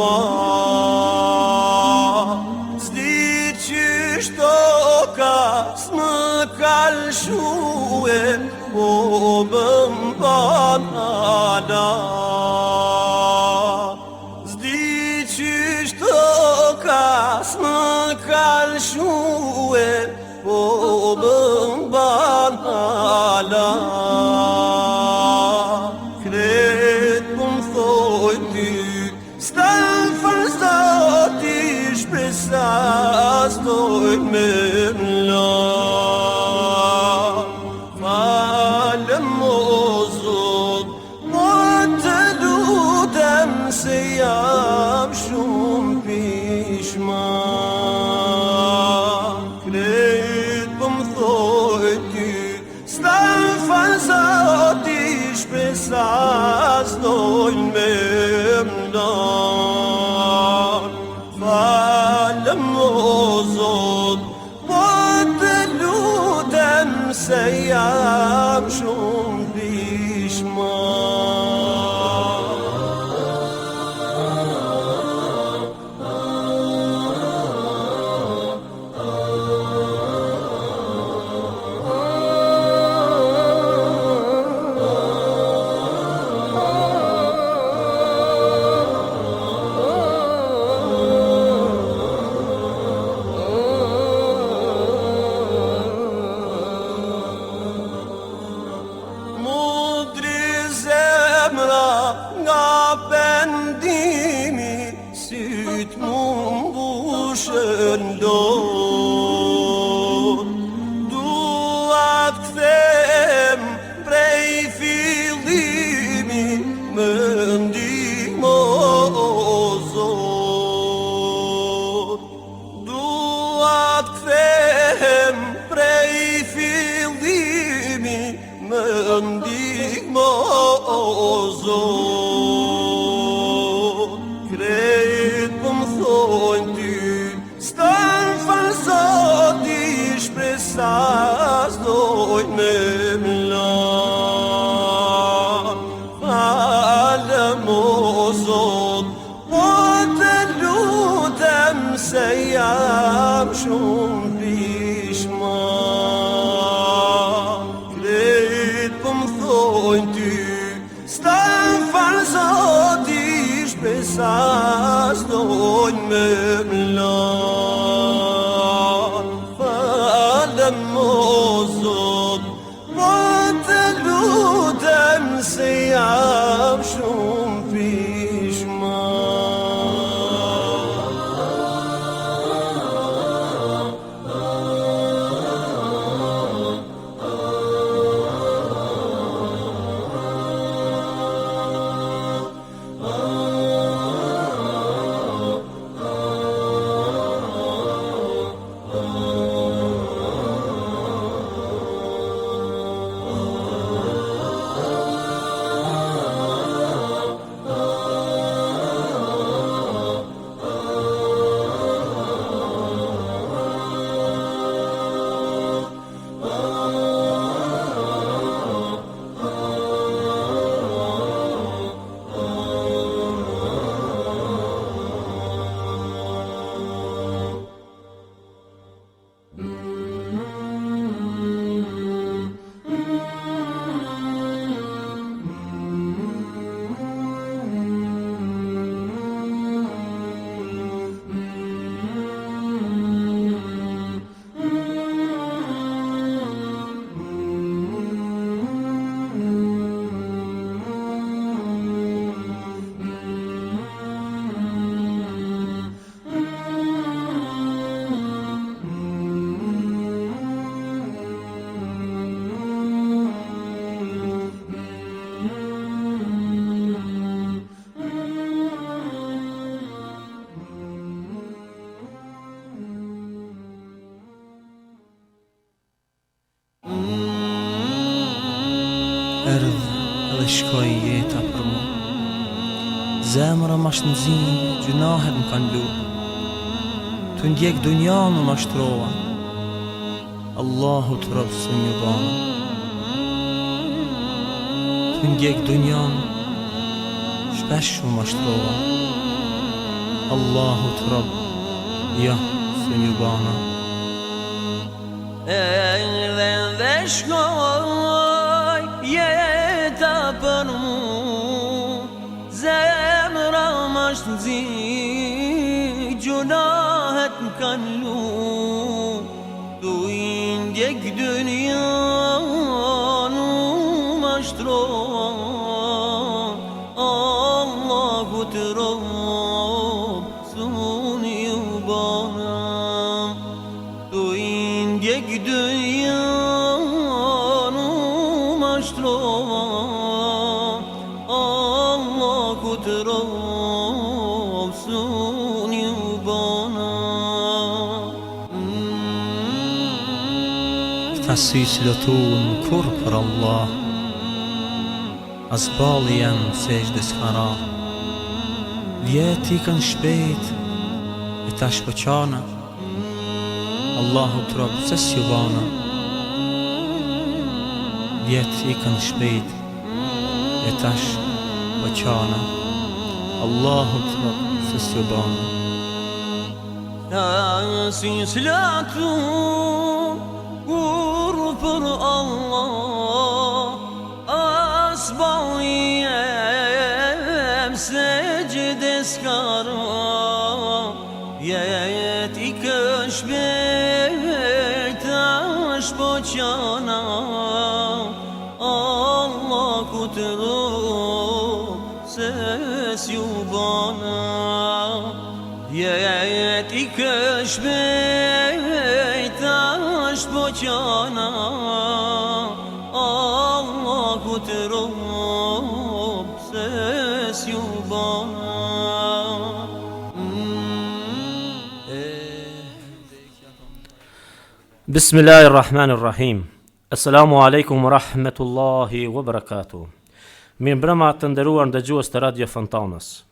ba Zdi qyshto ka s'më kalshue Po bëm banana Zdi qyshto ka s'më kalshue Po bëm banana Kret po m'thoj ty S'tan farzati shpresa S'doj me m'la Falem o Zot Po të lutem se jam shumë pishman Kret po m'thoj ty S'tan farzati shpresa S'doj me m'lan Falem o Zot Po të lutem se jam shumë pishman Nga pendimi syt mu mbushën lot Dua t'kthem prej fillimi Më ndihmo o Zot Dua t'kthem prej fillimi Më ndihmo o Zot Krejt po m'thojnë ty S'tan farzati shpresa S'doj me m'lan Falem o Zot Po të lutem se jam shumë pishman Krejt po m'thojnë ty S'tan farzati shpresa S'doj me m'lan Falem o Zot Po të lutem se jam shumë pishman Erdh dhe shkoj jeta për mu Zemra ma shnëzin, gjunahet më kanë lu Të ndjek dunja më mashtrova Allahu të rëbë së një bana Të ndjek dunja shpesh më mashtrova Allahu të rob, ja, se një bana. Edhe dhe shkoj jeta për mu, zemra më është zi, gjunahet më kanë lu, tu indjek dynja nu më shtro, Allahu të rob, sun ju bana, tu indjek dynja nu më shtro, Allahu të rob, sun ju bana. Ta sy s'lotun kur për Allah, as bali janë sejdës hara. Vjeti kanë shpejt, e tash po qana, Allahu të rob, se s'ju bana. Vjeti kanë shpejt, e tash po qana, Allahu të rob, se s'ju bana. Si s'latu kur për Allah, as baljem se gjdes kara, jet i këshbejt ash po qana, Allah ku të rob, se s'ju bana. Jet i këshbejt ash po qana, Allah ku të rob, se s'ju bana. Bismillahirrahmanirrahim. Assalamu alaikum wa rahmetullahi wa barakatuh. Mirë mbrëma të nderuar dëgjues të Radio Fontanës.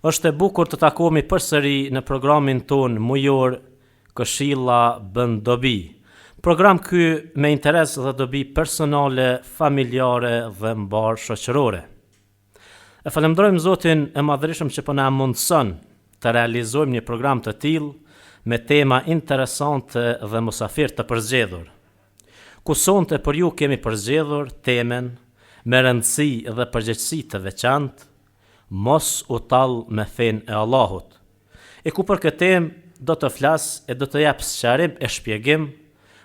Është e bukur të takohemi përsëri në programin ton mujor Këshilla bën dobi. Program ky me interes dhe dobi personale, familjare dhe mbar shoqërore. E falenderojmë Zotin e Madhërisëm që po na mundson të realizojmë një program të tillë me tema interesante dhe mosafir të përzgjedhur. Ku sonte për ju kemi përzgjedhur temen me rëndësi dhe përgjegjësi të veçantë, mos u tall me fen e Allahut. E ku për këtë temë do të flas e do të jap sqarim e shpjegim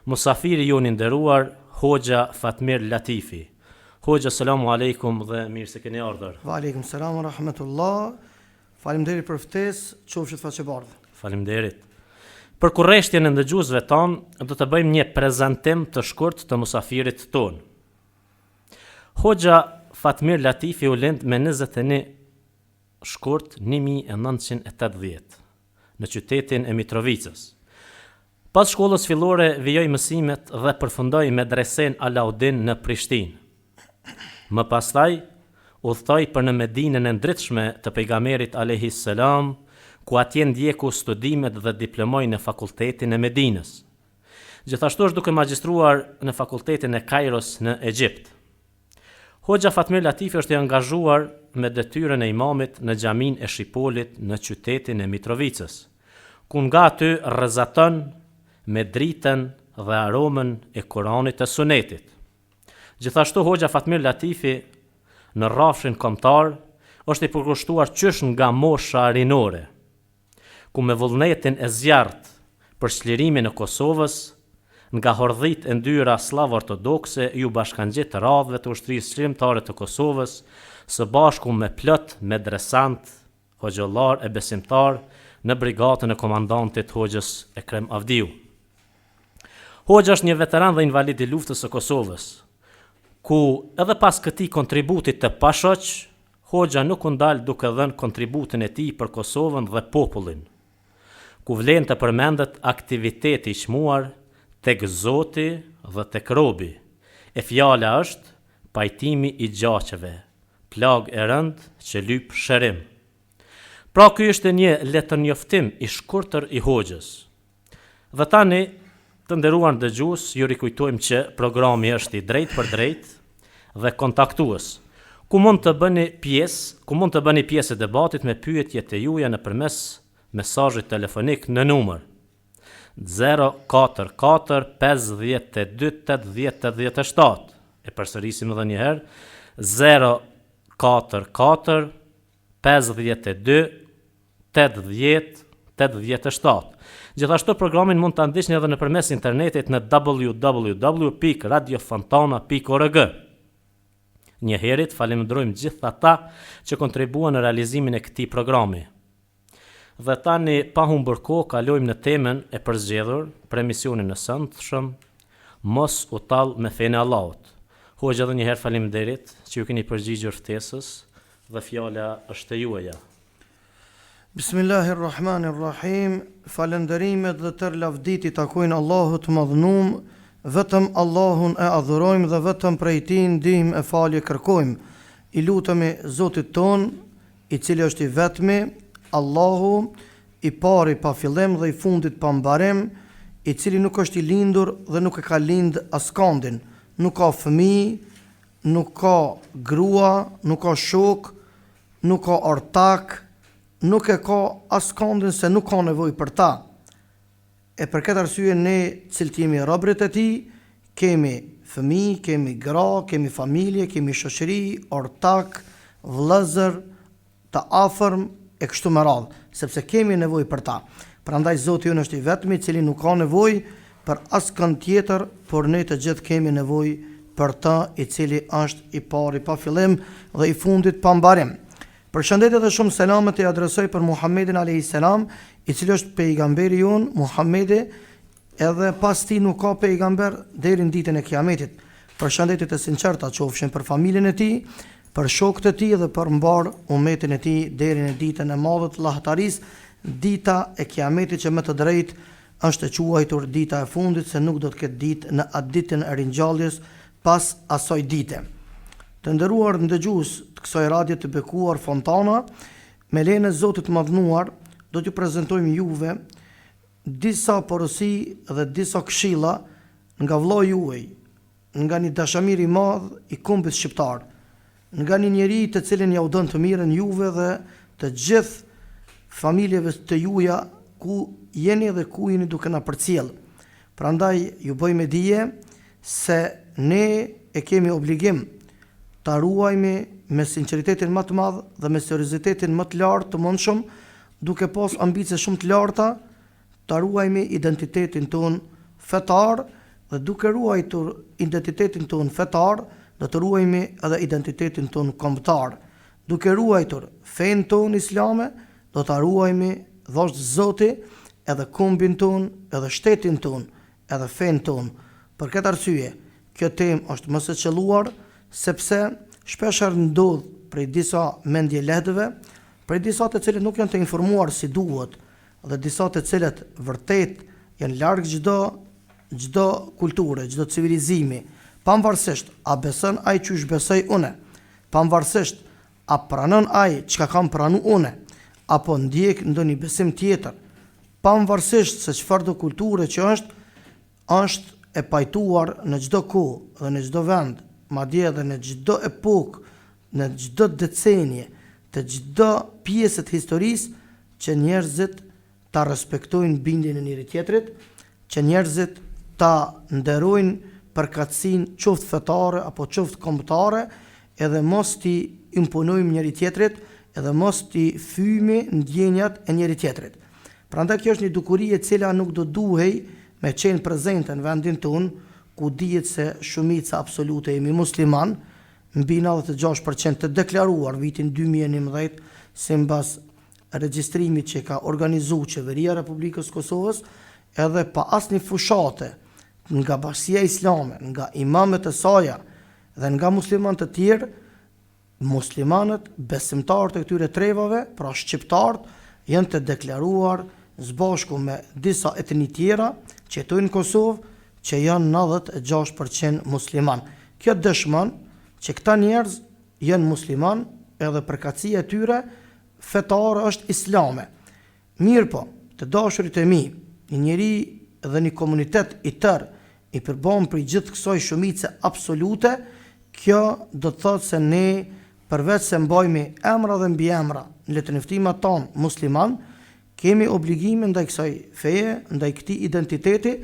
musafiri ju i nderuar Hoxha Fatmir Latifi. Hoxha, selamu alaikum dhe mirë se keni ardhur. Wa alaikum salam wa rahmatullah. Faleminderit për ftesë, qofshin faqebardhë. Faleminderit. Për kurreshtjen e ndëgjuesve tanë, do të bëjmë një prezantim të shkurt të musafirit ton. Hoxha Fatmir Latifi u lind me 21 shkurt 1980 në qytetin e Mitrovicës. Pas shkollës fillore vijoi mësimet dhe përfundoi medresen Alaudin në Prishtinë. Më pastaj udhtoi për në Medinën e ndritshme të pejgamberit alayhis salam, ku atje ndjeku studimet dhe diplomoi në fakultetin e Medinës. Gjithashtu është duke magjistruar në fakultetin e Kairos në Egjipt. Hoxha Fatmir Latifi është i angazhuar me detyrën e imamit në xhamin e Shipolit në qytetin e Mitrovicës, ku nga aty rrezaton me dritën dhe aromën e Kuranit të Sunetit. Gjithashtu Hoxha Fatmir Latifi në rrafshin kombëtar është i përkushtuar qysh nga mosha rinore, ku me vullnetin e zjarrt për çlirimin e Kosovës, nga hordhit e ndyra slav-ortodokse ju bashkangjit radhëve të ushtrisë çlimtare të Kosovës, së bashku me plot medresant, hoxhallar e besimtar në brigatën e komandantit Hoxhës Ekrem Avdiu. Hoxha është një veteran dhe invalid i luftës së Kosovës, ku edhe pas këtij kontributit të pashoq, Hoxha nuk u ndal duke dhënë kontributin e tij për Kosovën dhe popullin, ku vlen të përmendet aktiviteti i çmuar tek Zoti dhe tek robi. E fjala është pajtimi i gjaqeve, plag e rënd që lyp shërim. Pra ky është një letërnjoftim i shkurtër i Hoxhës. Dhe tani, të nderuar dëgjues, ju rikujtojmë që programi është i drejtë për drejtë dhe kontaktues, ku mund të bëni pjesë e debatit me pyetjet e juaja nëpërmes mesazhit telefonik në numër 044 52 80 87. E përsërisim edhe një herë 044 52 80 87. Gjithashtu programin mund ta ndiqni edhe nëpërmes internetit në www.radiofontana.org. Njëherët falenderojmë gjithë ata që kontribuan në realizimin e këtij programi. Dhe tani pa humbur kohë kalojmë në temën e përzgjedhur për emisionin e sëndshëm, mos u tall me fenë e Allahut. Hoxha edhe një herë faleminderit që ju keni përgjigjur ftesës dhe fjala është e juaja. Bismillahirrahmanirrahim. Falënderimet dhe tërë lavditi takojnë Allahut të Madhënum. Vetëm Allahun e adhurojmë dhe vetëm prej Tij ndihmë e falje kërkojmë. I lutemi Zotit ton, i cili është i vetmi, Allahu, i pari pa fillim dhe i fundit pa mbarim, i cili nuk është i lindur dhe nuk e ka lind askandin, nuk ka fëmijë, nuk ka grua, nuk ka shok, nuk ka ortak, nuk e ka askandin se nuk ka nevojë për ta. E për këtë arsye ne cilët jemi robërit e Tij, kemi fëmijë, kemi gra, kemi familje, kemi shoqëri, ortak, vëllezër të afërm e kështu me radhë, sepse kemi nevojë për ta. Prandaj Zoti ynë është i vetmi i cili nuk ka nevojë për askënd tjetër, por ne të gjithë kemi nevojë për ta, i cili është i pari pa fillim dhe i fundit pa mbarim. Përshëndetje dhe shumë selamet i adresoj për Muhammedin a.s. i cili është pejgamberi jon, Muhammedi, edhe pas tij nuk ka pejgamber deri në ditën e Kiametit. Përshëndetje të sinqerta qofshin për familjen e tij, për shokët e tij dhe për mbar umetin e tij deri në ditën e madhe të llahtarisë, dita e Kiametit që me të drejtë është e quajtur dita e fundit, se nuk do të ketë ditë në atë ditën e ringjalljes pas asaj dite. Të nderuar ndëgjues të kësaj radie të bekuar Fontana, me lejen e Zotit të Madhënuar, do t'ju prezantojmë juve disa porosi dhe disa këshilla nga vllai juaj, nga një dashamir i madh i kombit shqiptar, nga një njeri të cilin ja u don të mirën juve dhe të gjithë familjeve të juaja ku jeni dhe ku jeni duke na përcjell. Prandaj ju bëjmë dije se ne e kemi obligim ta ruajmë me sinqeritetin më të madh dhe me seriozitetin më të lartë të mundshëm, duke pas ambicie shumë të larta, ta ruajmë identitetin ton fetar dhe duke ruajtur identitetin ton fetar, do të ruajmë edhe identitetin ton kombëtar. Duke ruajtur fenë ton islame, do ta ruajmë dhosht Zoti edhe kombin ton, edhe shtetin ton, edhe fenë ton. Për këtë arsye, kjo temë është më së qelluar, sepse shpeshherë ndodh prej disa mendje lehtëve, prej disa të cilët nuk janë të informuar si duhet, dhe disa të cilët vërtet janë larg çdo kulture, çdo civilizimi, pavarësisht a beson ai çysh besoj unë, pavarësisht a pranon ai çka kam pranu unë, apo ndjek ndonjë besim tjetër, pavarësisht se çfarë do kulture që është e pajtuar në çdo kohë dhe në çdo vend, madje edhe në çdo epokë, në çdo decenije, të çdo pjesë të historisë, që njerëzit ta respektojnë bindjen e njëri tjetrit, që njerëzit ta nderojnë përkatësinë qoftë fetare apo qoftë kombëtare, edhe mos t'i imponojmë njëri tjetrit, edhe mos t'i fyjmë ndjenjat e njëri tjetrit. Prandaj kjo është një dukuri e cila nuk do duhej me qenë prezente në vendin tonë, ku dihet se shumica absolute jemi musliman, mbi 96% të deklaruar vitin 2011, sipas regjistrimit që ka organizuar Qeveria e Republikës Kosovës, edhe pa asnjë fushate nga Bashkia Islame, nga imamet e saj dhe nga muslimanët të tjerë, muslimanët besimtarët e këtyre trevave, pra shqiptarët, janë të deklaruar së bashku me disa etni tjera që jetojnë në Kosovë, që janë 96% musliman. Kjo dëshmon që këta njerëz janë musliman, edhe përkatësia e tyre fetare është islame. Mirë po, të dashurit e mi, një njeri dhe një komunitet i tërë i përbën për gjithë kësaj shumice absolute, kjo do të thotë se ne përveç se mbajmi emra dhe mbiemra në letërnjoftimat tonë musliman, kemi obligime ndaj kësaj feje, ndaj këtij identiteti,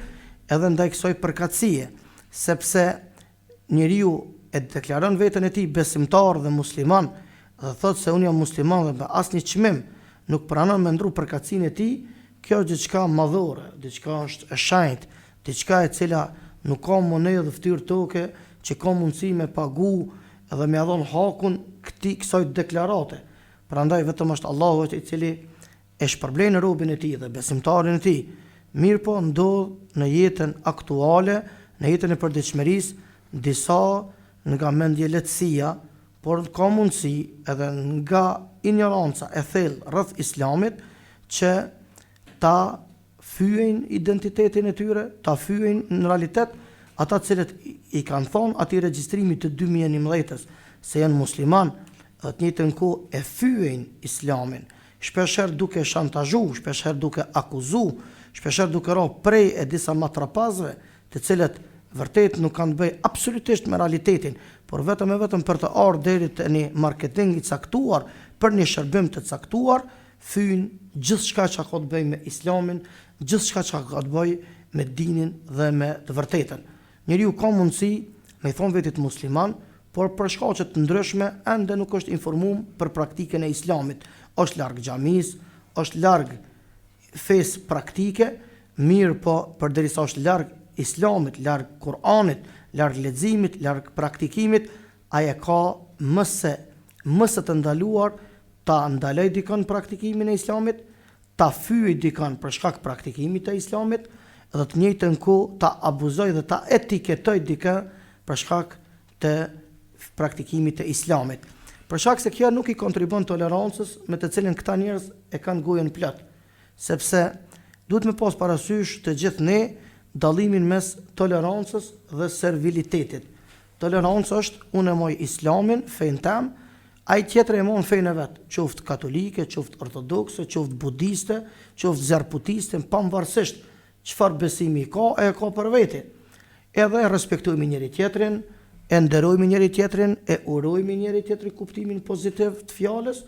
edhe ndaj kësaj përkatësie, sepse njeriu e deklaron veten e tij besimtar dhe musliman, dhe thotë se unë jam musliman dhe me asnjë çmim nuk pranon me ndru përkatësinë e tij, kjo është diçka madhore, diçka është e shenjtë, diçka e cila nuk ka monedhë dhe fytyrë toke që ka mundësi me pagu edhe me dhon hakun kësaj deklarate. Prandaj vetëm është Allahu i cili e shpërblen robën e tij dhe besimtarin e tij. Mirë po ndodh në jetën aktuale, në jetën e përditshmërisë, disa nga mendje lehtësia, por ka mundësi edhe nga ignoranca e thellë rreth islamit që ta fyejnë identitetin e tyre, ta fyejnë në realitet ata cilët i kanë thonë atij regjistrimit të 2011 se janë musliman, dhe të njëjtën kohë e fyejnë islamin, shpeshherë duke shantazhu, shpeshherë duke akuzu, shpeshherë duke rënë prej e disa matrapazëve, të cilët vërtet nuk kanë të bëjë absolutisht me realitetin, por vetëm e vetëm për të ardhur deri te një marketing i caktuar, për një shërbim të caktuar, fyjnë gjithçka që ka të bëjë me islamin, gjithçka që ka të bëjë me dinin dhe me të vërtetën. Njeriu ka mundësi me i thonë vetit musliman, por për shkaqe të ndryshme ende nuk është informuar për praktikën e islamit. Është larg xhamisë, është larg fesë praktike, mirë po përderisa është larg islamit, larg Kur'anit, larg leximit, larg praktikimit, ai e ka mëse të ndaluar ta ndaloj dikon praktikimin e islamit, ta fyej dikon për shkak praktikimit të islamit, dhe të njëjtën kohë ta abuzoj dhe ta etiketoj dikën për shkak të praktikimit të islamit. Për shkak se kjo nuk i kontribon tolerancës me të cilën këta njerëz e kanë gojën plot, sepse duhet me pas parasysh të gjithë ne dallimin mes tolerancës dhe servilitetit. Toleranca është unë e moj islamin, fenë tem, ai tjetër e mon fenë e vet, qoftë katolike, qoftë ortodokse, qoftë budiste, qoftë zerputiste, pavarësisht çfarë besimi ka, e ka për veti. Edhe respektojmë njëri tjetrin, e nderojmë njëri tjetrin, e urojmë njëri tjetrin kuptimin pozitiv të fjalës,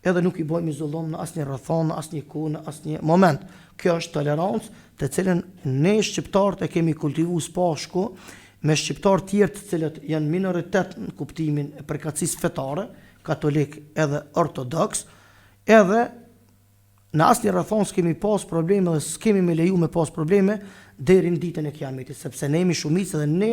edhe nuk i bëjmë izullom në asnjë rrethon, në asnjë kohë, në asnjë moment. Kjo është tolerancë, të cilën ne shqiptarët e kemi kultivuar së bashku me shqiptarë tjerë të cilët janë minoritet në kuptimin e përkatësisë fetare, katolik edhe ortodoks, edhe në asnjë rrethon s'kemi pas probleme dhe s'kemi me leju me pas probleme deri në ditën e Kiametit, sepse ne jemi shumicë dhe ne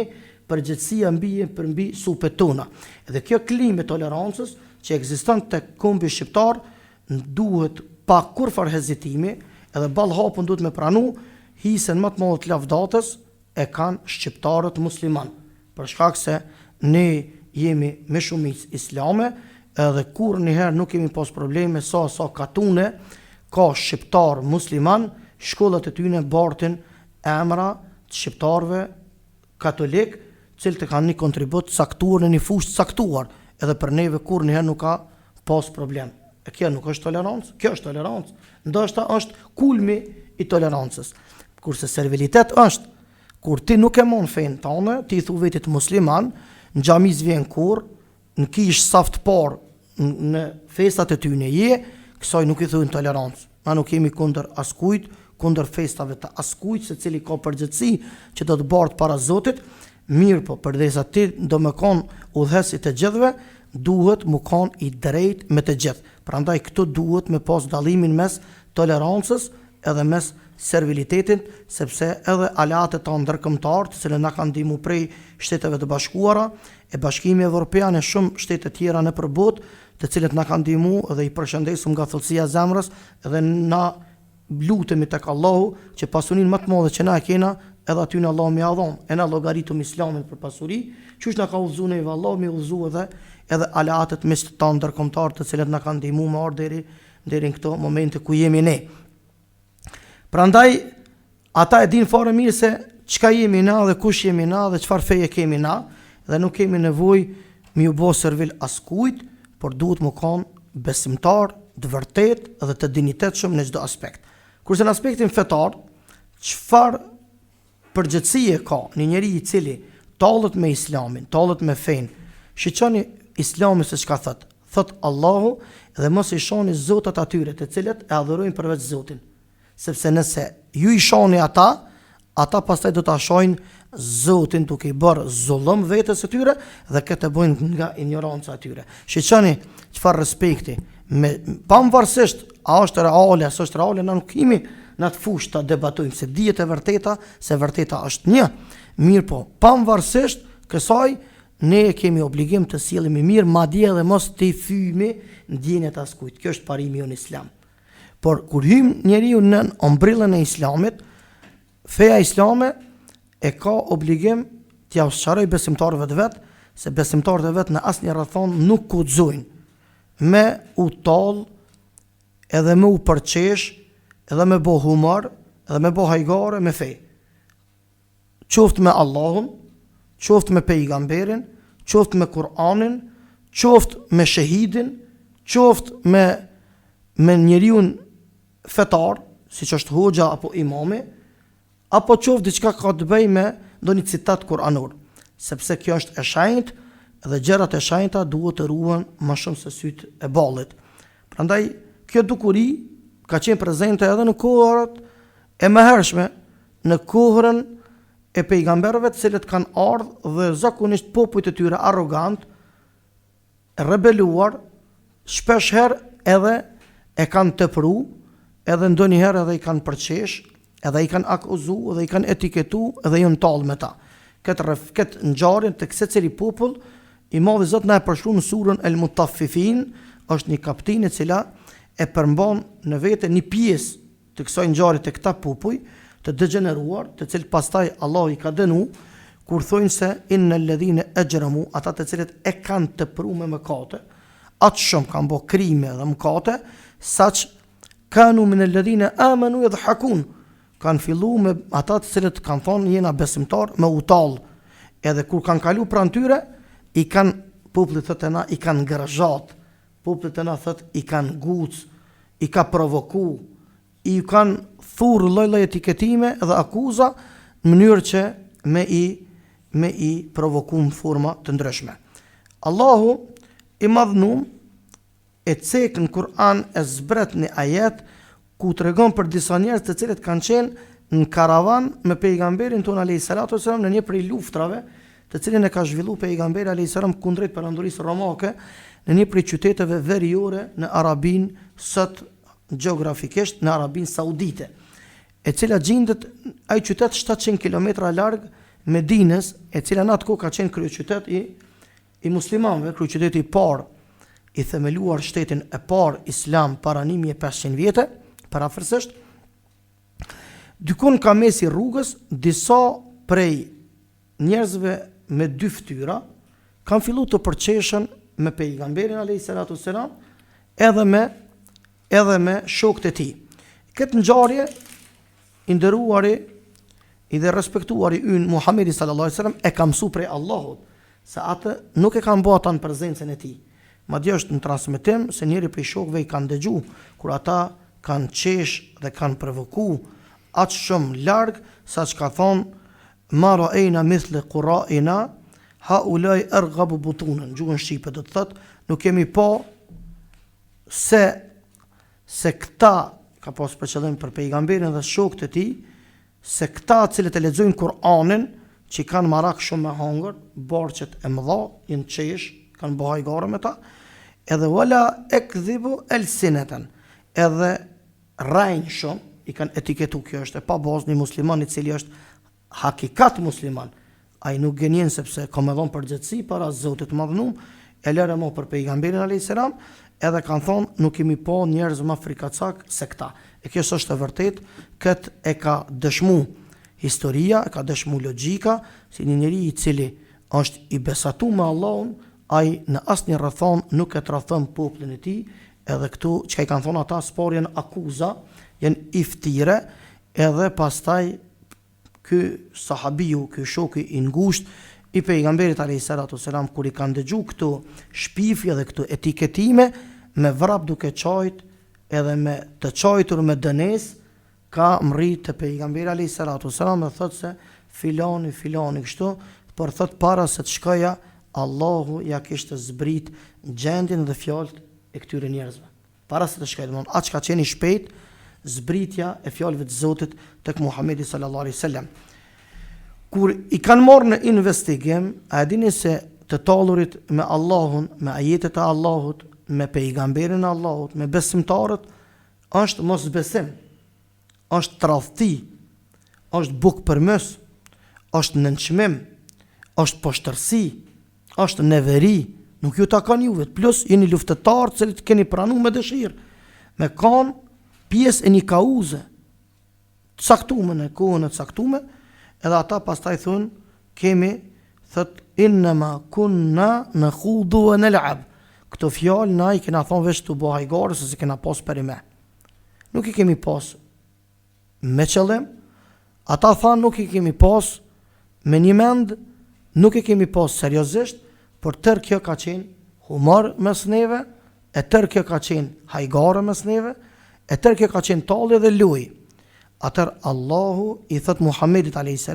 përgjithësia mbi supet tona. Edhe kjo klimë tolerancës që ekziston tek kombi shqiptar duhet pa kurfar hezitimi, edhe ballhapun duhet me pranu, hisën më të madhe të lavdatës e kanë shqiptarët musliman, për shkak se ne jemi me shumicë islame, edhe kur njëherë nuk kemi pas probleme sa katune ka shqiptar musliman, shkollat e tyne bartin emra të shqiptarëve katolik, cilët kanë një kontribut caktuar në një fushë caktuar, edhe për neve kur njëherë nuk ka pas problem. E kjo nuk është tolerancë, kjo është tolerancë. Ndoshta është kulmi i tolerancës. Kurse servilitet është kur ti nuk e mon fenë tënde, ti i thu vetit musliman, në xhamis vjen kur, në kish saft parë në festat e tyne je, kësaj nuk i thujnë tolerancë. Na nuk jemi kundër askujt, kundër festave të askujt, se cili ka përgjithësi që do të bartë para Zotit, mirë po përdesa ti do me konë udhëhesit të gjithëve, duhet mu konë i drejt me të gjithë. Prandaj këtu duhet me pas dallimin mes tolerancës edhe mes servilitetin, sepse edhe aleatet të ndërkombëtar, të cilët na kanë ndihmu prej Shteteve të Bashkuara, e Bashkimi Evropian e shumë shtete tjera në përbot, të cilët na kanë ndihmu dhe i përshëndesum nga thellësia e zemrës, dhe na lutemi tek Allahu që pasurinë më të madhe që na e kena, edhe aty në Allahu më ia dhon, e na llogaritum islamin për pasuri, qysh na ka udhëzuar neve Allahu më udhëzua edhe aleatet mes të ndërkombëtar të cilët na kanë ndihmu më ardhi deri në këto momente ku jemi ne. Prandaj ata e din fare mirë se çka jemi na dhe kush jemi na dhe çfarë feje kemi na, dhe nuk kemi nevojë mi u bë servil askujt, por duhet më konë besimtar të vërtet dhe të dinjitetshëm në çdo aspekt. Kurse në aspektin fetar, çfarë përgjithësie ka një njeri i cili tallet me islamin, tallet me fenë, shiqoni islami se çka thot, thot Allahu, dhe mos i shoni zotat atyre të cilët e adhurojnë përveç Zotin. Sepse nëse ju i shoni ata pastaj do ta shohin Zotin duke i bërë zullëm vetes së tyre dhe këtë e bojnë nga ignoranca e tyre. Shiqoni çfarë respekti, pavarësisht a është reale, a është reale, na nuk kemi në atë fushë ta debatojmë se dihet e vërteta, se vërteta është një. Mirë po, pavarësisht kësaj ne kemi obligim të sillemi mirë, madje edhe mos të fymi ndjenjat e askujt. Kjo është parimi në Islam. Por kur hym njeriu në ombrellën e Islamit, feja islame e ka obligim t'ja ushqaroj besimtarëve të vet, se besimtarët e vet në asnjë rrethon nuk guxojnë me u tall, edhe me u përqesh, edhe me bo humor, edhe me bo hajgare me fe. Qoftë me Allahun, qoftë me pejgamberin, qoftë me Kur'anin, qoftë me shahidin, qoftë me njeriun fetar, si që është hoxha apo imami, apo qoftë diçka ka të bëjë me ndonjë citat kuranor, sepse kjo është e shenjtë dhe gjërat e shenjta duhet të ruhen më shumë se sytë e ballit. Prandaj kjo dukuri ka qenë prezente edhe në kohërat e mëhershme, në kohërën e pejgamberëve të cilët kanë ardhur dhe zakonisht popujt e tyre arrogant, rebeluar, shpesh herë edhe e kanë tepru, edhe ndonjëherë edhe i kanë përqesh, edhe i kanë akuzu, edhe i kanë etiketu, edhe i në talë me ta. Këtë ngjarje të secili popull, i Madhi Zot na e përshkruan në surën El Mutaffifin, është një kapitull e cila e përmban në vete një pjesë të kësaj ngjarje të këta popull të degeneruar, të cilët pastaj Allah i ka dënu, kur thonë se innal ladhina ajramu, ata të cilët e kanë tepruar me mëkate, atë shumë kanë bërë krime dhe mëkate, saq kanu min alladhina amanu yadhhakun, kanë fillu me ata të cilët kanë thonë jena besimtar me utall, edhe kur kanë kalu pranë tyre, i kanë popullit thotë na i kanë gërzhat, popullit e na thotë i kanë guc, i ka provoku, i kanë thurë lloj-lloj etiketime dhe akuza në mënyrë që me i provoku në forma të ndryshme. Allahu i madhnum e cek në Kur'an e zbret një ajet ku të regon për disa njerëz të cilët kanë qenë në karavan me pejgamberin tonë a.s. në një prej luftrave të cilin e ka zhvillu pejgamberi a.s. kundrejt perandorisë romake në një prej qyteteve veriore në Arabin sot gjeografikisht në Arabin Saudite, e cila gjendet ai qytet 700 km larg Medinës, e cila në atë kohë ka qenë kryeqytet i muslimanëve, kryeqyteti i parë i themeluar shtetin e parë islam para 1500 vjetë, parafërsisht. Dykun ka mesi rrugës, disa prej njerëzve me dy fytyra kanë fillu të përqeshen me pejgamberin a.s. edhe me shokët e tij. Këtë ngjarje i nderuari i dhe respektuari ynë Muhamedi sallallahu alaihi wasallam e ka mësuar prej Allahut, se atë nuk e kanë bërë në prezencën e tij. Madje është në transmetim se njëri prej shokëve i kanë dëgju kur ata kanë qesh dhe kanë provoku atë shumë larg, saq ka thonë ma ra'ayna mithl qura'ina haulai arghab butunan, gjuhën shqipe do të thotë nuk kemi pa se këta, ka pas për qëllim për pejgamberin dhe shokët e tij, se këta cilët e lexojnë Kur'anin, që kanë marak shumë me hangër, barqet e mëdha, jenë qesh, kanë bëhaj gare me ta, edhe wala ekdhibu elsineten, edhe rajnë shumë, i kanë etiketu, kjo është e pa bazë një musliman i cili është hakikat musliman, a i nuk genjen sepse ka me dhonë përgjithësi para Zotit madhnum, e lere mo për pejgamberin a.s. edhe kanë thonë nuk kemi pa njerëz më frikacak se këta. E kjo është e vërtet, këtë e ka dëshmu historia, e ka dëshmu logjika, si një njeri i cili është i besatu me Allahun, ai në asnjë rrethon nuk e tradhton popullin e tij, edhe këtu çka i kanë thonë ata sporjen akuza, janë iftire, edhe pastaj ky sahabiu, ky shoku i ngushtë i pejgamberit a.s. kur i kanë dëgju këtu shpifje dhe këtu etiketime, me vrap duke qajt edhe me të qajtur me dënes, ka mrit të pejgamberi a.s. dhe thot se filani kështu, por thot para se të shkoja Allahu ja kishte zbrit gjendjen dhe fjalët e këtyre njerëzve. Para se të shkojnë, domthonë atë ka qenë shpejt zbritja e fjalëve të Zotit tek Muhamedi sallallahu alaihi wasallam. Kur i kanë marrë në investigim, a dini se të tallurit me Allahun, me ajetet e Allahut, me pejgamberin e Allahut, me besimtarët, është mos besim, është tradhti, është buk përmës, është nënçmim, është poshtërsi, është neveri, nuk ju ta kanë juve, plus jeni luftëtarë që të keni pranu me dëshirë, me kanë pjesë e një kauze, të saktume në kohën e të saktume, edhe ata pastaj thunë, kemi, thët, innema kunna në khudu e në lab, këto fjallë na i kena thonë veç të bohajgarë, se se kena pas për i me. Nuk i kemi pas me qëllim, ata thanë nuk i kemi pas me një mend, nuk i kemi pas seriozisht, por tërë kjo ka qenë humor mes neve, e tërë kjo ka qenë hajgare mes neve, e tërë kjo ka qenë talje dhe luj. Atër Allahu i thët Muhammedit a.s.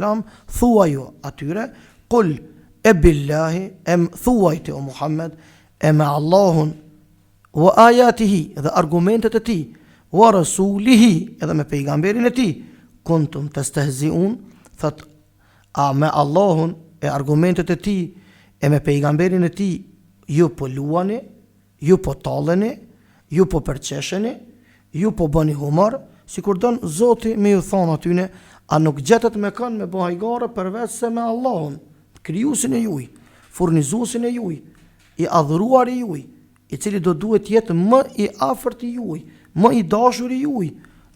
Thua ju atyre, kull e billahi, thuajti o Muhammed, e me Allahun, wa ajatihi, edhe argumentet e ti, wa rasulihi, edhe me pejgamberin e ti, kuntum të stehziun, thët, a me Allahun, e argumentet e ti, e me pejgamberin e ti, ju po luani, ju po talleni, ju po përqesheni, ju po bëni humor, si kur donë Zoti me ju thonë atyne, a nuk gjetet me kanë me bëhajgare përveç se me Allahun, krijuesin e juj, furnizuesin e juj, i adhuruar i juj, i cili do duhet jetë më i afërt i juj, më i dashur i juj,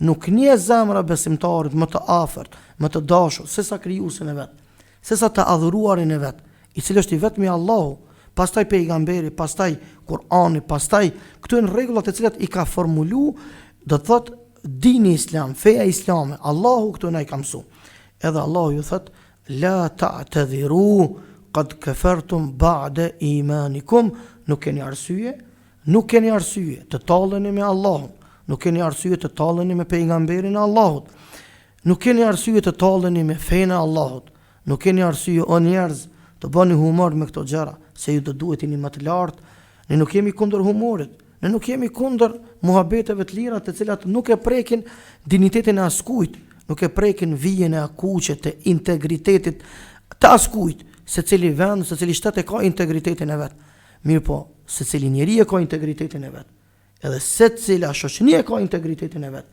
nuk një zemra besimtarit më të afërt, më të dashur, se sa krijuesin e vetë, se sa të adhuruarin e vetë, i cili është i vetmi Allahu, pastaj pejgamberi, pastaj Kur'ani, pastaj këto janë rregullat e cilat i ka formulu, do të thotë dini islam, feja islame, Allahu këto na i ka mësu. Edhe Allahu ju thot, la ta'tadhiru qad kafartum ba'da imanikum, nuk keni arsye të talleni me Allahun, nuk keni arsye të talleni me pejgamberin e Allahut, nuk keni arsye të talleni me fenë e Allahut, nuk keni arsye o njerëz të bëni humor me këto gjëra, se ju do duhet jeni më të lartë. Ne nuk jemi kundër humorit, ne nuk jemi kundër muhabeteve të lira të cilat nuk e prekin dinitetin e askujt, nuk e prekin vijen e akuqet të integritetit të askujt, se cili vend, se cili shtet e ka integritetin e vet. Mirë po, se cili njeri e ka integritetin e vet, edhe se cila shoqëni e ka integritetin e vet,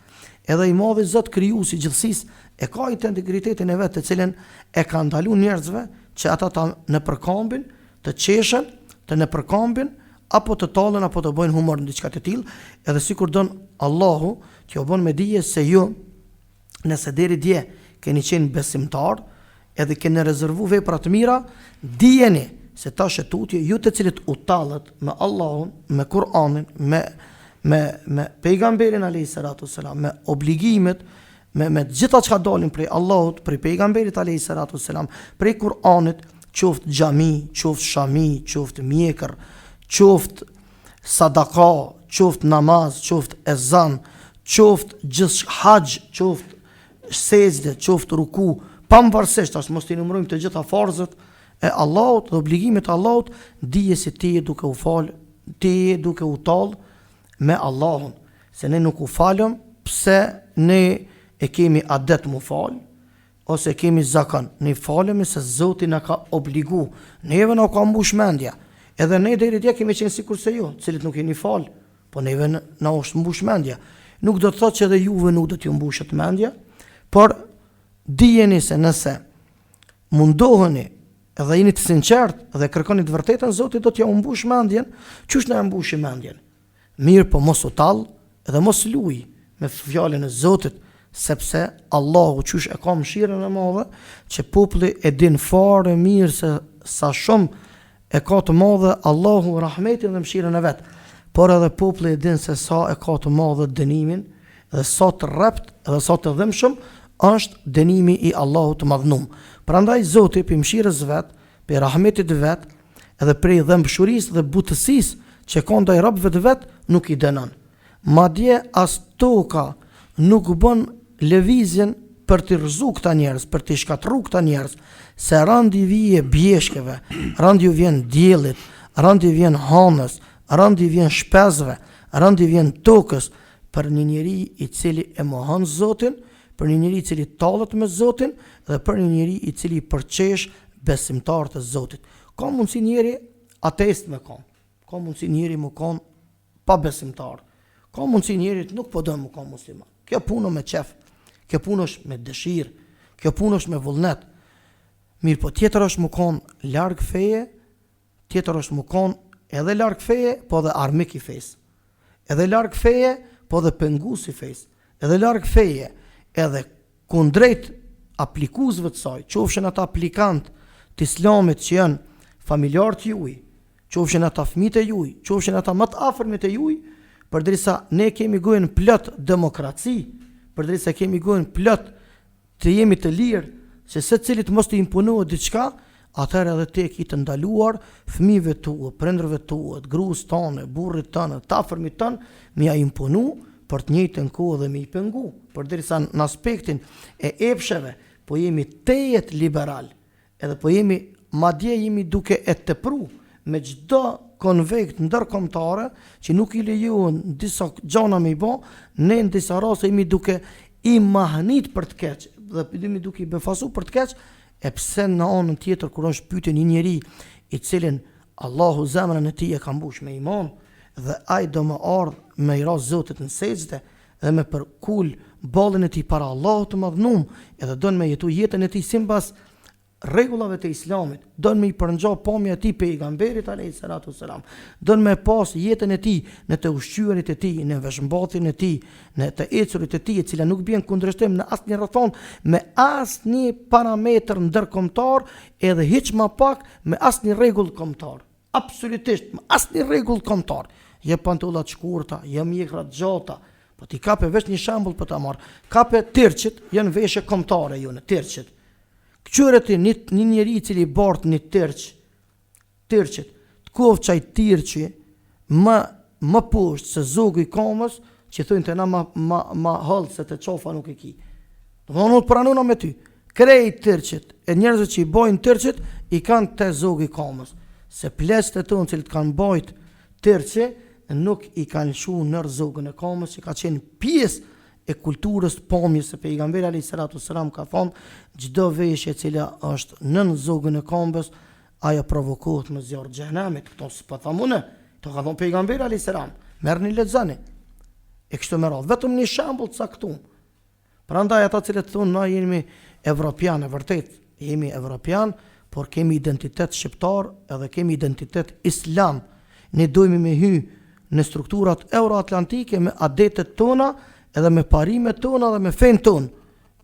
edhe i madhi Zot krijuesi gjithësisë e ka integritetin e vet, të cilën e ka ndalu njerëzve që ata ta në përkambin, të qeshen, të në përkambin, apo të tallen, apo të bëjnë humor në diçka të tillë, edhe sikur don Allahu t'ju bën me dije se ju, nëse deri dje keni qenë besimtar, edhe keni rezervu vepra të mira, dijeni se tash e tutje ju të cilët u tallet me Allahun, me Kur'anin, me pejgamberin alayhis salatu wassalam, me obligimet, me gjitha çka dalin prej Allahut, prej pejgamberit alayhis salatu wassalam, prej Kur'anit, qoftë xhami, qoftë shami, qoftë mjekër, qoftë sadaka, qoftë namaz, qoftë ezan, qoftë gjithë haxh, qoftë sejdë, qoftë ruku, pavarësisht as mos i numërojmë të gjitha farzët e Allahut dhe obligimet e Allahut, dije se ti je duke u fal, ti je duke u tall me Allahun, se ne nuk u falëm pse ne e kemi adet mu fal, ose kemi zakon, ne falemi se Zoti na ka obligu, neve na ka mbush mendja, edhe ne deri dje kemi qenë sikur se ju, cilit nuk jeni fal, po neve na është mbush mendja. Nuk do të thotë që edhe juve nuk do t'ju mbushet mendja, por dijeni se nëse mundoheni edhe jeni të sinqert dhe kërkoni të vërtetën, Zoti do t'ja mbush mendjen, qysh na mbushi mendjen. Mirë, po mos u tall edhe mos luj me fjalën e Zotit, sepse Allahu qysh e ka mëshirën e madhe, që populli e din fare mirë se sa shumë e ka të madhe Allahu rahmetin dhe mëshirën e vet, por edhe populli e din se sa e ka të madhe dënimin, dhe sa të rrept dhe sa të dhëmshëm është dënimi i Allahut të madhnum. Prandaj Zoti për mëshirës vet, për rahmetit vet, edhe prej dhëmshurisë dhe butësisë që ka ndaj robëve të vet, nuk i dënon. Madje as toka nuk bën lëvizjen për të rëzu këta njerëz, për të shkatru këta njerëz, se randi vije bjeshkeve, randi vjen diellit, randi vjen hanës, randi vjen shpezve, randi vjen tokës, për një njeri i cili e mohon Zotin, për një njeri i cili tallet me Zotin, dhe për një njeri i cili përqesh besimtar të Zotit. Ka mundsi njeri ateist me kon, ka mundsi njeri më kon pa besimtar, ka mundsi njeri nuk po do më kon musliman. Kjo punë me qef, kjo punë është me dëshirë, kjo punë është me vullnet. Mirë po tjetër është më kon larg feje, tjetër është më kon edhe larg feje, po dhe armik i fejs. Edhe larg feje, po dhe pengus i fejs. Edhe larg feje, edhe kundrejt aplikuesve të saj, qofshin ata aplikant të islamit që janë familjar të juj, qofshin ata fëmijët e juj, qofshin ata më të afërmit e juj, përderisa ne kemi gojën plot demokraci, përderisa kemi gojën plot të jemi të lirë, se secilit mos të imponohet diçka, atëherë edhe te ki të ndaluar fëmijëve tuaj, prindërve tuaj, gruas tonë, burrit tonë, të afërmit tonë, me ja imponu për të njëjtën kohë dhe me i pengu. Përderisa në aspektin e epsheve, po jemi tejet liberal, edhe po jemi madje jemi duke e tepru me çdo konvekt ndërkombëtare që nuk i lejohen disa gjëra me i bë, ne në disa raste jemi duke i mahnit për të keq, dhe jemi duke i befasu për të keq, e pse në anën tjetër kur është pyetje një njeri i cilin Allahu zemrën e tij e ka mbush me iman, dhe ai do më ardh me i ras Zotit në sejdë dhe me përkul ballin e tij para Allahut të Madhnuar, edhe don me jetu jetën e tij sipas rregullave të Islamit, don me i përngjoh pamja e tij pejgamberit alayhis salatu wassalam, don me pas jetën e tij në të ushqyerit e tij, në veshmbathjen e tij, në të ecurit e tij, e cila nuk bën kundërshtim në asnjë rrethon me asnjë parametër ndërkombëtar, edhe hiç më pak me asnjë rregull kombëtar. Absolutisht me asnjë rregull kombëtar. Je pantolla të shkurta, je mjekra të gjata. Po ti kape veç një shembull për ta marr. Kape tirçit, janë veshje kombëtare jone, tirçit. Këqyre ti një njeri i cili bart një tirçit, të kovë qaj tirçi më poshtë se zogu i kamës, që thujnë të na ma hëllë se të qofa nuk i ki. Do nuk pranuna me ty. Krejt tirçit, e njerëzve që i bojnë tirçit, i kanë të zogu i kamës. Se pleqët e tonë cilë të kanë bojt tirçi, nuk i kanë shu nër zogën e kamës, që ka qenë pjesë e kulturës të pamjes se pejgamberi alayhis salatu wassalam ka thonë çdo veshje e cila është nën zogën e këmbës, ajo provokohet me zjarr xhenamit. Këto s'po thamune, to ka thonë pejgamberi alayhis salam. Merrni lexoni. E kështu me radhë, vetëm një shembull të caktuar. Prandaj ata që thonë na jemi evropianë, vërtet jemi evropian, por kemi identitet shqiptar edhe kemi identitet islam. Ne dojmë me hy në strukturat euroatlantike me adetet tona, edhe me parimet tona dhe me fen ton.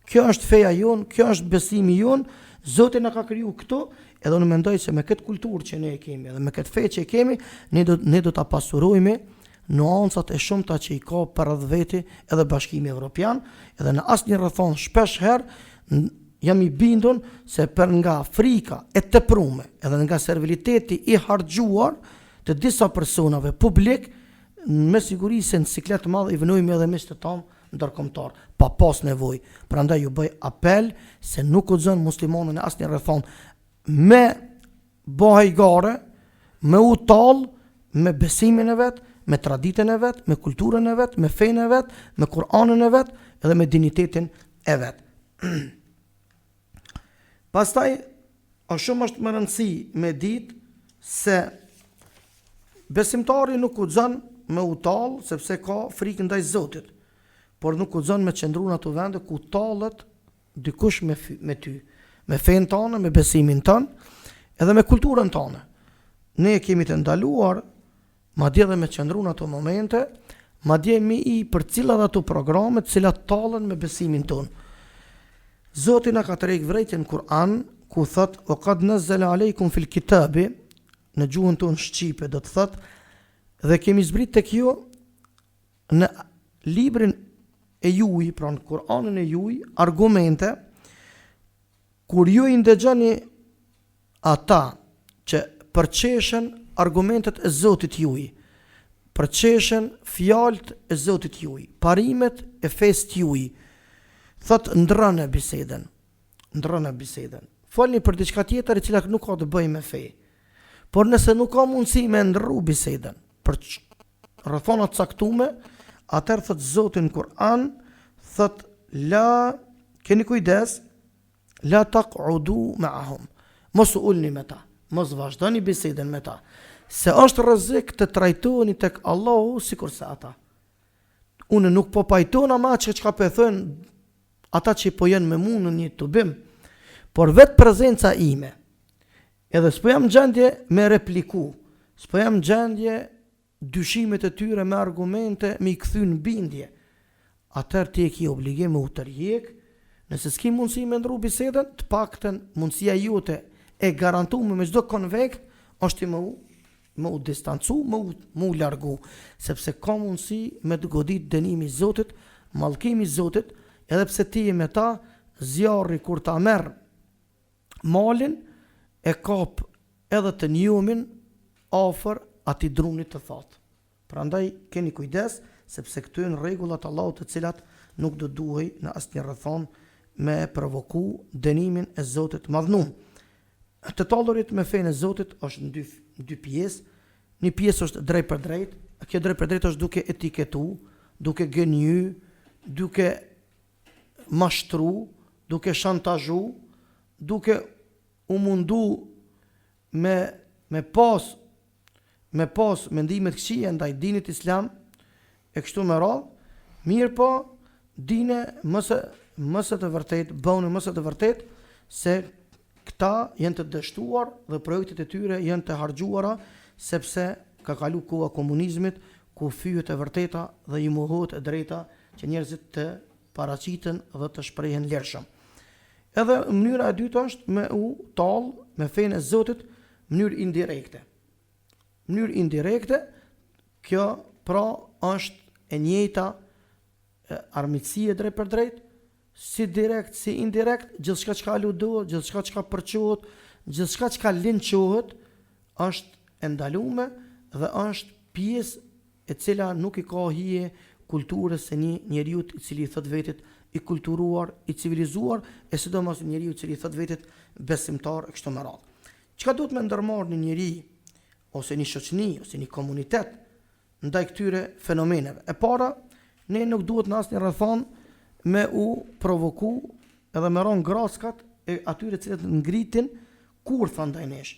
Kjo është feja jon, kjo është besimi jon, Zoti na ka kriju këtu, edhe unë mendoj se me këtë kulturë që ne e kemi, edhe me këtë fe që e kemi, ne do ta pasurojmë nuancat e shumta që i ka për veti edhe Bashkimi Evropian, edhe në asnjë rrethon shpesh herë jam i bindur se për nga frika e teprume, edhe nga serviliteti i harxhuar të disa personave publik, me siguri se në siklet madhe i vënojmë edhe miqtë tonë ndërkombëtar, pa pas nevojë. Prandaj ju bëj apel se nuk u zon muslimanën në asnjë rrethon me bëj gare, me u tall, me besimin e vet, me traditën e vet, me kulturën e vet, me fenë e vet, me Kur'anin e vet, edhe me dinitetin e vet. Pastaj shumë është më rëndësi me ditë se besimtari nuk u zon me u tall sepse ka frikë ndaj Zotit, por nuk u zon me qëndru në ato vende ku tallet dikush me ty, me fenë tonë, me besimin tonë, edhe me kulturën tonë. Ne kemi të ndaluar, madje edhe me qëndru në ato momente, madje mi i për cilat ato programe cilat tallen me besimin tonë. Zoti na ka tregë vërejtën Kur'an, ku thot: "O qad nazzala aleikum fil kitabi", në gjuhën tonë shqipe do të thot, dhe kemi zbrit tek ju në librin e juj, pra në Kur'anin e juj, argumente kur ju i ndëgjoni ata që përqeshen argumentet e Zotit juj, përqeshen fjalët e Zotit juj, parimet e fest juj, thot ndrënë biseden. Ndrënë biseden. Folni për diçka tjetër e cila nuk ka të bëjë me fe. Por nëse nuk ka mundësi me ndrru biseden për rrethona të caktuara, atëherë thot Zoti në Kur'an, thot la keni kujdes, la taq'udu ma'ahum. Mos ulni me ta, mos vazhdoni biseden me ta, se është rrezik të trajtoheni tek Allahu sikur se ata. Unë nuk po pajtona ma që ka po thënë ata që po janë me mua në një tubim, por vetë prezenca ime, edhe s'po jam gjendje me repliku, s'po jam gjendje dyshimet e tyre me argumente me i kthy në bindje, atëherë ti e ki obligim me u tërhiq, nëse s'ki mundësi me ndru biseden, të paktën mundësia jote e garantuar me çdo konvekt është me u distancu, me u largu, sepse ka mundësi me të godit dënimi i Zotit, mallkimi i Zotit, edhe pse ti me ta zjarri kur ta merr malin e kap edhe të njomin afër atij drunit të thatë. Prandaj keni kujdes, sepse këto janë rregullat e Allahut të cilat nuk do duhej në asnjë rrethon me provoku dënimin e Zotit madhnum. Të tallurit me fenë e Zotit është në dy pjesë. Një pjesë është drejt për drejt, kjo drejt për drejt është duke etiketu, duke gënjy, duke mashtru, duke shantazhu, duke u mundu me pas mendimet këqija ndaj dinit islam e kështu me radhë, mirë po dine mëse të vërtet, bëni mëse të vërtet se këta janë të dështuar dhe projektet e tyre janë të harxhuara, sepse ka kalu koha komunizmit, ku fyhet e vërteta dhe i mohohet e drejta që njerëzit të paraqiten dhe të shprehen lirshëm. Edhe mënyra e dytë është me u tall me fenë e Zotit mënyrë indirekte. Mënyrë indirekte, kjo pra është e njëjta armiqësie drejt për drejt, si direkt si indirekt, gjithçka që aludohet, gjithçka që përçohet, gjithçka që linçohet është e ndaluar dhe është pjesë e cila nuk i ka hije kulturës së një njeriu i cili thot vetit i kulturuar, i civilizuar, e sidomos njeriu i cili thot vetit besimtar e kështu me radhë. Çka duhet me ndërmarrë një njeri ose një shoqëni ose një komunitet ndaj këtyre fenomeneve? E para, ne nuk duhet në asnjë rrethon me u provoku edhe me ron graskat e atyre cilët ngritin kur tha ndaj nesh.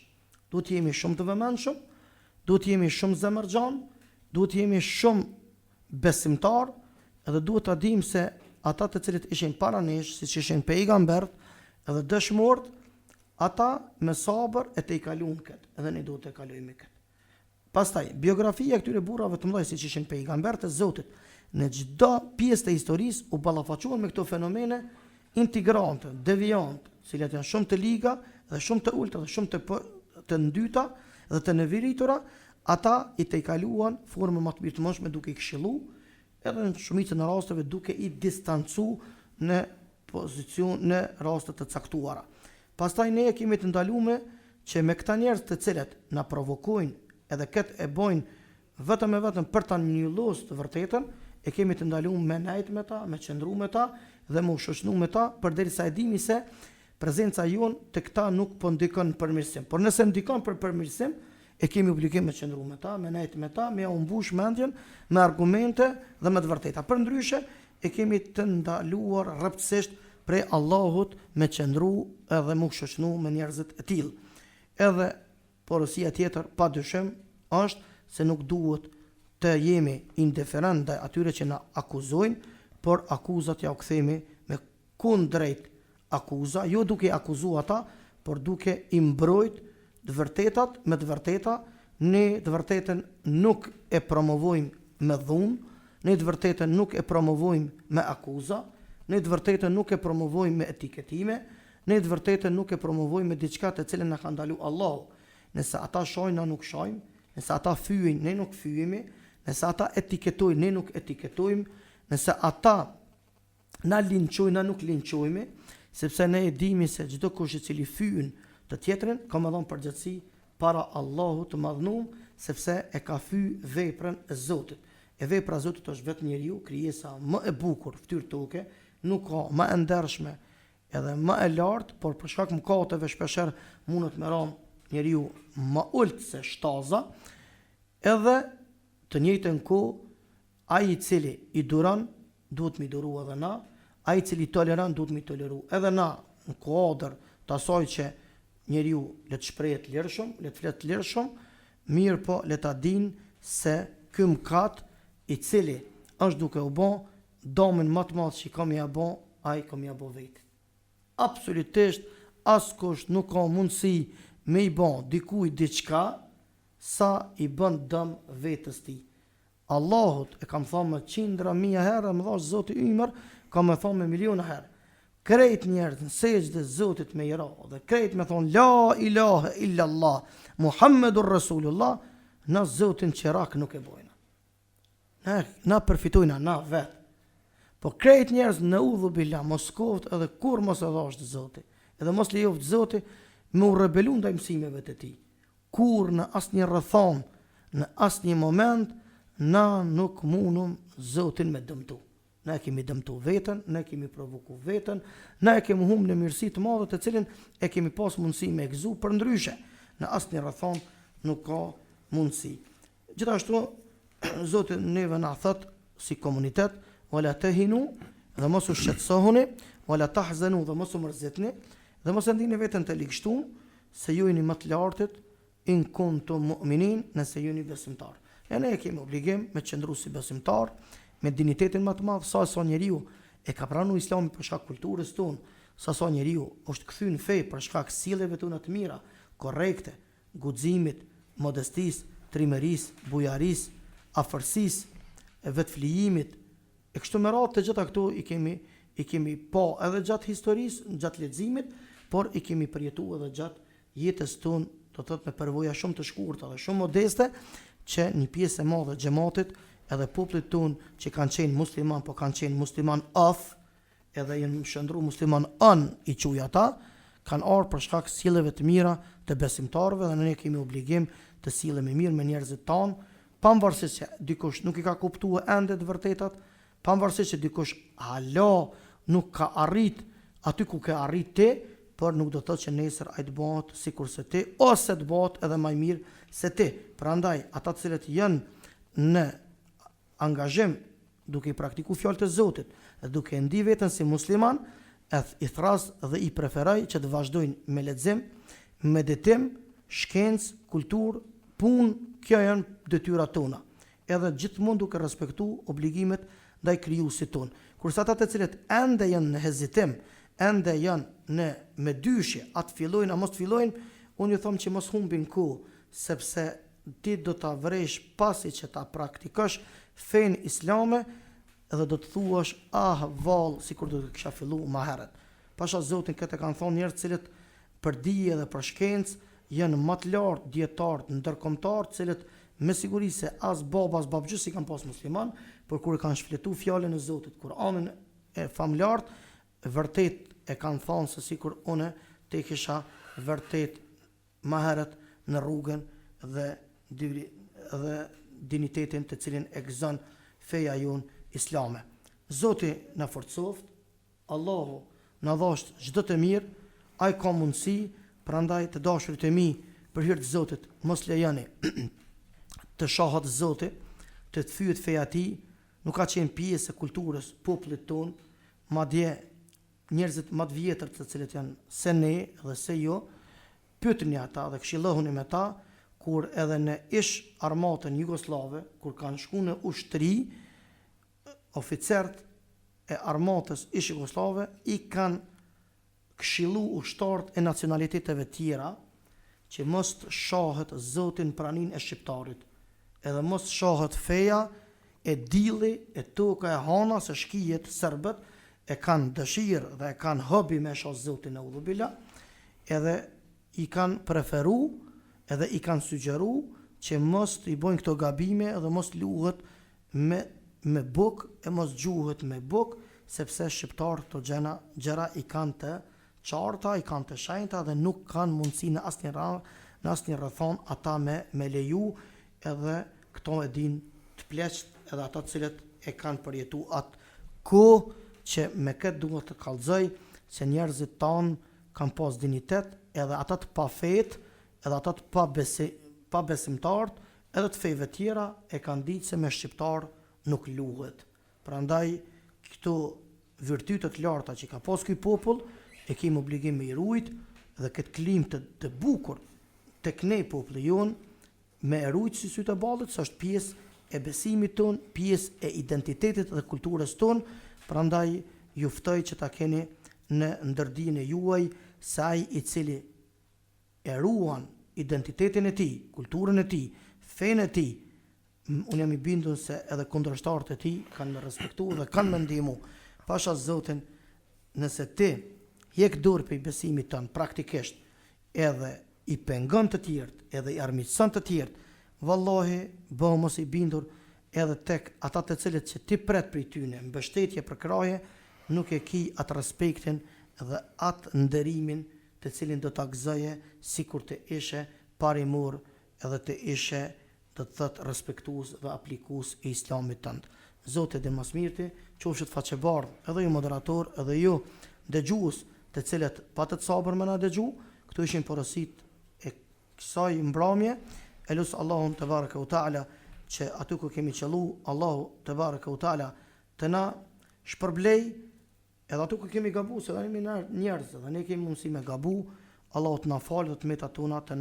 Duhet jemi shumë të vëmendshëm, duhet jemi shumë zemërxhan, duhet jemi shumë besimtar, edhe duhet ta dim se ata të cilët ishin para nesh, siç ishin pejgambert edhe dëshmorët, ata me sabër e te i kaluan këtë, edhe ne duhet të kalojmë këtë. Pastaj, biografia e këtyre burrave të mëdhenj siç ishin pejgamberët e Zotit, në çdo pjesë të historisë u ballafaquan me këto fenomene integrante, devijante, të cilat janë shumë të liga dhe shumë të ulta dhe shumë të ndyta dhe të neviritura, ata i te i kaluan formë më të birtëmshme duke i këshillu, edhe në shumicën e rasteve duke i distancu në pozicion në raste të caktuara. Pastaj ne kemi të ndaluar që me këta njerëz të cilët na provokojnë edhe këtë e bojnë vetëm e vetëm për ta njëllos të vërtetën, e kemi të ndaluar me nejt me ta, me qëndru me ta dhe me u shoqënu me ta, përderisa e dimi se prezenca jonë të këta nuk po ndikon për mirësim. Por nëse ndikon për përmirësim, e kemi obligim me qëndru me ta, me nejt me ta, me umbush mendjen, me argumente dhe me të vërteta. Për ndryshe, e kemi të ndaluar rreptësisht prej Allahut me qëndru edhe me u shoqënu me njerëzit e tillë. Edhe porosia tjetër, pa dyshim, është se nuk duhet të jemi indiferent ndaj atyre që na akuzojnë, por akuzat ja u kthemi me kundrejt akuza, jo duke akuzuar ata, por duke i mbrojt të vërtetat me të vërteta. Ne të vërtetën nuk e promovojmë me dhunë, ne të vërtetën nuk e promovojmë me akuza, ne të vërtetën nuk e promovojmë me etiketime, ne të vërtetën nuk e promovojmë me diçka të cilën na ka ndalu Allahu. Nëse ata shojnë, na nuk shojmë, nëse ata fyejnë, ne nuk fyjemi, nëse ata etiketojnë, ne nuk etiketojmë, nëse ata na linçojnë, na nuk linçojmë, sepse ne e dimi se çdo kush i cili fyen të tjetrin ka më dhënë përgjegjësi para Allahut të madhnuar, sepse e ka fyr veprën e Zotit. E vepra e Zotit është vetë njeriu, krijesa më e bukur fytyrë toke, nuk ka më e ndershme edhe më e lartë, por për shkak mëkateve shpeshherë mundet me ran njeriu më ult se shtaza, edhe të njëjtën kohë ai i cili i duron duhet mi duru edhe na, ai i cili toleron duhet mi toleru edhe na, në kuadër të asaj që njeriu le të shprehet lirshëm, le të flet lirshëm, mirë po le ta din se ky mëkat i cili është duke u bë domin më të madh që kam ia bë, ai kam ia bë vetë. Absolutisht askush nuk ka mundësi me i bën dikujt diçka sa i bën dëm vetës tij. Allahut e kam thënë me qindra mia herë, më thash Zoti ymer, kam e thënë me miliona herë. Krejt njerëz në sejdë Zotit me ira dhe krejt me thonë la ilahe illa Allah, Muhammedur Rasulullah, na Zotin qirak nuk e bojna. Na përfitojna na vetë. Po krejt njerëz në udhu bila mos koft edhe kur mos e dhash të Zoti, edhe mos lejoft Zoti me u rebelu ndaj mësimeve të tij. Kur në asnjë rrethon, në asnjë moment na nuk mundum Zotin me dëmtu. Ne kemi dëmtu veten, ne kemi provoku veten, ne kemi humbur në mirësi të madhe të cilin e kemi pas mundësi me gëzu për ndryshe. Në asnjë rrethon nuk ka mundësi. Gjithashtu Zoti neve na thot si komunitet wala tahinu, dhe mos u shqetësohuni, wala tahzanu, dhe mos u mërzitni, dhe mos e ndini veten të ligështuar, se ju jeni më të lartit in kuntum mu'minin, nëse jeni besimtar. E ne kemi obligim me qëndru si besimtar, me dinitetin më të madh, sa njeriu e ka pranuar Islamin për shkak kulturës tonë, sa njeriu është kthy në fe për shkak sjelljeve tona të mira, korrekte, guximit, modestisë, trimërisë, bujarisë, afërsisë, vetflijimit. E kështu me radhë të gjitha këto i kemi pa edhe gjatë historisë, gjatë leximit, por i kemi përjetuar edhe gjatë jetës tonë, do të thotë me përvoja shumë të shkurtra dhe shumë modeste, që një pjesë e madhe xhamatit edhe popullit tonë që kanë qenë musliman, po kanë qenë musliman edhe janë shndru musliman i quaj ata, kanë ardhur për shkak sjelljeve të mira të besimtarëve dhe ne kemi obligim të sillemi mirë me njerëzit tanë, pavarësisht se dikush nuk i ka kuptuar ende të vërtetat, pavarësisht se dikush hala nuk ka arrit aty ku ka arrit ti, por nuk do të thotë që nesër ai të bëhet sikur se ti ose të bëhet edhe më mirë se ti. Prandaj ata të cilët janë në angazhim duke i praktikuar fjalët e Zotit, dhe duke ndi veten si musliman, i thras dhe i preferoj që të vazhdojnë me lexim, meditim, shkencë, kulturë, punë, kjo janë detyrat tona. Edhe gjithmonë duke respektuar obligimet ndaj krijuesit ton. Kurse ata të cilët ende janë në hezitim, ende janë në me dyshje, atë fillojnë a mos të fillojnë, unë ju them që mos humbin kohë, sepse ti do ta vresh pasi që ta praktikosh fen islame edhe do të thuash vallë sikur do të kisha filluar më herët. Pasha Zotin këtë kanë thonë njerëz të cilët për dije dhe për shkencë janë më të lartë dietarë ndërkombëtar, të cilët me siguri se as baba as babgjys i kanë pas musliman, por kur e kanë shfletuar fjalën e Zotit, Kur'anin e famlart, vërtet e kanë thonë se sikur unë te kisha vërtet më herët në rrugën dhe dinitetin të cilin e gëzon feja jonë islame. Zoti na forcoft, Allahu na dhash çdo të mirë, ai ka mundësi, prandaj të dashurit e mi për hir të Zotit, mos lejoni të shohat Zoti, të thyet feja ti, nuk ka qenë pjesë e kulturës popullit ton, madje njerëzit më të vjetër të cilët janë se ne dhe se jo, pyetni ata dhe këshillohuni me ta, kur edhe në ish armatën jugoslave, kur kanë shku në ushtri, oficerët e armatës ish jugoslave i kanë këshillu ushtarët e nacionaliteteve tjera që mos të shohet Zotin pranin e shqiptarit, edhe mos të shohet feja e dilli e toka e hana se shkijet serbët e kanë dëshirë dhe e kanë hobi me shoh Zotin e udhubila, edhe i kanë preferu edhe i kanë sugjeru që mos të i bojnë këto gabime edhe mos luhet me buk e mos gjuhet me buk, sepse shqiptarë të gjera i kanë të qarta, i kanë të shenjta dhe nuk kanë mundësi në asnjë rrethon ata me leju, edhe këto e din të pleqt edhe ata cilët e kanë përjetu atë kohë që me këtë duhet të kallëzoj se njerëzit tanë kanë pas dinitet, edhe ata të pa fet, edhe ata të pa besimtarët, edhe të fejve tjera e kanë ditë se me shqiptar nuk luhet. Prandaj këto virtytet larta që ka pas ky popull e kemi obligim me i rujt, dhe këtë klim të bukur tek ne populli jon me e rujt si sytë e ballit, se është pjesë e besimit ton, pjesë e identitetit dhe kulturës ton. Prandaj ju ftoj që ta keni në ndërdijen e juaj se ai i cili e ruan identitetin e tij, kulturën e tij, fenë e tij, unë jam i bindur se edhe kundërshtarët e tij kanë me respektu dhe kanë me ndihmu. Pasha Zotin, nëse ti hjek dorë për besimit tënë praktikisht, edhe i pengon të tjerët, edhe i armiqson të tjerët, vallahi bëhu mos i bindur edhe tek ata të cilët që ti pret prej tyne, mbështetje për kraje, nuk e ki atë respektin dhe atë nderimin të cilin do ta gëzoje sikur të ishe parimur edhe të ishe të thëtë respektues dhe aplikues e islamit tënd. Zotë dhe mësmirti, qofshet faqebardh edhe ju moderator, edhe ju dëgjues të cilët patët sabër me na dëgju, këto ishin porosit e kësaj mbrëmje. Elus Allahun te baraka u taala që aty ku kemi qëllu, Allahu te baraka u taala të na shpërblej, edhe aty ku kemi gabu, se jemi njerëz dhe ne kemi mundësi me gabu, Allahu të na falë dhe të metat tona të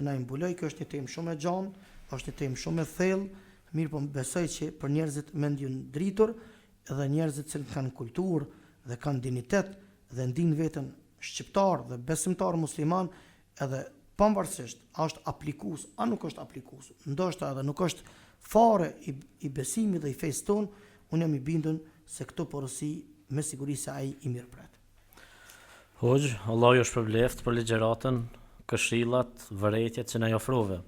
na mbuloj. Kjo është një temë shumë e gjanë, është një temë shumë e thellë, mirë po besoj që për njerëzit mendjen dritur edhe njerëzit që kanë kulturë dhe kanë dinitet dhe ndin veten shqiptar dhe besimtar musliman, edhe pavarësisht a është aplikues a nuk është aplikues, ndoshta edhe nuk është fare i besimit dhe i fesë tonë, unë jam i bindur se këto porosi me siguri se ai i mirëpret. Hoxh, Allah ju shpërbleft për ligjëratën, këshillat, vërejtjet që na ofrove,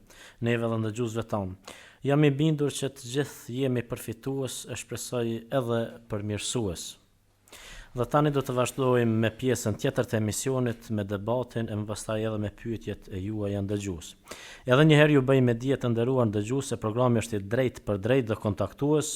neve dhe ndëgjuesve tanë. Jam i bindur që të gjithë jemi përfitues, e shpresoj edhe përmirësues. Dhe tani do të vazhdojmë me pjesën tjetër të emisionit, me debatin e më pastaj edhe me pyetjet e juaja ndëgjues. Edhe një herë ju bëj me dije të nderuar ndëgjues se programi është i drejt për drejt dhe kontaktues,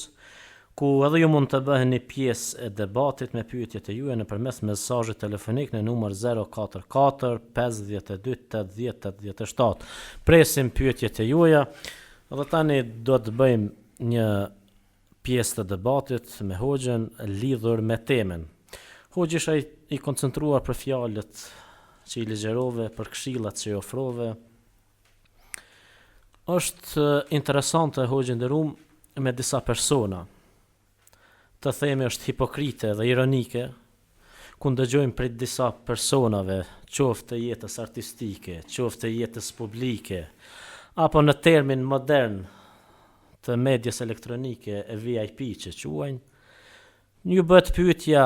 ku edhe ju mund të bëheni pjesë e debatit me pyetjet e juaja nëpërmes mesazhit telefonik në numër 044 52 80 87. Presim pyetjet e juaja. Dhe tani do të bëjmë një pjesë të debatit me Hoxhën lidhur me temën. Hoxhë isha i koncentruar për fjalët që i ligjerove, për këshillat që i ofrove. Është interesante Hoxhë nderuam me disa persona. Të themi është hipokrite dhe ironike, ku ndëgjojmë prej disa personave, qoftë të jetës artistike, qoftë të jetës publike, apo në termin modern të medjes elektronike e VIP që quajnë, një bëhet pyetja,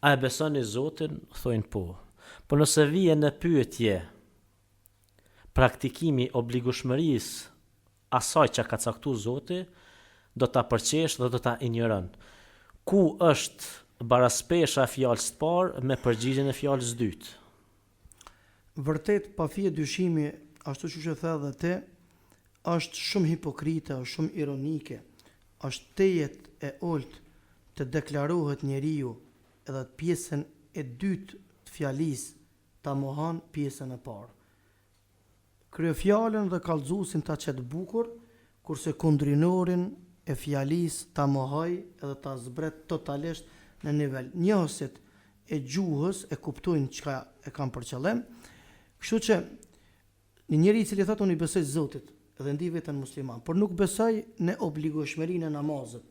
a e besoni Zotin? Thojnë po. Por nëse vije në pyetje praktikimi obligueshmërisë asaj që ka caktuar Zoti, do ta përqesh dhe do ta injoron. Ku është baraspesha e fjalës së parë me përgjigjen e fjalës së dytë? Vërtet, pa fije dyshimi, ashtu që the edhe ti, është shumë hipokrite, është shumë ironike, është tejet e olt të deklarohet njeriu edhe pjesën e dytë të fjalisë ta mohon pjesën e parë. Kryefjalën dhe kallëzuesin ta çet bukur, kurse kundrinorin e fjalisë ta mohoj edhe ta zbret totalisht në nivel. Njohësit e gjuhës e kuptojnë çka e kanë për qëllim. Kështu që një njeri i cili thotë unë i besoj Zotit dhe ndi veten musliman, por nuk besoj në obligueshmërinë e namazit,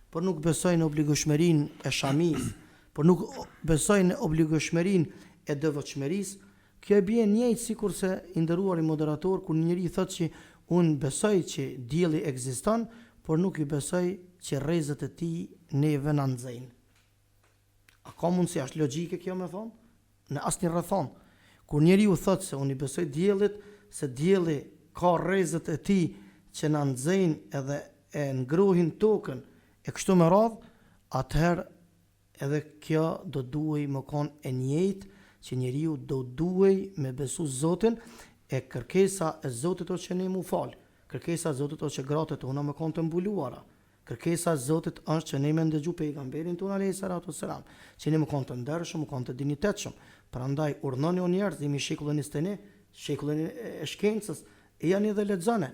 por nuk besoj në obligueshmërinë e shamis, por nuk besoj në obligueshmërinë e devotshmërisë, kjo e bie njëjtë sikur se i nderuari moderator kur një njeri thotë që unë besoj që dielli ekziston, por nuk i besoj që rrezet e tij neve na nxejnë. A ka mundësi, është logjike kjo me thonë? Në asnjë rrethon. Kur njeriu thotë se unë i besoj diellit, se dielli ka rrezet e tij që na nxejnë edhe e ngrohin tokën e kështu me radhë, atëherë edhe kjo do duhej më kon e njëjtë që njeriu do duhej me besu Zotin, e kërkesa e Zotit o që ne mu falë, kërkesa e Zotit o që gratë tona më kon të mbuluara, Kërkesa e Zotit është që ne me ndëgju pejgamberin tonë alayhi salatu wassalam, që ne më konë të ndershëm, më konë të dinjitetshëm. Prandaj urdhoni o njerëz, jemi shekullin 21, shekullin e shkencës, e janë edhe lexone.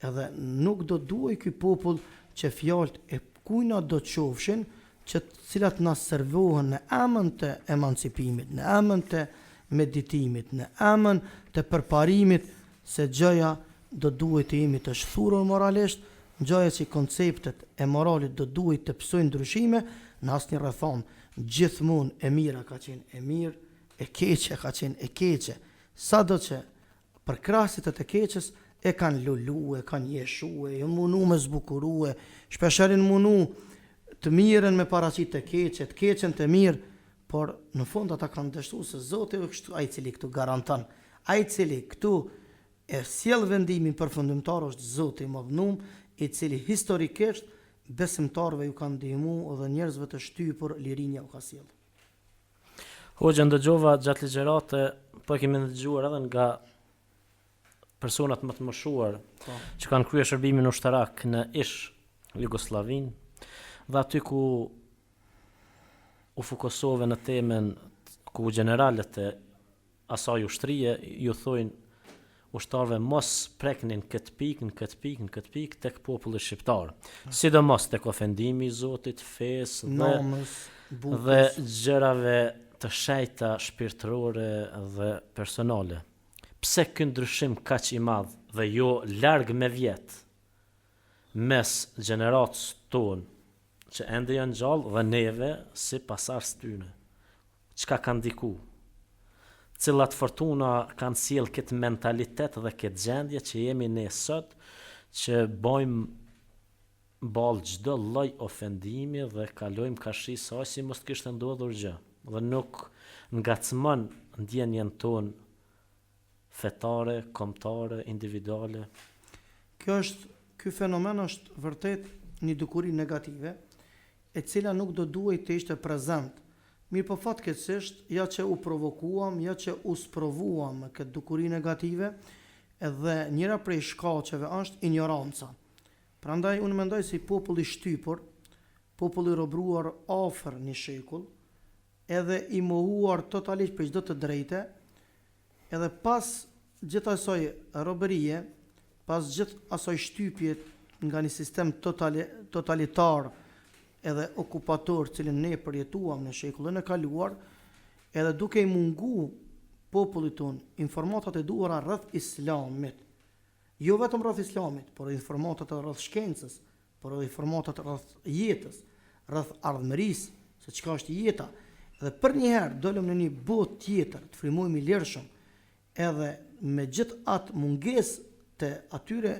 Edhe nuk do duaj ky popull që fjalët e kujna do të qofshin, që të cilat na servohen në emën të emancipimit, në emën të meditimit, në emën të përparimit, se gjëja do duhet të jemi të shthurur moralisht, gjëja që konceptet e moralit do duhet të pësojnë ndryshime në asnjë rrethon. Gjithmonë e mira ka qenë e mirë, e keqja ka qenë e keqe. Sado që për krahasit e të keqes e kanë lulu, e kanë jeshu, e munu me zbukurue, shpesherin munu të mirën me paraqit të keqen të mirë, por në fund ata kanë dështuar se Zoti është ai i cili këtu garanton, ai i cili këtu e sjell vendimin përfundimtar është Zoti i Madhnuar, i cili historikisht besimtarëve ju kanë ndihmuar dhe njerëzve të shtypur lirinia u ka sjell. Hoxha, ndëgjova gjatë ligjërate, po kemi ndëgjuar edhe nga personat më të moshuar që kanë kryer shërbimin ushtarak në ish Jugoslavinë, dhe aty ku u fokusove në temen ku generalet e asaj ushtrie ju thojnë ushtarëve mos preknin këtë pikë tek populli shqiptar. Sidomos tek ofendimi i Zotit, fesë dhe gjërave të shejta shpirtërore dhe personale. Pse ky ndryshim kaq i madh dhe jo larg me vjet mes gjeneratës tonë që ende janë gjallë dhe neve si pasardhës tyne? Çka ka ndiku? Cilat fortuna kanë sjell këtë mentalitet dhe këtë gjendje që jemi ne sot, që bojmë ballë çdo lloj ofendimi dhe kalojmë kashi sa si mos kishte ndodhur gjë, dhe nuk ngacmon ndjenjen tonë fetare, kombëtare, individuale. Ky fenomen është vërtet një dukuri negative, e cila nuk do duhet të ishte prezent. Mirë po fatkeqësisht, ja që u provokuam, ja që u sprovuam me këtë dukuri negative, edhe njëra prej shkaqeve është ignoranca. Prandaj unë mendoj se populli shtypur, populli robruar afër një shekull, edhe i mohuar totalisht për çdo të drejtë, edhe pas gjithë asaj robërie, pas gjithë asaj shtypje nga një sistem totalitar edhe okupator cilin ne përjetuam në shekullin e kaluar, edhe duke i mungu popullit tonë informatat e duhura rreth islamit, jo vetëm rreth islamit, por informatat rreth shkencës, por informatat rreth jetës, rreth ardhmërisë, se çka është jeta. Edhe për një herë dolëm në një botë tjetër, të frymojmë i lirshëm, edhe me gjithë atë mungesë të atyre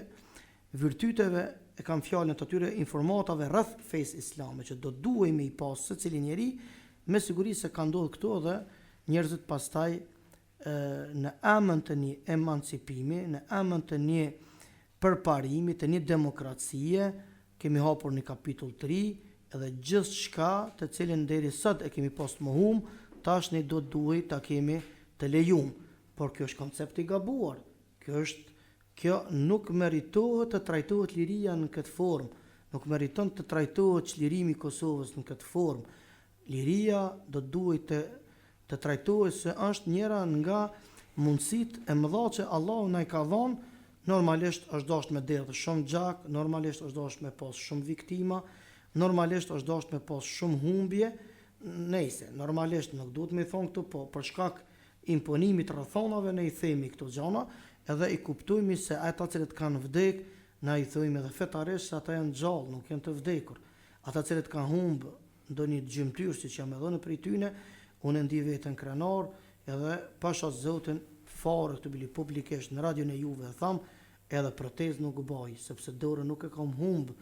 virtyteve, e kam fjalën të atyre informatave rreth fesë islame, që do duhemi i pas secili njeri, me siguri se ka ndodhur këtu dhe njerëzit pastaj në emën të një emancipimi, në emën të një përparimi, të një demokracie, kemi hapur një kapitull të ri, edhe gjithë shka të cilin deri sot e kemi pas të mohum, tash ne do duhet ta kemi të lejum. Por kjo është koncepti gabuar, kjo nuk meritohet të trajtohet liria në këtë formë, nuk meriton të trajtohet çlirimi i Kosovës në këtë formë. Liria do duhet të trajtohet se është njëra nga mundësitë e mëdha që Allahu na i ka dhënë. Normalisht është dashur me derdhë shumë gjak, normalisht është dashur me pas shumë viktima, normalisht është dashur me pas shumë humbje. Nëse normalisht nuk duhet me thonë këtu, po për shkak imponimit rrethonave ne i themi këto gjëra, edhe i kuptojmë se ata që kanë vdek, na i thojmë edhe fetarisht se ata janë gjallë, nuk janë të vdekur. Ata që kanë humbë ndonjë gjymtyr siç jam edhe në prej tyne, unë ndi veten krenar, edhe pasha Zotin fare këtë bili publikisht në radion e Juve e tham, edhe protez nuk baj, sepse dorë nuk e kam humbë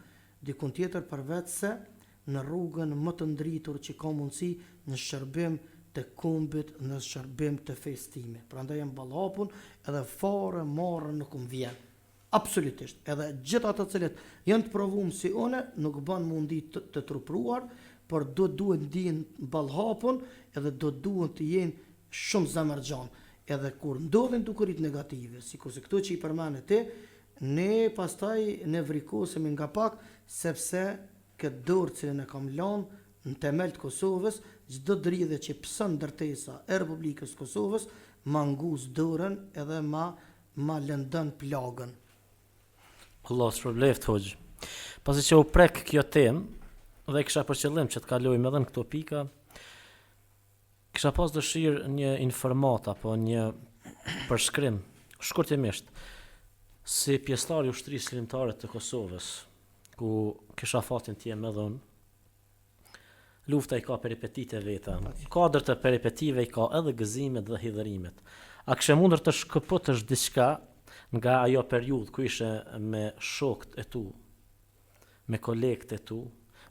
dikun tjetër përveç se në rrugën më të ndritur që ka mundësi në shërbim të kombit, në shërbim të festime. Prandaj jam ballhapun, edhe fare marrë nuk më vjen. Absolutisht. Edhe gjithë ata të cilët janë të provuar si unë, nuk bën mundi të trupruar, por duhet ndihen ballhapun, edhe duhet të jenë shumë zemërxhan. Edhe kur ndodhin dukurit negative, sikur se këto që i përmend ti, Ne pastaj ne vrikosemi nga pak, sepse këtë dorë cilën e kam lanë në temel të Kosovës, çdo dridhje që pësën ndërtesa e Republikës Kosovës, ma nguz dorën edhe ma lëndën plagën. Allah shpërbleft hoxh. Pasi që u prek kjo temë dhe kisha për qëllim që të kalojmë edhe në këto pika, kisha pas dëshirë një informat apo një përshkrim shkurtimisht si pjesëtar i ushtrisë lindtare të Kosovës, ku kisha fatin të jem edhe unë. Lufta i ka peripetit e veta. Kadër të peripetive i ka edhe gëzimet dhe hidhërimet. A kishe mundur të shkëputësh diçka nga ajo periudhë ku ishe me shokët e tu, me kolegët e tu,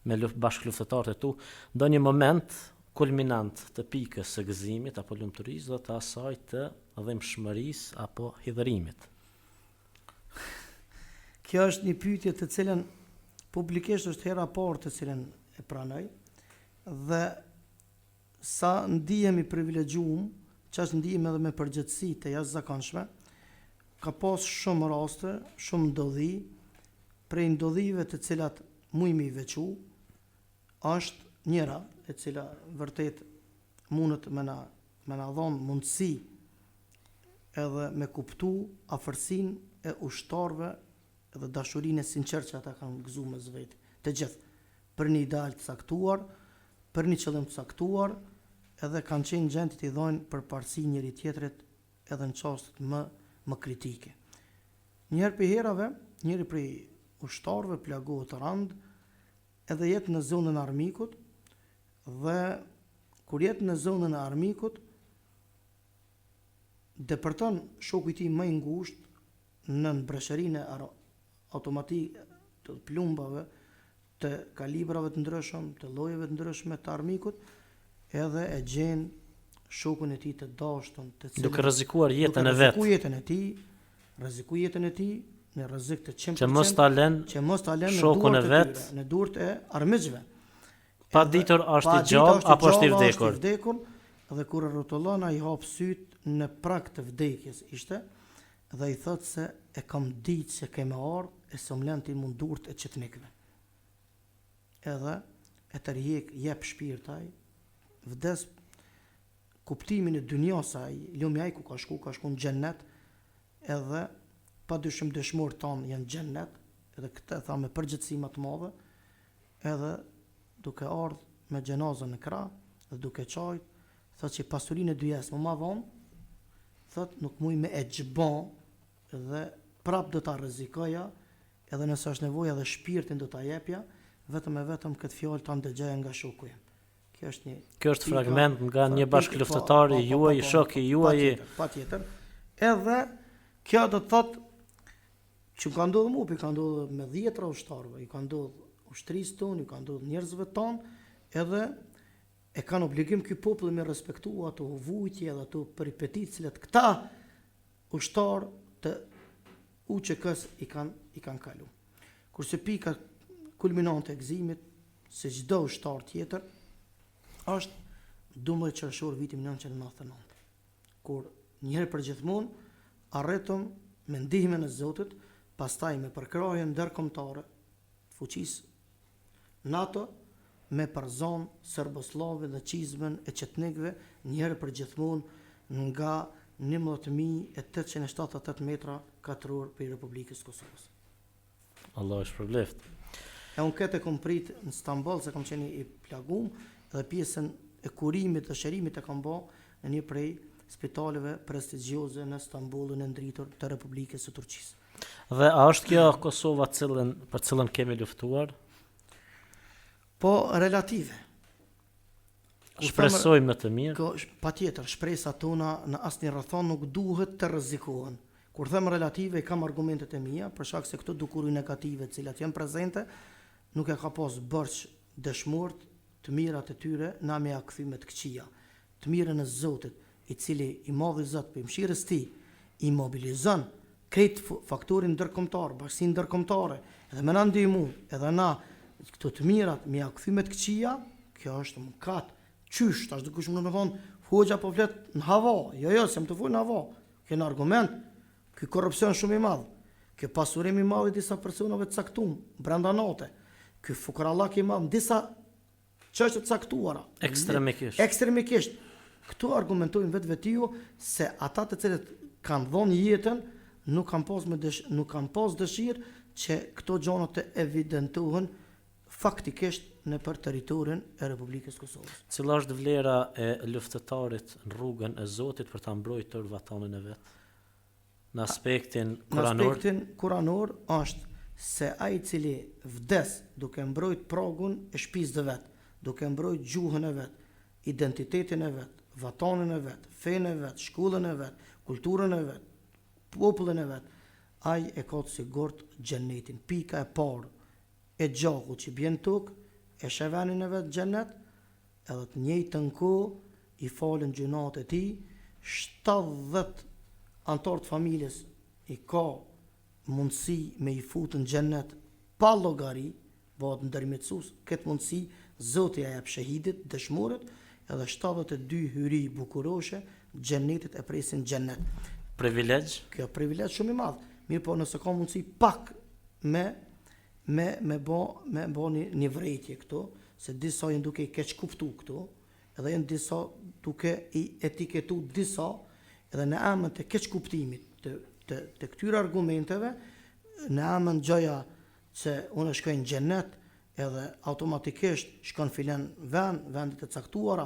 me bashkëluftëtarët e tu, ndonjë moment kulminant të pikës së gëzimit apo lumturisë dhe të asaj të dhimbshmërisë apo hidhërimit? Kjo është një pyetje të cilën publikisht është hera parë të cilën e pranoj, dhe sa ndihemi privilegjuar, çast ndihem edhe me përgjegjësi të jashtëzakonshme, ka pas shumë raste, shumë ndodhi, prej ndodhive të cilat mujmë i veçu, është njëra e cila vërtet mundet me na dhon mundësi edhe me kuptu afërsinë e ushtarëve edhe dashurinë e sinqertë që ata kanë gëzuar mes vetë, të gjithë, për një ideal të caktuar, për një qëllim të caktuar, edhe kanë qenë gjendë të i dhojnë për parësi njëri tjetrit edhe në çastet më kritike. Njëherë për herave, njëri prej ushtarëve plagohet rand, edhe jetë në zonën e armikut, dhe kur jetë në zonën e armikut, depërton shoku i tij më i ngushtë në breshërinë automatike të plumbave, të kalibrave të ndryshëm, të llojeve të ndryshme të armikut, edhe e gjen shokun e tij të dashur, të cilin duke rrezikuar jetën e vet. Rreziku jetën e tij në rrezik të 100%, që mos ta lën shokun e vet në durët e armiqve. Pa ditur është i gjallë apo është i vdekur. Dhe kur rrotullon ai hap syt në prag të vdekjes ishte, dhe i thot se e kam ditë se kemë ardhur e somlën ti mund durët e çetnikëve. Edhe e tërhiq jep shpirtaj, vdes kuptimin e dynjas ai, lumi ai ku ka shku në xhennet, edhe pa dyshim dëshmor tonë janë xhennet, edhe këtë tha me përgjithësi më të madhe, edhe duke ardhur me xhenazën në krah dhe duke çajt, thotë që pasurinë e dyjes më vonë, thotë nuk muj me e xhbon dhe prap do ta rrezikoja, edhe nëse është nevojë edhe shpirtin do ta jepja, vetëm këtë fjalë ta ndëgjoja nga shoku im. Kjo është fragment nga një bashkëluftëtar i juaj, shoku i juaj. Patjetër. Edhe kjo do të thotë që ka ndodhur mua, ka ndodhur me 10 ushtarëve, i ka ndodhur ushtrisë tonë, i ka ndodhur njerëzve tonë, edhe e kanë obligim ky popull me respektu ato vujtje dhe ato peripetit cilat këta ushtarë të UÇK-s i kanë kalu. Kurse pika kulminante e gëzimit se çdo ushtar tjetër është 12 qershor vitin 1999, kur njëherë për gjithmonë arritëm me ndihmën e Zotit, pastaj me përkrahjen ndërkombëtare të fuqisë NATO, me përzon Serbosllave dhe çizmën e çetnikëve njëherë për gjithmonë nga 11.878 metra katror për Republikës Kosovës. Allah është shpërbleft. E unë këtë e kom prit në Stamboll, se kom qenë i plagum, dhe pjesën e kurimit dhe shërimit e kom bo në një prej spitaleve prestigjioze në Stambollin e ndritur të Republikës së Turqisë. Dhe a është kjo Kosova për cilën kemi luftuar? Po, relative. Shpresojmë në të mirë. Patjetër, shpresa tona në asnjë rrethon nuk duhet të rrezikohen. Kur them relative, kam argumentet e mia, për shkak se këto dukuri negative të cilat janë prezente, nuk e ka pas bërç dëshmort të mirat e tyre na me ia kthyme të këqija. Të mirën e Zotit, i cili i madhi Zot për mëshirës tij i mobilizon këtë faktorin ndërkombëtar, bashkinë ndërkombëtare, edhe më na ndihmu, edhe na këto të mirat me ia kthyme të këqija, kjo është mëkat. Qysh, tash dikush mund të thonë, hoxha po flet në hava. Jo, se më të fol në hava. Kënë argument, ky korrupsion shumë i madh. Ky pasurim i madh i disa personave të caktuar brenda natë. Ky fukarallak i madh në disa çështje të caktuara. Ekstremikisht. Këtu argumentojnë vetvetijo se ata të cilët kanë dhënë jetën nuk kanë pas dëshirë që këto gjëra të evidentohen faktikisht në për territorin e Republikës Kosovës. Cila është vlera e luftëtarit në rrugën e Zotit për ta mbrojtur vatanin e vet? Në aspektin kuranor. Në aspektin kuranor është se ai i cili vdes duke mbrojt pragun e shtëpisë së vet, duke mbrojt gjuhën e vet, identitetin e vet, vatanin e vet, fenë e vet, shkollën e vet, kulturën e vet, popullin e vet, ai e ka të sigurt xhenetin. Pika e parë e gjaku që bjen tokë, e shevenin e vet xhenet, edhe të njëjtën kohë i falen gjunat e tij, 70 antar të familjes i ka mundësi me i futë në xhenet pa llogari, bëhet ndërmjetësues këtë mundësi Zoti ja jep shahidit, dëshmorët, edhe 72 hyri bukuroshe xhenetit e presin xhenet. Privilegj? Kjo privilegj shumë i madh. Mirë po nëse ka mundësi pak me bo një vrejtje këtu, se disa janë duke i keq kuptu këtu, edhe janë disa duke i etiketu disa, edhe në emën të keq kuptimit të këtyre argumenteve, në emën gjëja që unë shkoj në xhenet, edhe automatikisht shkon filan vendet e caktuara,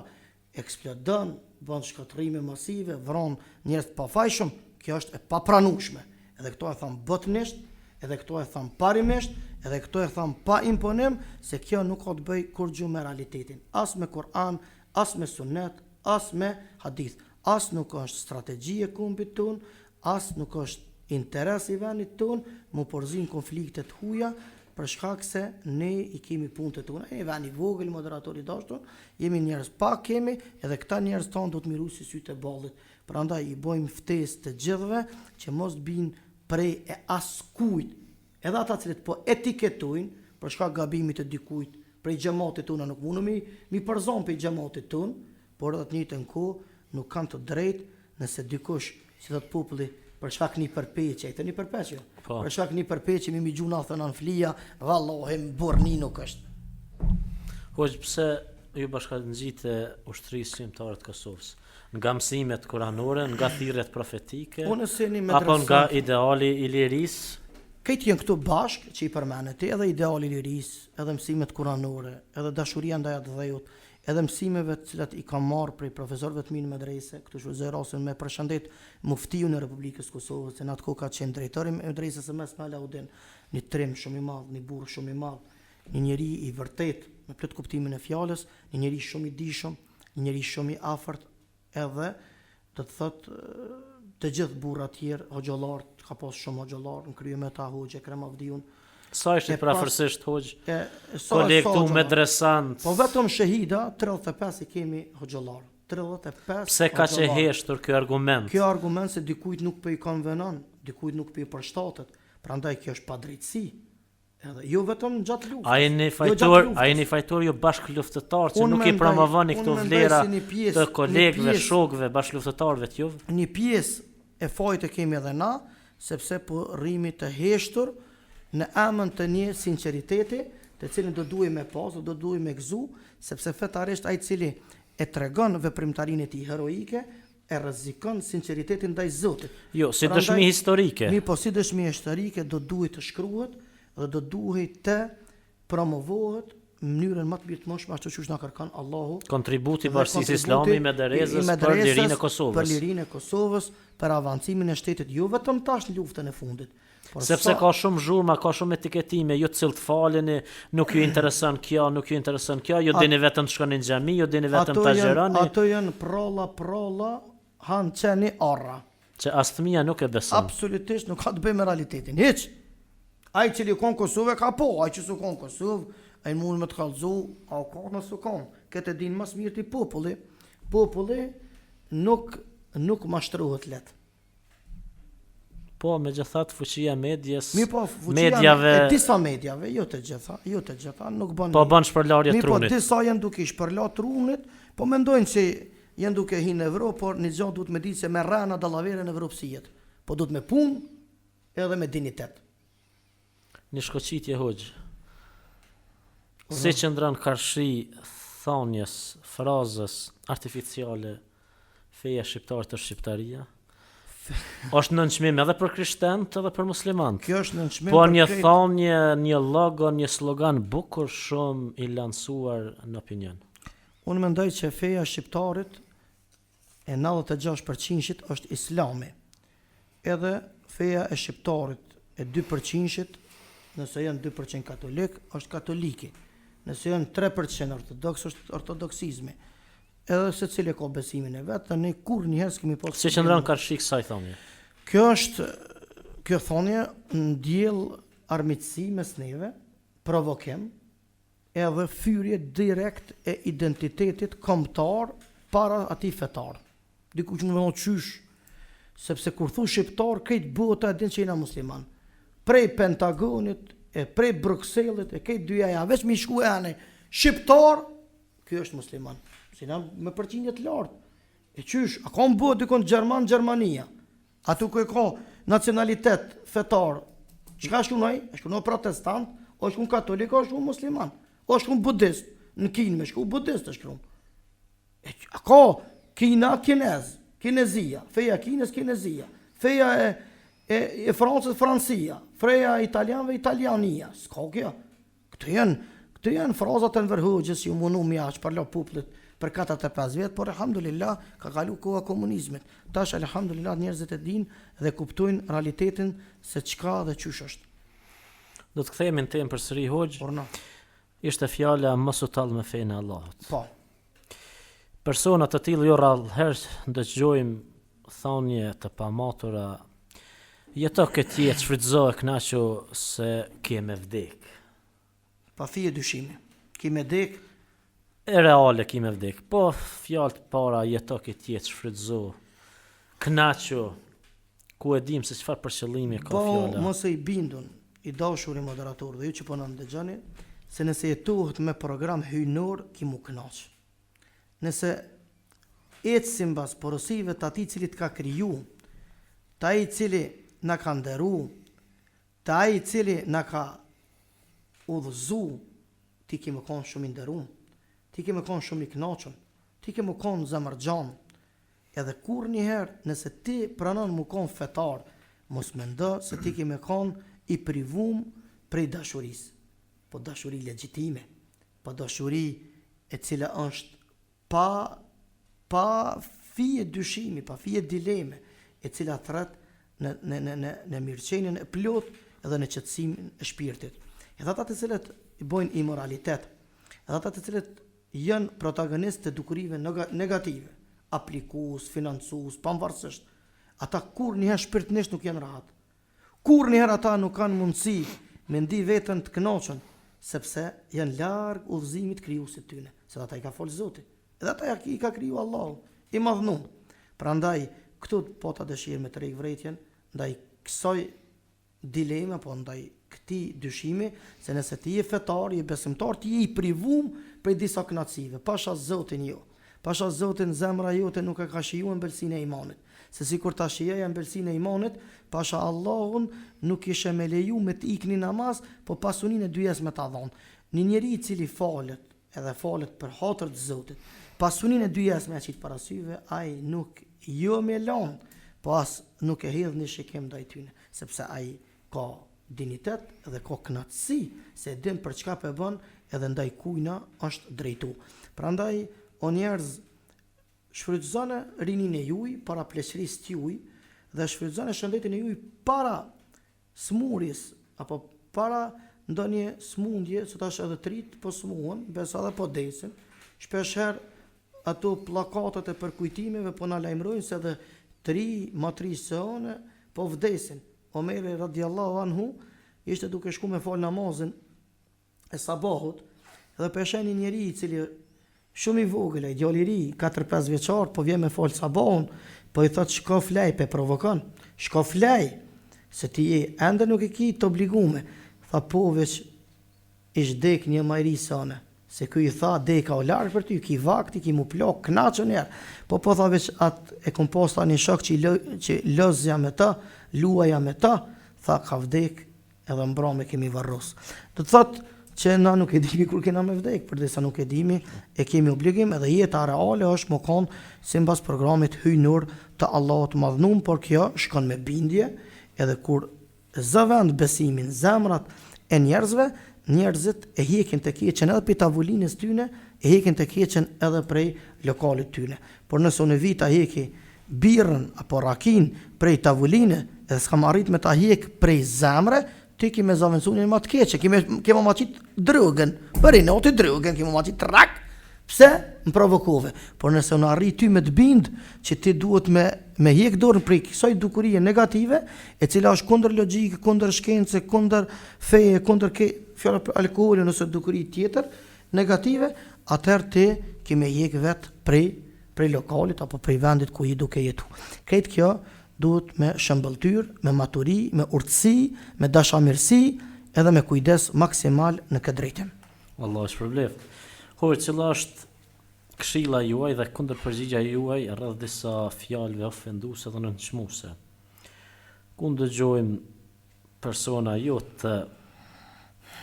eksplodon, bën shkatërrime masive, vron njerëz të pafajshëm, kjo është e papranueshme. Edhe këto e thon botënisht, edhe këto e thon parimisht, edhe këto e thon pa imponim, se kjo nuk ka të bëj kurrë me realitetin. As me Kur'an, as me Sunet, as me hadith. As nuk është strategji e kombit ton, as nuk është interes i vendit ton, mu porzin konfliktet huaja, për shkak se ne i kemi punët e tona, e vani vogël, moderatori dashur, jemi njerëz pak kemi, edhe këta njerëz tonë do të miru si sytë e ballit. Prandaj i bojmë ftesë të gjithëve që mos binë prej e askujt, edhe ata cilët po etiketojnë për shkak gabimit të dikujt, prej xhamatit tona nuk mundemi mi përzon për xhamatit ton, por edhe të njëjtën kohë nuk kanë të drejtë nëse dikush, si thot populli, për shkak një përpeqje, e të një përpeqje. Për shkak një përpeqje mi gjuna thënë flia, vallohi burni nuk është. Hoxh, pse ju bashkangjitë ushtrisë shqiptare të Kosovës? Nga mësimet kuranore, nga thirrjet profetike, apo nga ideali i lirisë? Këtë janë këtu bashkë që i përmenet, edhe ideali i lirisë, edhe mësimet kuranore, edhe dashuria ndaj atë dhejut, edhe mësimeve të cilat i kam marrë prej profesorëve të mi në medrese, këtu shfrytëzoj rastin me përshëndet muftiun e Republikës Kosovës, se në atë kohë ka qenë drejtori i medresës së Mesme Alaudin, një trim shumë i madh, një burr shumë i madh, një njeri i vërtet me plot kuptimin e fjalës, një njeri shumë i dijshëm, një njeri shumë i afërt, edhe do të thotë të gjithë burrat tjerë, hoxhallar, ka pas shumë hoxhallar në krye me ta hoxhë Kremavdiun. Sa ishte prafërsisht hoxh? Koleg tu medresant. Po vetëm shahida 35 i kemi hoxhallar. 35. Pse ka që heshtur ky argument? Kjo argument se dikujt nuk po i kanë venon, dikujt nuk po i përshtatet. Prandaj kjo është padrejtësi. Edhe jo vetëm gjatë luftës. A jeni fajtor jo bashkë luftëtar që nuk i promovoni këto vlera të kolegëve, shokëve, bashkë luftëtarëve të juve? Një pjesë e fajit e kemi edhe na, sepse po rrimi të heshtur në emën të një sinceriteti, të cilin do duhet me pas, do duhet me gëzu, sepse fetarisht ai i cili e tregon veprimtarinë e tij heroike, e rrezikon sinceritetin ndaj Zotit. Jo, si dëshmi historike. Po si dëshmi historike do duhet të shkruhet dhe do duhet të promovohet në mënyrën më të birtëmshme ashtu siç na kërkon Allahu. Kontributi i Bashkisë Islame Mederezës për lirinë e Kosovës. Për lirinë e Kosovës, për avancimin e shtetit, jo vetëm tash në luftën e fundit. Sepse ka shumë zhurma, ka shumë etiketime, jo cilët faleni, nuk ju intereson kjo, nuk ju intereson kjo, jo dini vetëm të shkoni në xhami, jo dini vetëm të agjeroni. Ato janë prolla, hanë qeni arra. Që as fëmia nuk e beson. Absolutisht nuk ka të bëjë me realitetin, hiç. Ai që li kon Kosovë ka po, ai që su kon Kosovë, ai mund me të kallëzu, a ka nësë kon. Këtë din mas mirë ti populli. Populli nuk mashtrohet letë. Po, me gjithat fuqia medjes, medjave... Disa medjave, jo të gjitha, nuk bën... Po, bën shpërlarje trunit. Po, disa janë duke shpërlar trunit, po mendojnë që janë duke hi në Evropë, por një gjatë duhet me ditë se me rana dallavere në Evropë si jetë. Po, duhet me punë edhe me dignitet. Një shkoqitje hoxh. Si qëndron karshi thonjes, frazës artificiale feja shqiptare të shqiptaria? Është nënçmim edhe për krishterët edhe për muslimanët. Kjo është nënçmim Po për një krejt. thonje, një logo, një slogan bukur shumë i lansuar në opinion. Unë mendoj që feja shqiptarit e 96% është islami. Edhe feja e shqiptarit e 2%, nëse janë 2% katolik, është katoliki. Nëse janë 3% ortodoks, është ortodoksizmi. Edhe se cili ka besimin e vetë, ne kur njëherë s'kemi pas. Si qëndron karshi kësaj thonje? Kjo thonje ndjell armiqësi mes neve, provokim, edhe fyrje direkt e identitetit kombëtar para atij fetar. Dikush më thonë qysh, sepse kur thu shqiptar, krejt bota e din që jena musliman. Prej Pentagonit, e prej Bruxellit, e krejt dyja veç mi shku e anë shqiptar, kjo është musliman. Si na me përqindje të lartë. E qysh, a ka më bëhet dikon Gjermania? Atu ku e ka nacionalitet fetar, çka shkunoj? E shkunoj protestant, o shkun katolik, o shkun musliman, o shkun budist. Në Kinë me shku budist e shkun. A ka Kina, kinezia, feja Kinës, kinezia, feja e Francës, Francia, feja italianëve, italiania. S'ka kjo. Këto janë frazat e Enver-Hoxhës që mundu mi aq për la popullit për 45 vjet, por alhamdulillah ka kalu koha komunizmit. Tash alhamdulillah njerëzit e dinë dhe kuptojnë realitetin se çka dhe çysh është. Do të kthehemi në temë përsëri hoxh. Por na. Ishte fjala mos u tall me fenë e Allahut. Po. Persona të tillë jo rrallëherë dëgjojmë thonje të pamatura. Jeto këtë jetë, shfrytëzo e kënaqu se keme vdek. Pa fije dyshimi. Kime dek, E reale kime vdek. Po fjalë të para jeto këtë jetë, shfrytëzo. Kënaqu ku e dim se çfarë për qëllimi ka po fjala. mos e i bindun i dashur i moderator dhe ju që po na ndëgjoni, se nëse jetohet me program hyjnor, ki mu kënaq. Nëse ecsim mbas porosive të atij cili të ka kriju, të ai cili na ka nderu, të ai cili na ka udhëzu, ti ke më konë shumë i nderuar, ti ke më konë shumë i kënaqur, ti ke më konë zamërxhan. Edhe kur njëherë nëse ti pranon më konë fetar, mos mendo se ti ke më konë i privum prej dashurisë, po dashuri legjitime, po dashuri e cila është pa fije dyshimi, pa fije dileme, e cila thret në mirëqenien e plot edhe në qetësimin e shpirtit. Edhe ata të cilët i bojnë imoralitet, edhe ata të cilët janë protagonistë të dukurive negative, aplikus, financues, pavarësisht, ata kur njëherë shpirtnisht nuk janë rahat. Kur njëherë ata nuk kanë mundësi me ndi veten të kënaqur, sepse janë larg udhëzimit krijuesit tyne, se ata i ka fol Zoti. Edhe ata i ka kriju Allahu, i madhnuar. Prandaj këtu po ta dëshirë me të rejë vretjen, ndaj kësaj dilema, po ndaj këtij dyshimi, se nëse ti je fetar, je besimtar, ti je i privum prej disa kënaqësive, pasha Zotin jo. Pasha Zotin zemra jote nuk e ka shijuar ëmbëlsinë e imanit. Se sikur ta shijoj ëmbëlsinë e imanit, pasha Allahun nuk ishe me leju me të ikni namaz, po pasuninë e dyjes me ta dhon. Një njeri i cili falet, edhe falet për hatër të Zotit, pasuninë e dyjes me aqit parasyve, ai nuk jo me lon, po as nuk e hedh një shikim ndaj tyne, sepse ai ka dinitet dhe ka kënaqësi se din për çka po e bën edhe ndaj kujna është drejtu. Prandaj o njerëz, shfrytëzoni rinin e juaj para pleqërisë të juaj dhe shfrytëzoni shëndetin e juaj para smurjes apo para ndonjë smundje, se tash edhe trit po smuhen, besa edhe po desin. Shpeshherë ato pllakatet e përkujtimeve po na lajmërojnë se edhe tri matrisone po vdesin. Omeri radiallahu anhu ishte duke shku me fal namazin e sabahut dhe peshen një njeri i cili shumë i vogël, i djali i ri, 4-5 vjeçar, po vjen me fal sabahun, po i thot shko flej, pe provokon. Shko flej, se ti ende nuk e ki të obligume. Tha po veç ish dek një majri sane, se ky i tha deka o larg për ty, ki vakti, ki mu plak, knaqën njerë. Po tha veç atë e kom pas tha një shok që lozja me ta, luaja me ta, tha ka vdek edhe mbrome kemi varros. Do të thotë që na nuk e dimi kur kena me vdek, përdesa nuk e dimi, e kemi obligim edhe jeta reale është më konë sipas programit hyjnor të Allahut madhnum, por kjo shkon me bindje, edhe kur zëvend besimin zemrat e njerëzve, njerëzit e hekin të keqen edhe për tavulinës tyne, e hekin të keqen edhe prej lokalit tyne. Por nëse unë vita heki birën apo rakin prej tavuline, edhe s'kam arrit me ta hek prej zemre, ti ki me zavendësunin ma të keqe, kema ma qitë drogën, për i noti drogën, kema ma qitë rak, pse? Më provokove. Por nëse unë arri ty me të bind, që ti duhet me hjek dorën prej kësaj dukurie negative, e cila është kundër logjike, kundër shkence, kundër feje, kundër fjala për alkoholin ose dukuri tjetër negative, atëherë ti ki me hjek vetë prej lokalit apo prej vendit ku i duke jetu. Këtë kjo duhet me shëmbëltyr, me maturi, me urtësi, me dashamirësi, edhe me kujdes maksimal në këtë drejtim. Allah është përbleft. Hoj, cila është këshilla juaj dhe kundër përgjigja juaj rreth disa fjalëve ofenduese dhe nënçmuese? Ku ndëgjojmë persona jo të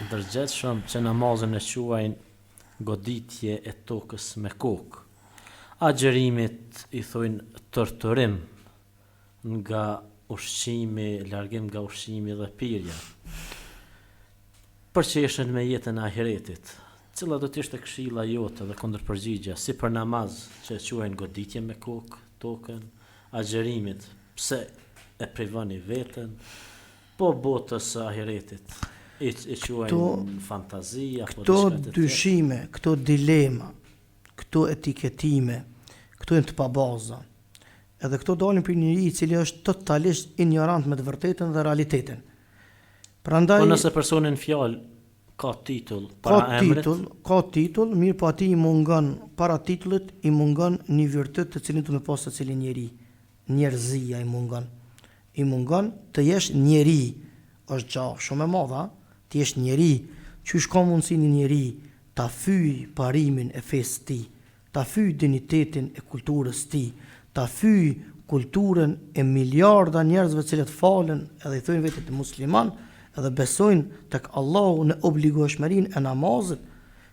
ndërgjetshëm që namazën e quajnë goditje e tokës me kokë. Agjërimit i thojnë torturim nga ushqimi, largim nga ushqimi dhe pirja. Përqeshen me jetën e ahiretit. Cila do të ishte këshilla jote dhe kundërpërgjigja, si për namaz që e quajnë goditje me kokë, tokën, agjërimit, pse e privoni veten, po botës së ahiretit, e quajnë fantazia, këto dyshime, këto dilema, këto etiketime, këto janë të pabaza. Edhe këto dalin për njëri i cili është totalisht ignorant me të vërtetën dhe realitetin. Prandaj, po nëse personin fjalë ka titull para emrit, ka titull, mirë po ati i mungon para titullit, i mungon një virtyt të cilin të me pas të cilin njeri. Njerëzia i mungon. I mungon të jesh njeri. Është gjahë shumë e madha, të jesh njeri, që shka mundësi një njeri ta fyj parimin e fesë ti, ta fyj dignitetin e kulturës ti, ta fyj kulturën e miliarda njerëzve cilët falen edhe i thojnë vetit të musliman edhe besojnë tek Allahu në obligueshmërinë e namazit.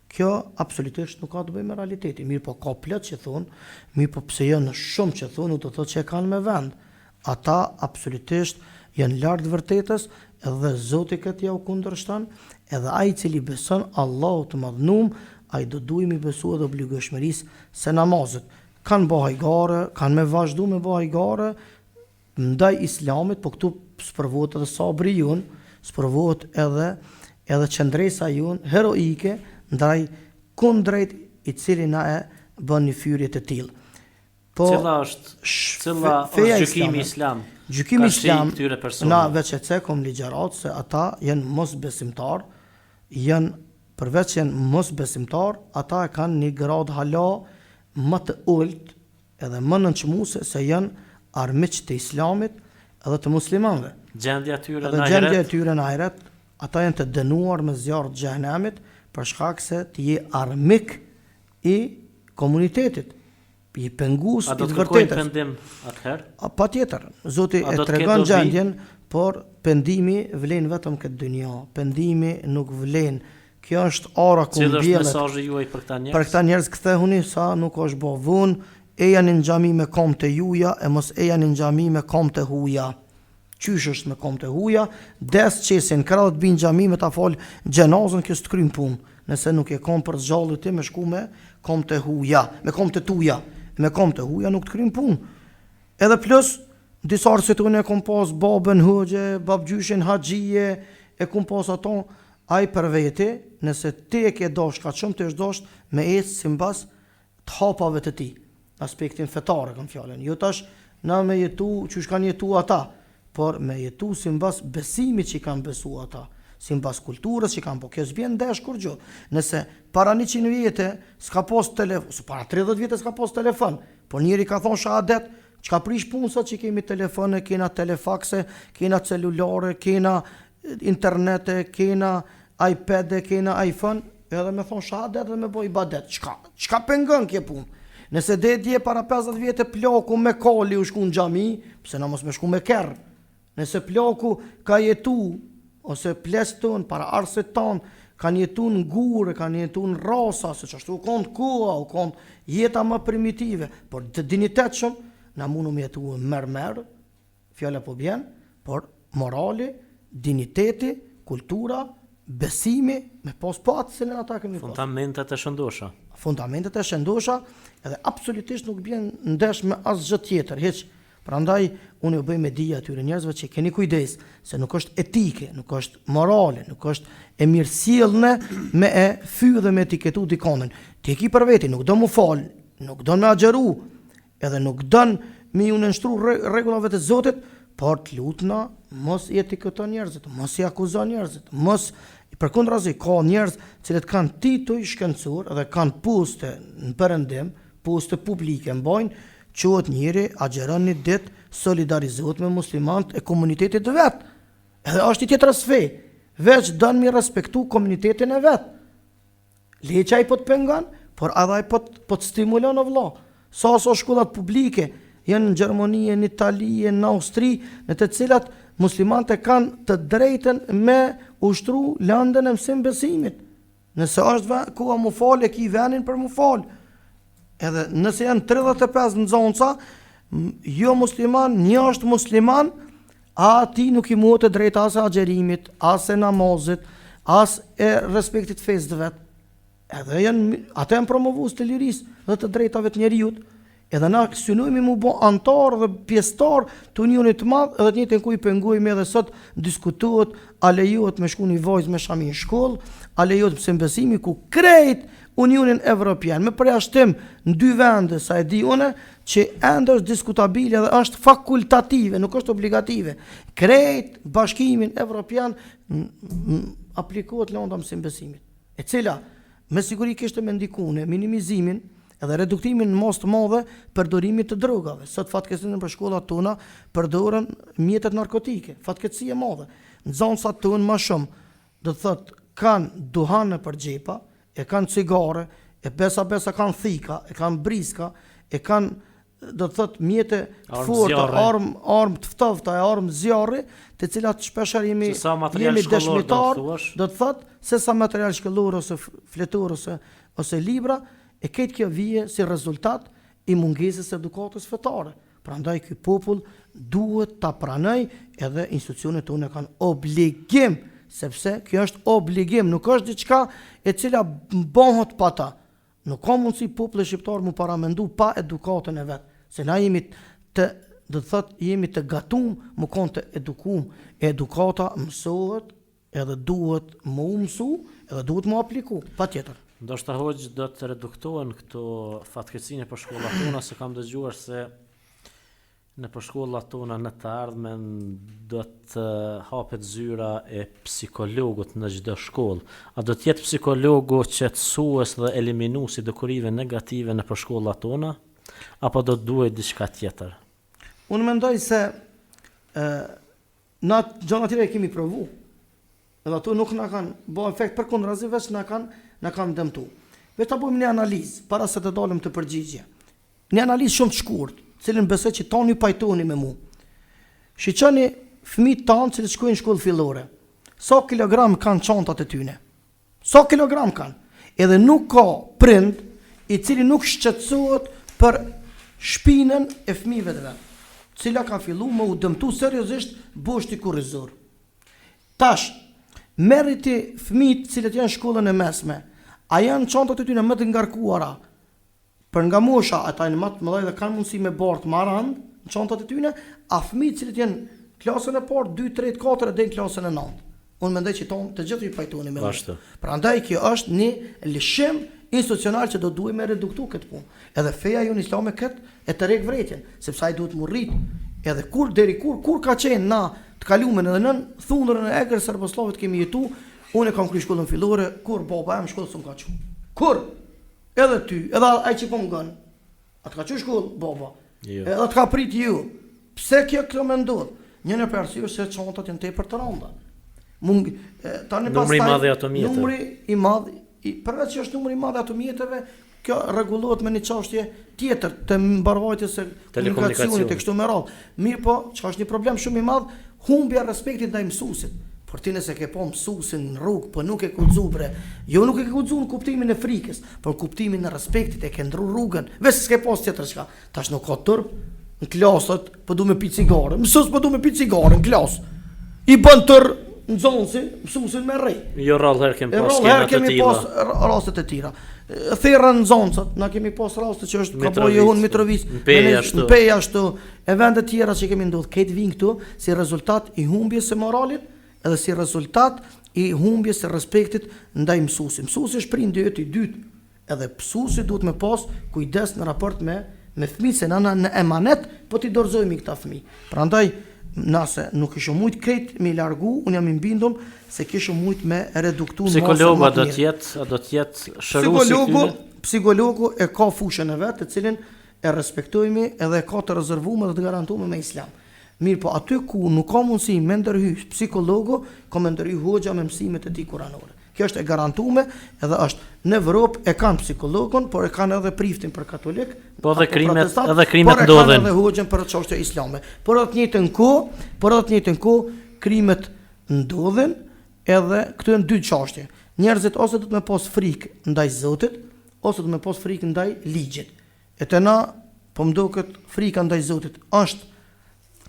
Kjo absolutisht nuk ka të bëjë me realitetin. Mirë po ka plot që thonë, mirë po pse janë shumë që thonë, nuk do thotë që e kanë me vend. Ata absolutisht janë lartë vërtetës, edhe Zoti këtë ja u kundërshton, edhe ai i cili beson Allahu të madhnum, ai do duhet mi besu edhe obligueshmërisë së namazit. Kanë bahajgare, kanë me vazhdu me bahajgare ndaj islamit, po këtu sprovohet edhe sabri jun, sprovohet edhe qëndresa jun heroike ndaj kundrejt i cili na e bën një fyrje të tillë. Po cila është gjykimi islam? Gjykimi islam na veç e cekom ligjerat se ata janë mos besimtar, përveç janë mos besimtar, ata e kanë një grad hala më të ulët edhe më nënçmuese se janë armiq të islamit edhe të muslimanëve. Gjendja e tyre në ahiret, ata janë të dënuar me zjarr të xhenemit për shkak se të je armik i komunitetit, i pengus i të vërtetës. A do të kërkojnë pendim atëherë? Patjetër, Zoti e tregon gjendjen, por pendimi vlen vetëm këtë dynja. Pendimi nuk vlen. Kjo është ara ku mbjellet. Cili është mesazhi juaj për këta njerëz? Për këta njerëz kthehuni sa nuk është bë vonë, e janë në xhami me kom të juja, e mos e janë në xhami me kom të huja. Qysh është me kom të huja? Des qesin krahët bin xhami me ta fal xhenazën, kjo s'të kryen punë. Nëse nuk e kom për zgjallën ti me shku me kom të huja, me kom të tuja, me kom të huja nuk të kryen punë. Edhe plus disa arsit unë e kom pas babën hoxhe, babgjyshin haxhije, e kom pas ato. Ai për vete, nëse ti e ke dosh, ka shumë të është dosh, me ecë simbas të hapave të ti. Aspektin fetare, kam fjallën. Jo tash, na me jetu, që shkan jetu ata, por me jetu simbas besimit që kanë besu ata, simbas kulturës që kanë po. Kjo s'bjen ndesh kur gjo. Nëse para 100 vjete s'ka pos telefon, para 30 vjete s'ka pos telefon, por njeri ka thonë shahadet, që ka prish punë sot që kemi telefone, kena telefakse, kena celulare, kena internete, kena iPad, kena iPhone, edhe me thonë shahadet dhe me boj ibadet. Qka pengon kje punë? Nëse dhe dje para 50 vjetë plaku me koli u shku në xhami, pse na mos me shku me kerr. Nëse plaku ka jetu ose plesë tonë, para arset tonë, kanë jetu në gurë, kanë jetu në rasa, se që ashtu u konë koha, u konë jeta më primitive, por të dinitet shumë, na mundu me jetu merë, fjalla po bjen, por morali, diniteti, kultura, besimi, me pos patë, se në ata kemi pas. Fundamentet e shëndosha. Fundamentet e shëndosha, edhe absolutisht nuk bjen ndesh me asgjë tjetër, heq. Prandaj unë u bëj me dija atyre njerëzve që keni kujdes, se nuk është etike, nuk është morale, nuk është e mirësjellne me e fyë dhe me etiketu dikonin. Ti ki për veti, nuk do mu fal, nuk do me agjeru, edhe nuk don me ju nënshtru rregullave të Zotit, por të lutna mos i etiketon njerëzit, mos i akuzon njerëzit, mos përkundrazi ka njerëz cilët kanë tituj shkencor dhe kanë poste në perëndim, poste publike mbajnë, quhet njëri agjeron një ditë, solidarizohet me muslimanët e komunitetit të vet. Edhe është i tjetër sfe, veç don mi respektu komunitetin e vet. Leqa i po të pengon, por edhe i po të stimulon o vlla. Sa shkollat publike janë në Gjermani, në Itali, në Austri, në të cilat muslimanët e kanë të drejtën me ushtru lëndën e mësim besimit. Nëse është koha mu fal, e ki venin për mu fal. Edhe nëse janë 35 në zonca, jo musliman, një është musliman, ti nuk i muhet të drejta as e agjerimit, as e namazit, as e respektit fesë të vetë. Edhe ata janë promovues të lirisë dhe të drejtave të njerëzit. Edhe na synojmë mu bë antar dhe pjesëtar të unionit të madh, edhe të njëjtën ku i pengojmë edhe sot diskutohet, a lejohet me shku një vajzë me shami në shkollë, a lejohet mësim besimi ku krejt Unionin Evropian, me përjashtim në 2 vende, sa e di une, që ende është diskutabile dhe është fakultative, nuk është obligative. Krejt bashkimin Evropian aplikohet lënda mësim besimit, e cila me siguri kishte me ndikune minimizimin edhe reduktimin në mos të madhe përdorimit të drogave. Sot fatkeqësinë për shkollat tona përdoren mjetet narkotike, fatkeqësi e madhe. Në zoncat tonë më shumë, do të thotë kanë duhane për xhepa, e kanë cigare, e besa kanë thika, e kanë briska, e kanë, do të thotë, mjete të forta, armë të ftofta, armë zjarri, të cilat shpeshher jemi dëshmitar, do të thotë, se sa material shkollor ose fletor ose libra, e këtë kjo vije si rezultat i mungesës edukatës fetare. Prandaj ky popull duhet ta pranoj, edhe institucionet tona kanë obligim, sepse kjo është obligim, nuk është diçka e cila bëhet pa ta. Nuk ka mundësi populli shqiptar mu paramendu pa edukatën e vet, se na jemi të gatum, mu kanë të edukum. Edukata mësohet, edhe duhet mu mësu, edhe duhet mu apliku, patjetër. Ndoshta hoxh do të reduktohen këto fatkeqësinë për shkollat tona, se kam dëgjuar se në për shkollat tona në të ardhmen do të hapet zyra e psikologut në çdo shkollë. A do të jetë psikologu qetësues dhe eliminues i dukurive negative në për shkollat tona, apo do të duhet diçka tjetër? Unë mendoj se na gjëra tjera kemi provu. Edhe ato nuk na kanë bërë efekt, përkundrazi veç na kanë dëmtu. Vetë ta bëjmë një analizë para se të dalim të përgjigje. Një analizë shumë të shkurtë, cilën besoj që tani pajtoni me mu. Shiqoni fëmijët tanë që shkojnë në shkollë fillore. Sa kilogram kanë çantat e tyne? Sa kilogram kanë? Edhe nuk ka prind i cili nuk shqetësohet për shpinën e fëmijëve të vet, cila ka filluar me u dëmtu seriozisht boshti kurrizor. Tash, merriti fëmijët cilët janë në shkollën e mesme, a janë çantat e tyne më të ngarkuara? Për nga mosha, ata janë më të mëdhenj dhe kanë mundësi me bardh marand në çantat e tyre, a fëmijët cilët janë klasën e parë, 2, 3, 4 dhe në klasën e 9. Unë mendoj që të gjithë i pajtoni me ashtu. Prandaj kjo është një lëshim institucional që do duhet me reduktu këtë punë. Edhe feja jonë islame këtë e të rek vretjen, sepse ai duhet mu rrit. Edhe kur ka qenë na të kalumen edhe nën thundrën e egër Serboslavit kemi jetu, unë kam kryer shkollën fillore, kur baba jam shkollë s'm ka qenë. Kur? Edhe ty, edhe ai që po ngon. Atë ka qenë shkollë baba. Jo. Edhe të ka prit ju. Pse kjo më ndodh? Një në arsye se çantat janë tepër të rënda. Tani numri i madh i ato mjeteve. Numri i madh, përveç që është numri i madh i ato mjeteve, kjo rregullohet me një çështje tjetër të mbarvajtjes së komunikacionit e kështu me radhë. Mirë po, çka është një problem shumë i madh, humbja e respektit ndaj mësuesit. Por ti nëse ke po mësuesin në rrugë, po nuk e kuxu bre. Jo nuk e ke kuxu në kuptimin e frikës, por kuptimin e respektit e ke ndru rrugën. Veç s'ke pas tjetër çka. Tash nuk ka turp në klasët, po du me pi cigare. Mësues po du me pi cigare në klasë. I bën tër nxonsi, mësuesin me rrej. Jo rrallë herë kemi pas Rrallë skenat të kemi tilla. pas raste të tjera. Thirrën nxoncat, na kemi pas raste që është ka po Jehun Mitrovic, në Peja ashtu, e vende të tjera që kemi ndodhur, këtë vin këtu si rezultat i humbjes së moralit, edhe si rezultat i humbjes së respektit ndaj mësuesit. Mësuesi është prindi i dytë, edhe mësuesi duhet me pas kujdes në raport me fëmijë, se në emanet po ti dorëzojmë këta fëmijë. Prandaj nëse nuk kisha mujt krejt me largu, unë jam i bindur se kisha mujt me reduktu psikologu do të jetë shëruesi këtyre. Psikologu e ka fushën e vet, të cilin e respektojmë edhe ka të rezervuar dhe të garantuar me Islam. Mirë, po aty ku nuk ka mundësi me ndërhy psikologu, ka me ndërhy hoxha me mësimet e tij kuranore. Kjo është e garantuar, edhe është në Evropë e kanë psikologun, por e kanë edhe priftin për katolik, po edhe krimet ndodhen. Por e kanë edhe hoxhën për çështje islame. Por atë njëjtën kohë, krimet ndodhen, edhe këtu janë dy çështje. Njerëzit ose do të më pas frikë ndaj Zotit, ose do të më pas frikë ndaj ligjit. E të na, po më duket frika ndaj Zotit është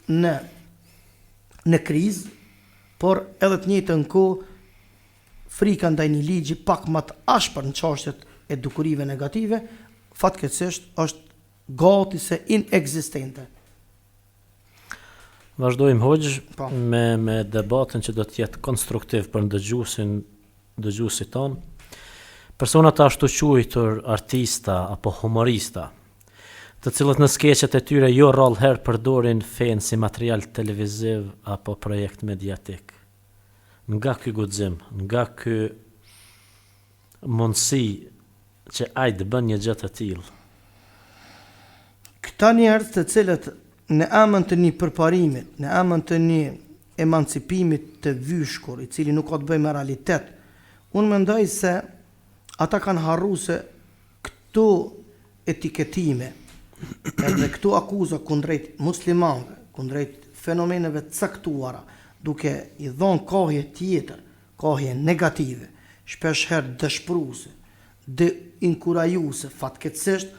në krizë, por edhe të njëjtën kohë frika ndaj një ligji pak më të ashpër në çështjet e dukurive negative, fatkeqësisht është gati se inekzistente. Vazhdojmë hoxh me debatën që do të jetë konstruktiv për dëgjuesit ton. Personat ashtu quajtur artista apo humorista, të cilët në skeqet e tyre jo rrallë herë përdorin fen si material televiziv apo projekt mediatik. Nga ky guxim, nga ky mundësi që ai të bën një gjë të tillë. Këta njerëz të cilët në emën të një përparimit, në emën të një emancipimit të vyshkur, i cili nuk ka të bëjë me realitet, unë mendoj se ata kanë harruar se këto etiketime edhe këto akuza kundrejt muslimanëve, kundrejt fenomeneve të caktuara, duke i dhonë kohje tjetër, kohje negative, shpesh herë dëshpëruese, inkurajuse, fatkeqësisht,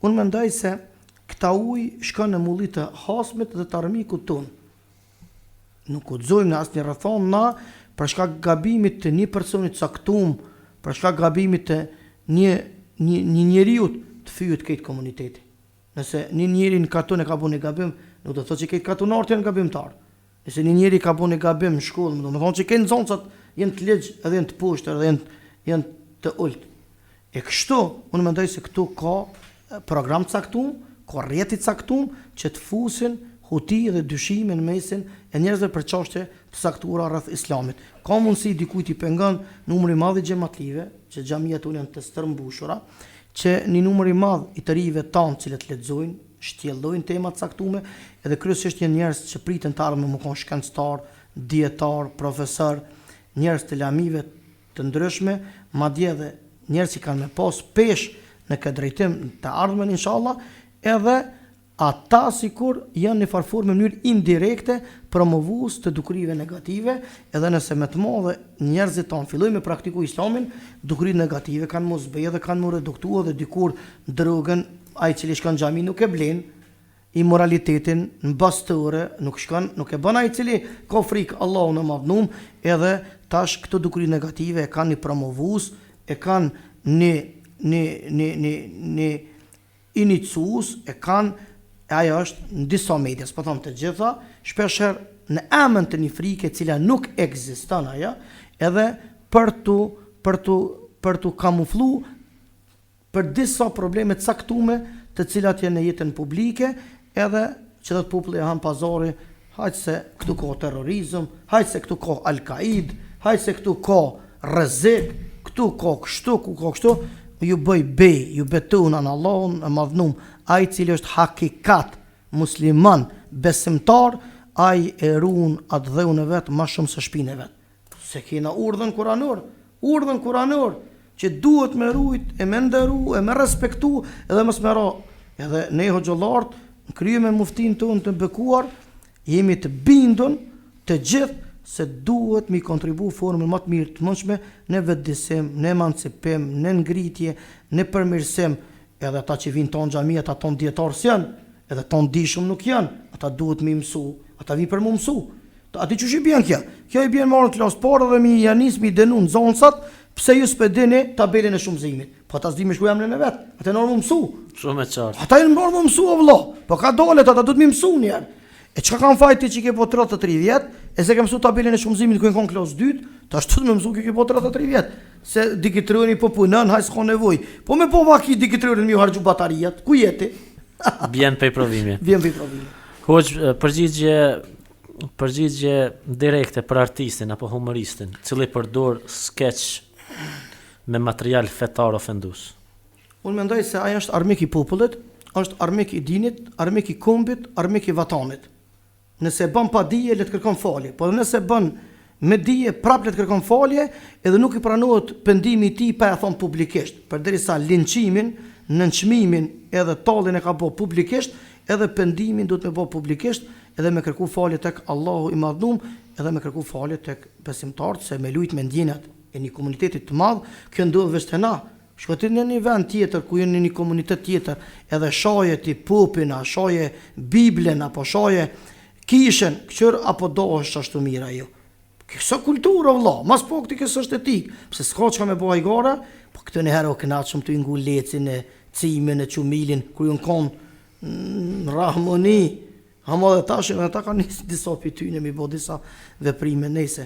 unë mendoj se këta ujë shkon në mulli të hasmit dhe të armikut ton. Nuk guxojmë në asnjë rrethon na për shkak gabimit të një personi të caktuar, për shkak gabimit të një njeriu të fyet këtë komuniteti. Nëse një njeri në katon e ka bënë gabim, nuk do të thotë që këtë katonartë janë gabimtar. Nëse një njeri ka bënë gabim në shkollë, do të thonë që këto nxënësat janë të ligjë edhe janë të poshtë edhe janë të ulët. E kështu, unë mendoj se këtu ka program caktuar, ka rrjeti caktuar që të fusin huti dhe dyshime në mesin e njerëzve për çështje të caktuara rreth Islamit. Ka mundësi dikujt i pengon numri i madh i xhamatlive, që xhamiat janë të stërmbushura, që një numër i madh i të rijve tanë cilët lexojnë, shtjellojnë tema të caktuara, edhe kryesisht janë njerëz që pritën të ardhmen më kon shkencëtar, dietar, profesor, njerëz të lamive të ndryshme, madje edhe njerëz që kanë me pas pesh në këtë drejtim të ardhmen inshallah, edhe ata sikur janë në farformë në mënyrë indirekte promovues të dukurive negative, edhe nëse me të madhe njerëzit tonë fillojnë me praktiku islamin, dukuritë negative kanë mos bëj edhe kanë më reduktuar dhe dikur drogën, ai cili shkon xhami nuk e blen, imoralitetin në bastore, nuk e bën ai cili ka frikë Allahun e madhnum, edhe tash këto dukuri negative e kanë një promovues, e kanë një iniciues, e kanë ajo është në disa media, po them të gjitha, shpeshherë në emën të një frike e cila nuk ekziston ajo, edhe për tu kamuflu për disa probleme të caktuara të cilat janë në jetën publike, edhe që do të populli han pazari, hajtë se këtu ka terrorizëm, hajtë se këtu ka Al-Qaid, hajtë se këtu ka rrezik, këtu ka kështu, ju bëj bej, ju betona në Allahun e madhnum, ai cili është hakikat musliman besimtar, ai e ruan atë dheun e vet më shumë se shpinën e vet. Se kena urdhën kuranor, që duhet me rujt, e me ndëru, e me respektu, edhe mos me ra. Edhe ne hoxhallart, në krye me muftin tonë të bekuar, jemi të bindun të gjithë se duhet mi kontribu formën më të mirë të mundshme në vetëdijsim, në emancipim, në ngritje, në përmirësim. Edhe ata që vinë tonë xhamia, ata tonë dietarë janë, edhe tonë dishum nuk janë, ata duhet mi mësu, ata vinë për mu mësu. Ati që i bjen kjo? Kjo i bjen marrë klasë parë dhe mi janis mi denun zonësat, pse ju s'pe dini tabelin e shumëzimit. Po ata s'di me shku emrin e vetë, ata e nërë më mësu. Shumë e qartë. Ata e nërë më mësu o vëllo, po ka dolet, ata duhet mi mësu njerë. E çka kanë fajti që ke po 33 vjet, e se ke mësu tabelin e shumëzimit ku e kon klasë 2, tash të me mësu ke po 33 vjet. Se dikitrioni po punën, haj s'ka nevojë. Po me po vaki dikitrionin mi u harxhu batarijat, ku jeti? Bjen pe provimi. Vjen pe provimi. Hoq, përgjigje direkte për artistin apo humoristin, cili përdor sketch me material fetar ofendus. Unë mendoj se ai është armik i popullit, është armik i dinit, armik i kombit, armik i vatanit. Nëse bën pa dije, le të kërkon falje, por nëse bën me dije, prap le të kërkon falje, edhe nuk i pranohet pendimi i tij pa e thon publikisht, përderisa linçimin, nënçmimin edhe tallin e ka bë publikisht, edhe pendimin duhet me bë publikisht, edhe me kërku falje tek Allahu i Madhnum, edhe me kërku falje tek besimtarët, se me lujt me ndjenjat e një komuniteti të madh, kjo ndodh vetë na. Shkoti në një vend tjetër, ku jeni në një komunitet tjetër, edhe shaje ti popin, shaje Biblën, apo shaje kishën, këqër apo do është ashtu mira jo. Kësa kulturë vëlla, mas po këti kësë është etik, pse s'ka që ka me bëha i gara, po këtë në herë o kënatë shumë të ingu lecin e cimin e qumilin, kër ju në konë rahmoni, hama dhe tashin, dhe ta ka njësë disa për tyne, mi bo disa veprime nese,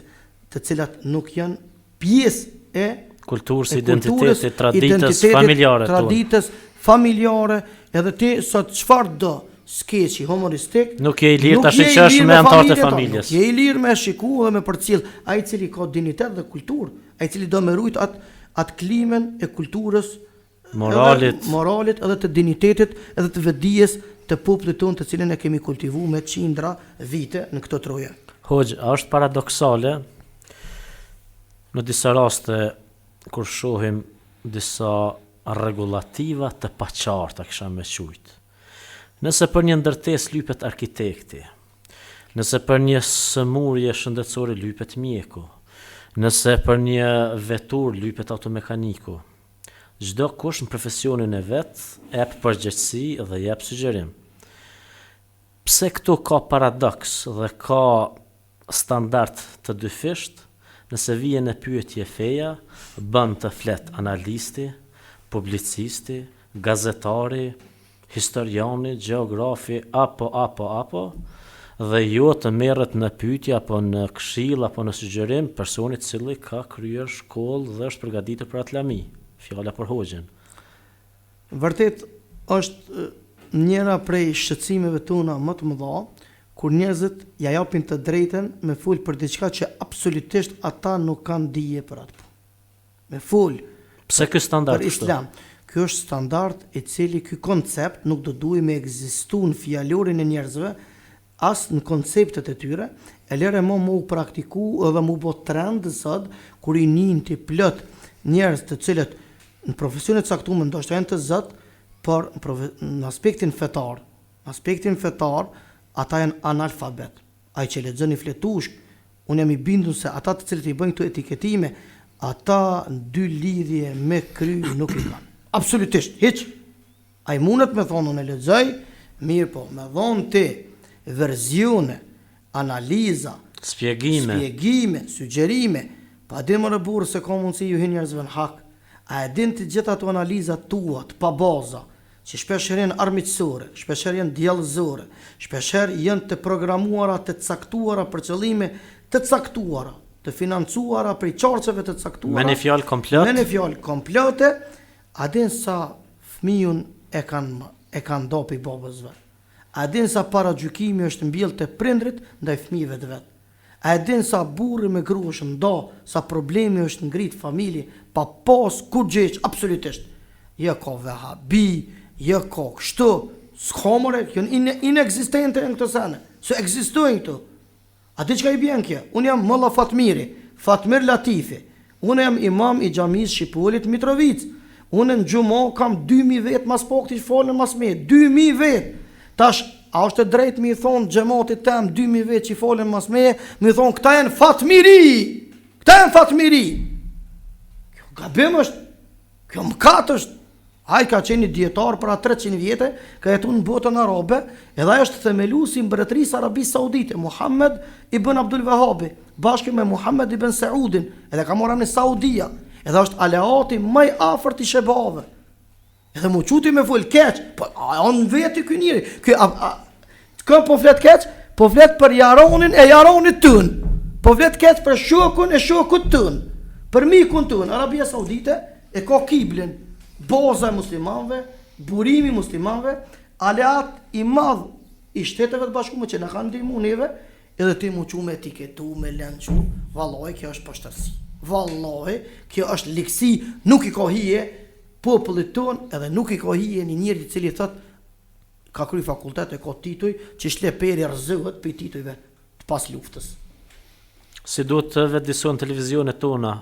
të cilat nuk janë pjesë e kulturës, identitetit, traditës familjare, edhe ti sot çfarë do skeçi humoristik, nuk je i lirë ta shiqësh me anëtarët e familjes. Nuk je i lirë me shiku dhe me përcjell, ai i cili ka dinitet dhe kulturë, ai i cili do me rujt atë klimën e kulturës, moralit edhe të dinitetit, edhe të vetdijes të popullit tonë, të cilin e kemi kultivuar me qindra vite në këtë troje. Hoxh, është paradoksale në disa raste kur shohim disa regulativa të paqarta, kisha me qujtë. Nëse për një ndërtesë lypet arkitekti, nëse për një sëmurje shëndetësore lypet mjeku, nëse për një vetur lypet automekaniku, çdo kush në profesionin e vet jep përgjegjësi dhe jep sugjerim. Pse këtu ka paradoks dhe ka standard të dyfisht, nëse vijen e pyetje feja, bën të flet analisti, publicisti, gazetari, historiani, geografi, apo, dhe jo të merret në pyetje apo në këshill apo në sugjerim personit cili ka kryer shkollë dhe është përgatitur për atë lami. Fjala për Hoxhën. Vërtet është njëra prej shqetësimeve tona më të mëdha, kur njerëzit ja japin të drejtën me fol për diçka që absolutisht ata nuk kanë dije për atë. Me fol. Pse ky standard për islam? Ky është standard i cili ky koncept nuk do duhet me ekzistu në fjalorin e njerëzve, as në konceptet e tyre, e lere më u praktiku edhe mu bo trend sot, kur i nin të plot njerëz të cilët në profesionet caktuar ndoshta janë të zot, por në aspektin fetar, ata janë analfabet. Ai që lexon i fletush, unë jam i bindur se ata të cilët i bëjnë këto etiketime, ata në dy lidhje me kry nuk i kanë. Absolutisht, hiç. Ai mundet me thonë unë lexoj, mirë po, me thonë ti verzione, analiza, shpjegime, sugjerime, pa din më burrë se ka mundësi ju hin njerëzve në hak. A e din të gjitha ato analizat tuat pa baza, që shpeshherë janë armiqësore, shpeshherë janë djallëzore, shpeshherë janë të programuara, të caktuara për qëllime të caktuara, të financuara për qarçeve të caktuara. Me një fjalë komplote, a din sa fëmijën e kanë dopi babës vet. A din sa para gjykimi është mbjellë të prindrit ndaj fëmijëve të vet. A din sa burri me grua është nda, sa problemi është ngrit familje, pa pas kur gjeç absolutisht. Jo ka vehabi, jo ka kështu, s'kamore, janë inexistente në këtë sene. Se ekzistojnë këtu. A di çka i bjen kjo? Unë jam Molla Fatmir Latifi. Unë jam imam i xhamisë Shqipolit Mitrovic. Unë në xhumo kam 2000 vet mas po këtij folën mas me 2000 vet. Tash a është e drejtë mi thonë xhamatit tem 2000 vjet që i folen mas meje, mi thonë këta janë fatmiri. Këta janë fatmiri. Kjo gabim është, kjo mëkat është. Ai ka qenë dietar para 300 vjetë, ka jetuar në botën arabe, edhe ai është themeluesi i mbretërisë Arabisë Saudite, Muhammed ibn Abdul Wahhabi, bashkë me Muhammed ibn Saudin, edhe ka marrë në Saudia, edhe është aleati më i afërt i shebave. Edhe mu quti me fol keq, po on veti ky njeri. Kë po flet keq? Po flet për Jaronin e Jaronit tën. Po flet keq për shokun e shokut tën. Për mikun tën, Arabia Saudite e ka kiblin, baza e muslimanëve, burimi i muslimanëve, aleat i madh i shteteve të bashkuara që na kanë ndihmuar neve, edhe ti mu qume etiketu me lënçu. Vallahi kjo është pashtarsi. Vallahi kjo është likësi, nuk i ka hije popullit ton, edhe nuk i ka hije një njeri i cili thot ka kry fakultet e ka tituj që shleperi rrëzohet për titujve të pas luftës. Si duhet të vëdison televizionet tona,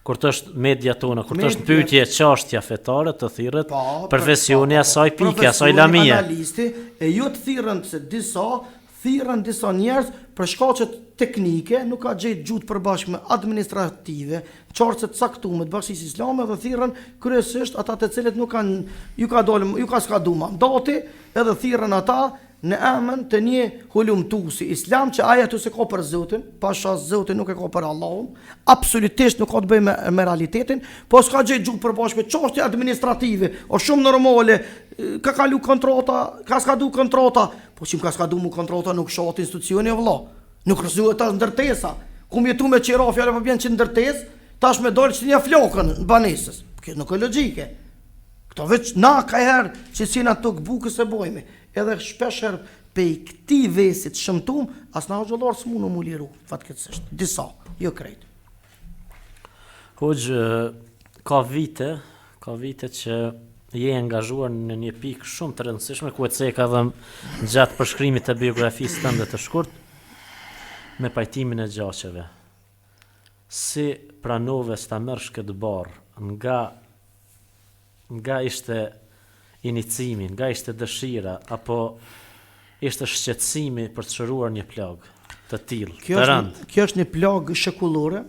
kur të është media tona, kur të është pyetje çështja fetare të thirret profesioni asaj pike, asaj lamie. Analisti e jo të thirrën se thirrën disa njerëz për shkaqe teknike, nuk ka gjetë gjuhë përbashkë me administrative, çorse të caktuar të Bashkisë Islame dhe thirrën kryesisht ata të cilët nuk kanë ju ka skaduar mandati, edhe thirrën ata në emën të një hulumtuesi islam që aja të se ka për Zotin, pasha Zotin nuk e ka për Allahun, absolutisht nuk ka të bëjë me realitetin, po s'ka gjetë gjuhë përbashkë me çështje administrative, o shumë normale, ka kalu kontrata, ka skadu kontrata, po çim ka skadu mu kontrata nuk shohat institucioni vëlla, nuk rrezohet as ndërtesa, ku jetu me qira fjalë po vjen që ndërtesë, tash me dal që një flokën në banesës, kjo nuk është logjike. Këto veç na ka herë që si na tok bukës e bojme. Edhe shpesher pej këti vesit shëmtum, as na xhollar s'munu mu liru, fatkeqësisht, disa, jo krejt. Hoxh, ka vite që je angazhuar në një pikë shumë të rëndësishme, ku e ceka dhe gjatë përshkrimit të biografisë tënde të shkurt, me pajtimin e gjaqeve. Si pranove s'ta mërsh këtë barë nga ishte inicimin, nga ishte dëshira, apo ishte shqetësimi për të shëruar një plagë të tillë, të rëndë. Kjo është një plagë shekullore,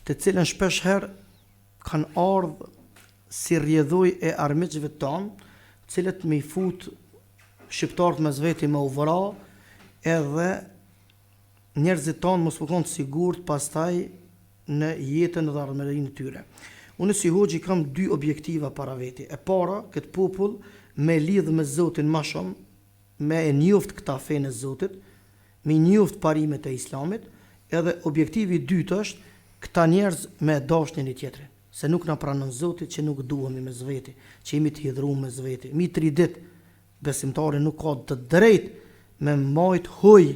të cilën shpesh herë kanë ardhur si rrjedhoj e armiqve tonë, cilët me i fut shqiptarët mes veti me uvra, edhe njerëzit tonë mos përkon të sigurt pastaj në jetën dhe armërinë e tyre. Unë si hoxhi kam dy objektiva para veti. E para, këtë popull me lidh me Zotin më shumë, me e njoft këta fenë e Zotit, me njoft parimet e Islamit, edhe objektivi i dytë është këta njerëz me dashnin e tjetrit, se nuk na pranon Zoti që nuk duhemi me zveti, që jemi të hidhur me zveti. Mi 3 ditë besimtari nuk ka të drejtë me majt hoj,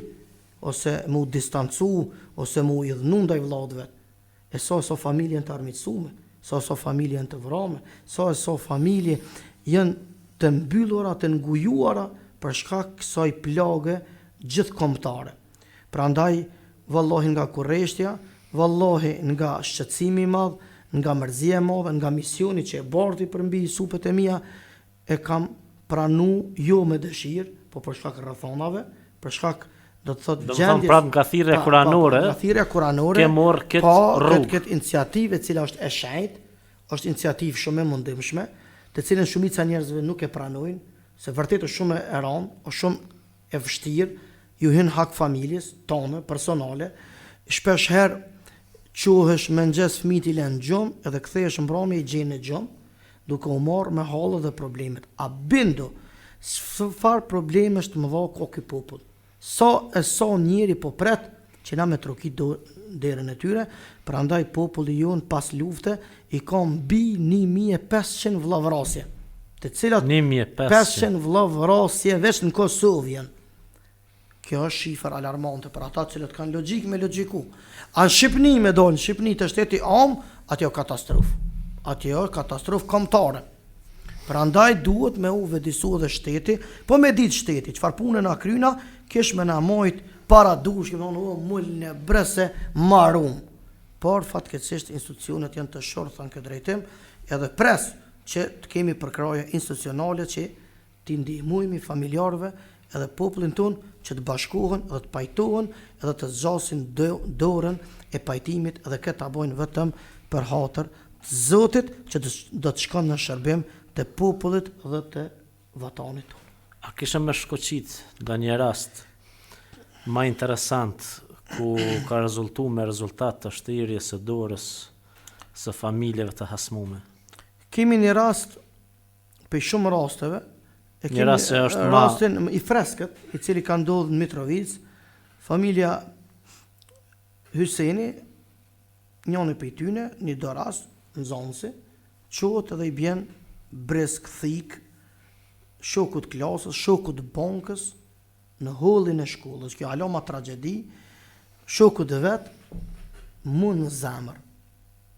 ose mu distancu, ose mu idhnu ndaj vëllezërve. E sa familjen të armiqsuar, sa familjen të vrame, sa familje janë të mbyllura, të ngujuara për shkak kësaj plage gjithkombëtare. Prandaj, vallahi nga kurreshtja, vallahi nga shqetësimi i madh, nga mërzia e madhe, nga misioni që e bardhi për mbi supet e mia, e kam pranu jo me dëshirë, po për shkak rrethonave, për shkak do të thotë gjendjes. Prap nga thirrja kuranore, ke marr këtë rrugë. Këtë iniciativë e cila është e shenjtë, është iniciativë shumë e mundimshme, të cilën shumica njerëzve nuk e pranojnë, se vërtet është shumë e rëndë, është shumë e vështirë, ju hyn hak familjes tonë personale, shpesh herë quhesh me ngjes fëmijët i lënë gjumë, edhe kthehesh mbrëmje i gjen në gjumë, duke u marrë me hallet dhe problemet. A bindu, çfarë probleme është më dha ka ky popull? Sa njeri po pret që na me trokit derën e tyre, prandaj populli jon pas lufte i ka mbi 1500 vllavrasje, të cilat 500 vllavrasje veç në Kosovë janë. Kjo është shifër alarmante për ata cilët kanë logjik me logjiku. A në Shqipni me dojnë, Shqipni të shteti am, atjo katastrofë. Atjo katastrofë kombëtare. Prandaj duhet me u vedisu dhe shteti, po me ditë shteti, çfarë punë na kryna, kish me na mojt para dush, që thonë, mullë në brese marum. Por, fatkeqësisht, institucionet janë të shortha në këtë drejtim, edhe pres që të kemi përkraje institucionale që t'i ndihmujmë familjarëve, edhe popullin ton që të bashkohen edhe të pajtohen edhe të zgjasin dorën e pajtimit edhe këtë ta bojnë vetëm për hatër të Zotit që do të shkon në shërbim të popullit dhe të vatanit ton. A kisha me shkoqit nga një rast ma interesant ku ka rezultu me rezultat të shtirjes së dorës së familjeve të hasmume? Kemi një rast për shumë rasteve, Një rast që është rastin i freskët, i cili ka ndodhur në Mitrovic, familja Hyseni, njëri prej tyre, një do rast në zonësi, qohet edhe i bjen bresk thik, shokut klasës, shokut bankës, në hollin e shkollës. Kjo alo ma tragedi, shokut e vetë, mund në zemër.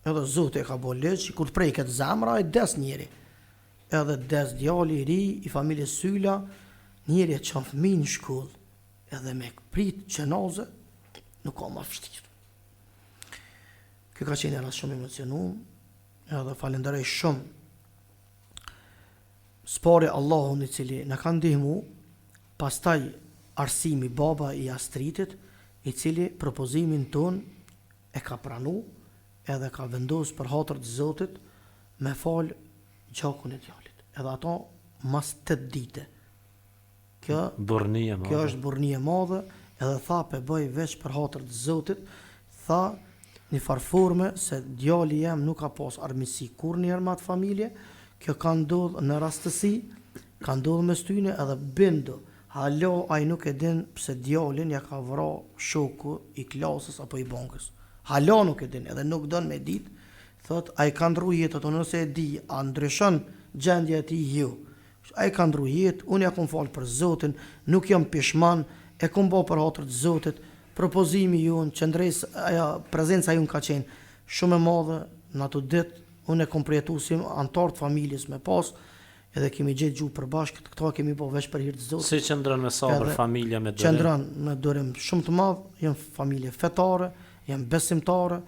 Edhe Zoti e ka bo leqë, kur të prejket zemra, e des njeri. Edhe des djali i ri, i familjes Syla, njeri e qanë fëmijë në shkollë, edhe me prit qenaze, nuk ka ma vështirë. Kjo ka qenë rast shumë emocionum, edhe falenderoj shumë spari Allahun i cili në ka ndihmu, pastaj arsimi baba i Astritit, i cili propozimin ton e ka pranu, edhe ka vendos për hatër të Zotit me falë gjakun e djalit. Edhe ato mas 8 dite. Kjo është burnie madhe, edhe tha pe bëj veç për hatër të Zotit, tha një farforme se djali jem nuk ka pas armisi kur njerë me atë familje, kjo ka ndodhë në rastësi, ka ndodhë me styne edhe bindu. Halo, ai nuk e din pse djalin ja ka vra shoku i klasës apo i bankës. Halo nuk e din, edhe nuk don me dit, thot, ai ka ndru jetët, unë nëse e di, a ndryshon gjendja e tij ju. Ai ka ndru jetë, unë ja kom falë për Zotin, nuk jam pishman, e kom bo për hatër të Zotit, propozimi ju në qëndres, prezenca ju në ka qenë shumë e madhe në ato ditë, unë e kom përjetu si antar të familjes me pas, edhe kemi gjetë gjuhë për bashkët, këto kemi po veç për hir të Zotit. Si qëndron me sabër familja me durim? Qëndron me durim shumë të madh, janë familje fetare, janë besimtare,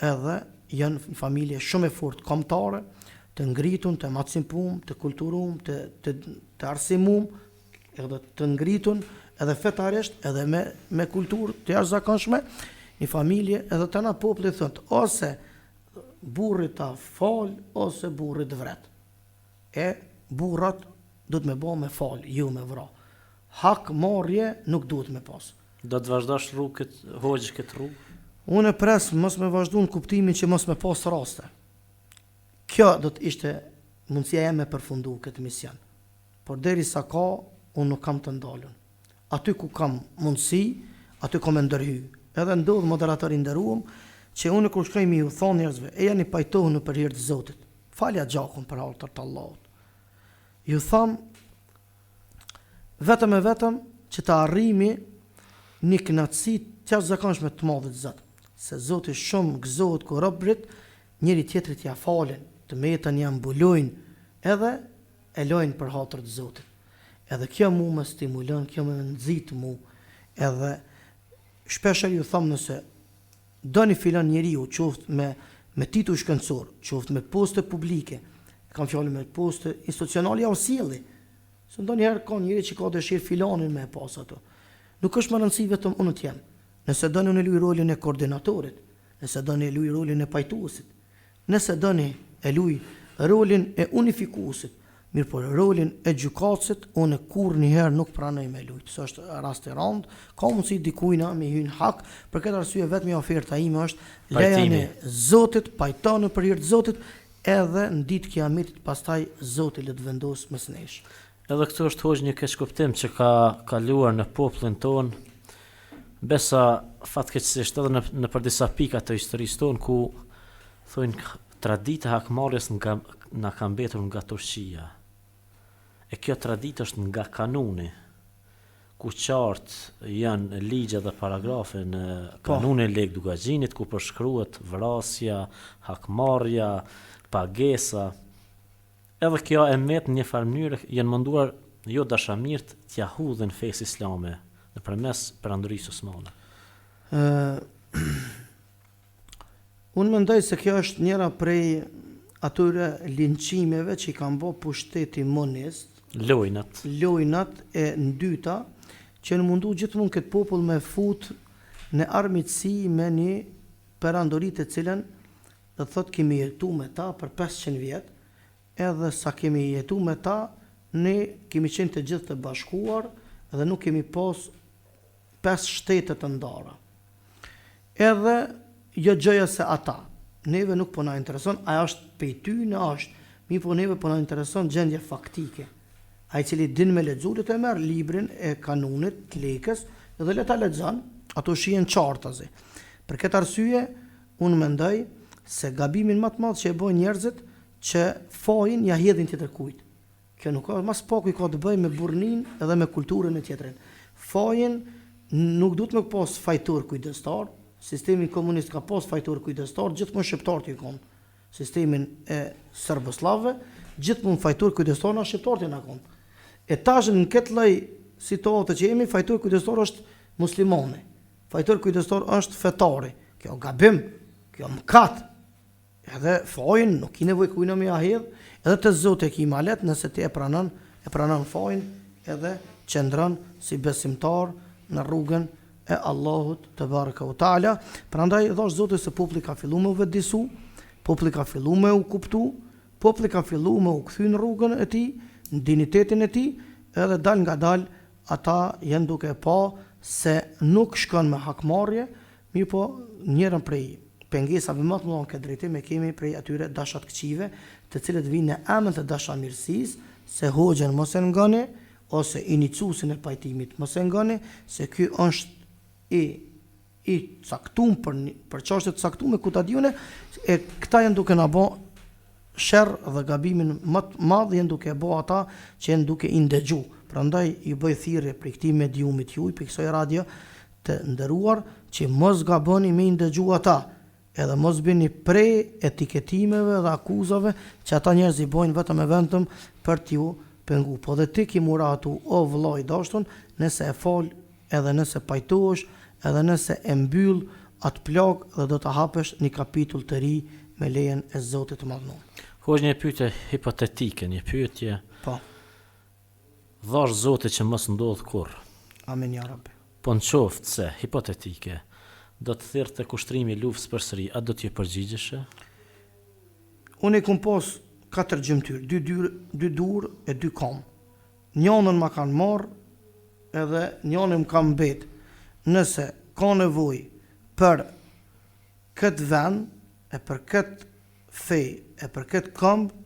edhe janë familje shumë e fortë kombëtare, të ngritun, të macimpum, të kulturum, të arsimum, edhe të ngritun, edhe fetarisht, edhe me kulturë të jashtëzakonshme, një familje edhe të na populli thotë, ose burrit ta fal, ose burrit vret. E burrat duhet me bo me fal, ju me vra. Hak marrje nuk duhet me pas. Do të vazhdosh hoxh këtë rrugë? Unë e pres mos me vazhdu në kuptimin që mos me pas raste. Kjo do të ishte mundësia e me përfundu këtë mision. Por deri sa ka, unë nuk kam të ndalun. Aty ku kam mundësi, aty kam e ndërhy. Edhe ndodhë moderatori ndëruam, që unë kur shkoj mi ju thonë njerëzve, e janë i pajtohën për hir të Zotit. Falja gjakun për altër të Allahut. Ju tham, vetëm e vetëm që të arrimi një kënaqësi të jashtëzakonshme të madhe të Zotit. Se Zoti shumë gëzohet kur robrit njëri tjetrit ja falen, të metën ja mbulojnë, edhe e lojnë për hatër të Zotit. Edhe kjo mu më stimulon, kjo më nxit mu, edhe shpesher ju tham nëse do një filan njeriu qoftë me titull shkencor, qoftë me poste publike, kam fjallë me poste institucionale o sjelli. Se ndonjëherë ka njëri që ka dëshirë filanin me pas ato. Nuk është më rëndësi vetëm unë të jem. Nëse doni unë luaj rolin e koordinatorit, nëse doni luaj rolin e pajtuesit, nëse doni e luaj rolin e unifikuesit, mirë por rolin e gjykatësit, unë kur njëherë nuk pranoj me luajt. Së është rast i rand, ka mundësi dikujna me hyn hak, për këtë arsye vetëm oferta ime është lejen e Zotit, pajtoni për hir të Zotit, edhe në ditë kiametit pastaj Zoti le të vendos mes nesh. Edhe këtu është hoxh një keq kuptim që ka kaluar në popullin ton, besa fatkeqësisht edhe në për disa pika të historisë ton ku thonë tradita hakmarrjes nga ka mbetur nga turqia. E kjo traditë është nga kanuni, ku qartë janë ligje dhe paragrafe në kanunin leg Dugaxhinit, ku përshkruhet vrasja, hakmarrja, pagesa. Edhe kjo e met në një farë mënyrë janë munduar jo dashamirt t'ja hudhin fesë islame nëpërmes perandorisë osmane. Unë mendoj se kjo është njëra prej atyre linçimeve që i kanë bë pushteti monist lojnat e ndyta që në mundu gjithmonë këtë popull me fut në armiqësi me një perandori të cilën dhe thot kemi jetu me ta për 500 vjet, edhe sa kemi jetu me ta ne kemi qenë të gjithë të bashkuar dhe nuk kemi pas 5 shtete të ndara. Edhe jo gjëja se ata, neve nuk po na intereson, aja është pej ty në është, mi po neve po na intereson gjendje faktike. Ai cili din me lexurit e merr librin e kanunit të lekës dhe le ta lexon, ato shihen qartazi. Për këtë arsye, unë mendoj se gabimin më të madh që e bojnë njerëzit që fajin ja hedhin tjetër kujt. Kjo nuk ka mas paku i ka të bëjë me burrnin edhe me kulturën e tjetrin. Fajin nuk duhet me pas fajtor kujdestar, sistemi komunist ka pas fajtor kujdestar, gjithmonë shqiptarët i kanë. Sistemin e serboslavëve, gjithmonë fajtor kujdestar na shqiptarët na kanë. E tash në këtë lloj situate që jemi, fajtor kujdestar është muslimani. Fajtor kujdestar është fetari. Kjo gabim, kjo mëkat. Edhe fajin nuk i nevojë kujna me ja hedh, edhe të Zoti e ki malet nëse ti e pranon fajin edhe qëndron si besimtar në rrugën e Allahut te baraka u taala. Prandaj thash Zoti se populli ka filluar me u vetëdisu, populli ka filluar me u kuptu, populli ka filluar me u kthy në rrugën e tij, në dinitetin e tij, edhe dal nga dal ata janë duke pa se nuk shkon me hakmarrje, mirë po njërin prej pengesave më të mëdha këtë drejtim e kemi prej atyre dashat këqive, të cilët vinë në emër të dashamirësisë, se hoxhën mos e ngani ose inicuesin e pajtimit mos e ngani, se ky është i caktuar për çështje të caktuara ku ta diune, e këta janë duke na bë sherr dhe gabimin më të madh janë duke bë ata që janë duke i ndëgju. Prandaj i bëj thirrje për këtij mediumit juaj, për kësaj radio të nderuar, që mos gaboni me i ndëgju ata, edhe mos bëni prej etiketimeve dhe akuzave që ata njerëz i bojnë vetëm e vetëm për t'ju pengu. Po dhe ti ki muratu o vëllai dashur, nëse e fal, edhe nëse pajtohesh, edhe nëse e mbyll atë plagë dhe do të hapesh një kapitull të ri me lejen e Zotit të Madhnuar. Hoxh një pyetje hipotetike, një pyetje. Po. Dhash Zotit që mos ndodh kurr. Amen ya Rabbi. Po në qoftë se hipotetike do të thirrte kushtrimi i luftës përsëri, a do t'ju përgjigjesh? Unë e kom pas 4 gjymtyr, 2 dur e 2 kam. Njënën ma kanë marrë edhe njënën më kanë mbet. Nëse ka nevojë për këtë vend e për këtë fej e për këtë këmbë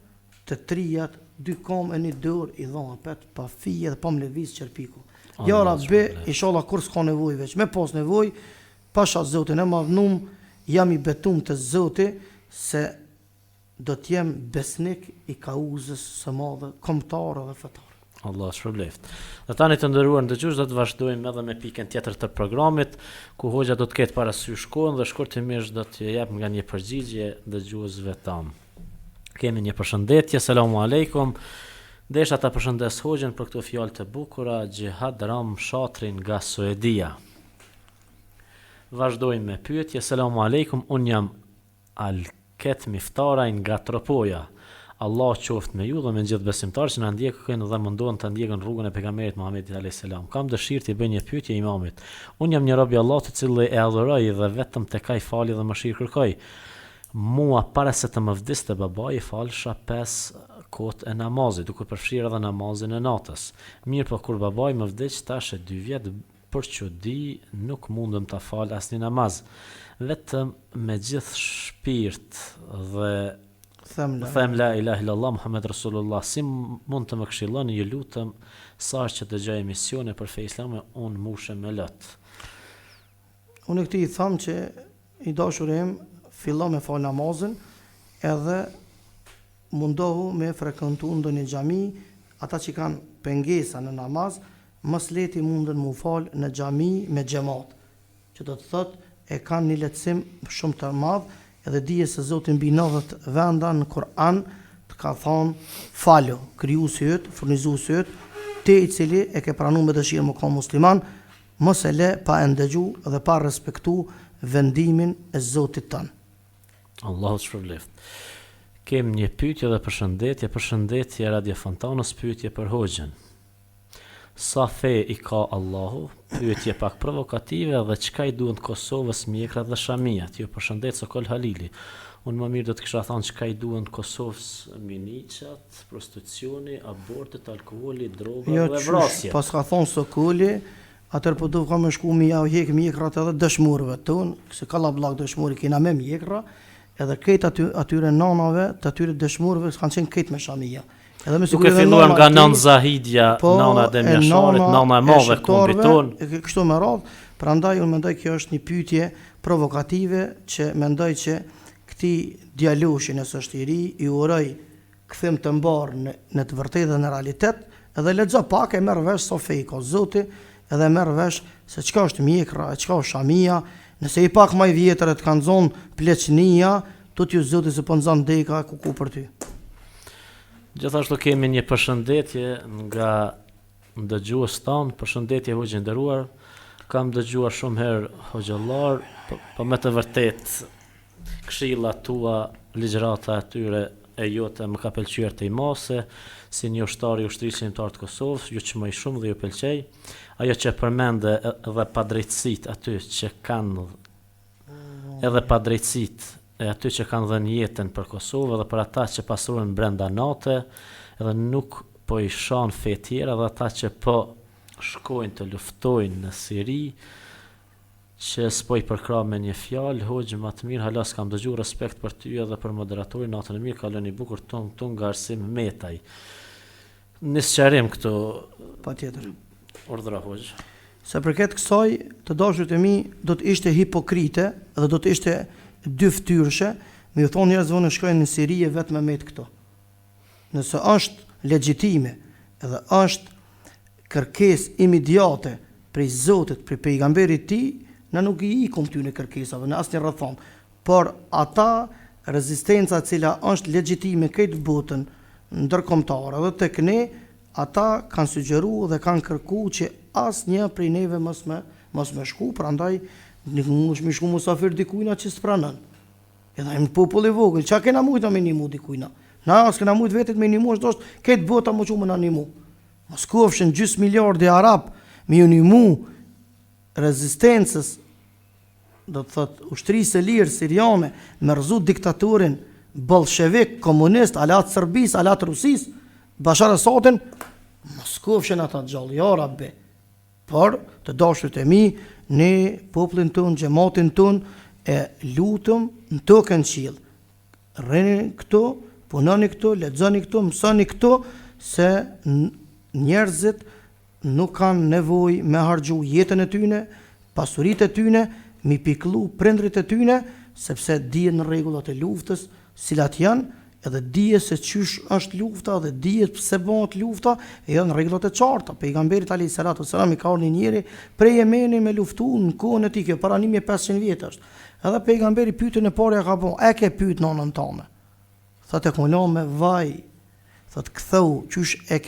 të trijat, 2 kam e 1 dur i dhona pet pa fije dhe pa më lëviz qerpiku. Ja Rabbi, inshallah kur s'ka nevojë veç, me pas nevojë, pasha Zotin e Madhnum, jam i betum të Zoti se do t'jem besnik i kauzës së madhe, kombëtare dhe fetare. Allah shpërbleft. Dhe tani të nderuar ndëgjues, do të vazhdojmë edhe me pikën tjetër të programit, ku hoxha do të ketë parasysh kohën dhe shkurtimisht do t'ju jap nga një përgjigje dëgjuesve tan. Kemi një përshëndetje, selamu aleikum. Desha ta përshëndes hoxhën për këto fjalë të bukura, Xhihad Ram Shatrin nga Suedia. Vazhdojmë me pyetje. Selamu aleikum, unë jam Alket Miftaraj nga Tropoja. Allah qoftë me ju dhe me gjithë besimtarë që na ndjekën dhe mundohen të ndjekën rrugën e pejgamberit Muhamedit alayhis salam. Kam dëshirë të bëj një pyetje imamit. Unë jam një rob i Allahut i cili e adhuroj dhe vetëm tek ai falje dhe mëshirë kërkoj. Mua para se të më vdiste babai falsha 5 kohët e namazit, duke përfshirë edhe namazin e natës. Mirë po kur babai më vdiq tash e 2 vjet, për çudi nuk mundem ta fal asnjë namaz. Vetëm me gjithë shpirt dhe them la ilaha illallah Muhammed Rasulullah. Si mund të më këshilloni, ju lutem, sa që dëgjoj emisione për fe islame, unë mushem me lot. Unë këti i tham që i dashurim fillo me fal namazin, edhe mundohu me frekuentu ndonjë xhami, ata që kanë pengesa në namaz, mos leti mundën mu fal në xhami me xhamat, që do të thotë e kanë një lehtësim shumë të madh, edhe dije se Zoti mbi 90 venda në Kur'an të ka thonë falo, krijuesi yt, furnizuesi yt, ti i cili e ke pranuar me dëshirë më ka musliman, mos e le pa e ndëgju dhe pa respektu vendimin e Zotit tan. Allahu shpërbleft. Kem një pyetje dhe përshëndetje Radio Fontanës, pyetje për Hoxhën. Sa fe i ka Allahu? Pyetje pak provokative dhe çka i duhen Kosovës mjekrat dhe shamijat? Ju përshëndet Sokol Halili. Unë më mirë do të kisha thënë çka i duhen Kosovës miniçat, prostitucioni, abortet, alkooli, droga dhe vrasje. Pas ka thonë Sokoli, atër po du ka me shku mi jau hek mjekrat edhe dëshmurëve tonë, se ka blak dëshmuri kina me mjekra, edhe këtë atyre nanave, të atyre dëshmurëve kanë qenë këtë me shamija. Duke filluar nga nën Zahidja, nana e Demjasharit, nana e madhe kombiton. Kështu me radhë, prandaj unë mendoj kjo është një pyetje provokative që mendoj që këti djaloshin e së shtiri i uroj kthim të mbarë në të vërtetë dhe në realitet, edhe lexo pak e merr vesh sa fej ka Zoti, edhe merr vesh se çka është mjekra, çka është shamia, nëse i pak më i vjetër të kanë zonë pleçnia, tut ju Zoti se po nxon deka ku për ty. Gjithashtu kemi një përshëndetje nga dëgjues tan, përshëndetje Hoxhë nderuar. Kam dëgjuar shumë herë Hoxhallar, po me të vërtet këshillat tua, ligjërata e tyre e jote më ka pëlqyer të imase, si një ushtari i ushtrisë shqiptare të Kosovës, ju çmoj shumë dhe ju pëlqej. Ajo që përmende edhe padrejtësitë aty që kanë edhe padrejtësitë e aty që kanë dhënë jetën për Kosovë dhe për ata që pasurën brenda NATO, edhe nuk po i shan fe tjera, dhe ata që po shkojnë të luftojnë në Siri, që s'po i përkra me një fjalë. Hoxhë më të mirë, hala s'kam dëgjuar, respekt për ty edhe për moderatorin, natën e mirë, kaloni bukur ton nga Arsim Metaj. Në sqarim këtu. Patjetër. Urdhra Hoxhë. Se përket kësaj, të dashurit e mi do të ishte hipokrite dhe do të ishte dy fytyrshe, me ju thonë njerëzve në shkojnë në Siri e vetëm me këto. Nëse është legjitime edhe është kërkesë imediate prej Zotit, prej pejgamberit ti, na nuk i ikum ty në kërkesave, në asnjë rrethon. Por ata rezistenca e cila është legjitime këtë botën ndërkombëtare dhe tek ne, ata kanë sugjeruar dhe kanë kërkuar që asnjë prej neve mos me shku, prandaj nuk mund të shku musafir dikujna që s'pranon. Edhe në popull i vogël, çka kena mujt me nimu dikujna. Na as kena mujt vetet me nimu, është këtë bota më shumë na nimu. Mos kofshin gjys miliardë arab me u nimu rezistencës, do të thot ushtrisë e lirë siriane, me rrezu diktatorin bolshevik, komunist, alat Serbis, alat Rusis, Bashar Asadin, mos kofshin ata gjallë, ja rabbe. Por të dashurit e mi, ne popullin ton, xhamatin ton e lutëm në tokën qiell. Rreni këto, punoni këto, lexoni këto, mësoni këto, se njerëzit nuk kanë nevojë me harxhu jetën e tyne, pasuritë e tyne, mi pikëllu prindrit e tyne, sepse dihen rregullat e luftës, cilat janë, edhe dihet se çysh është lufta dhe dihet pse bëhet lufta, e janë rregullat e qarta. Pejgamberit alayhis salatu wasalam i ka ardhur një njeri prej Yemenit me luftu në kohën e tij, kjo para 1500 vjetësh. Edhe pejgamberi pyetën e parë ka bën, "E ke pyet nonën tënde?" Thotë kono me vaj. Thotë ktheu, çysh e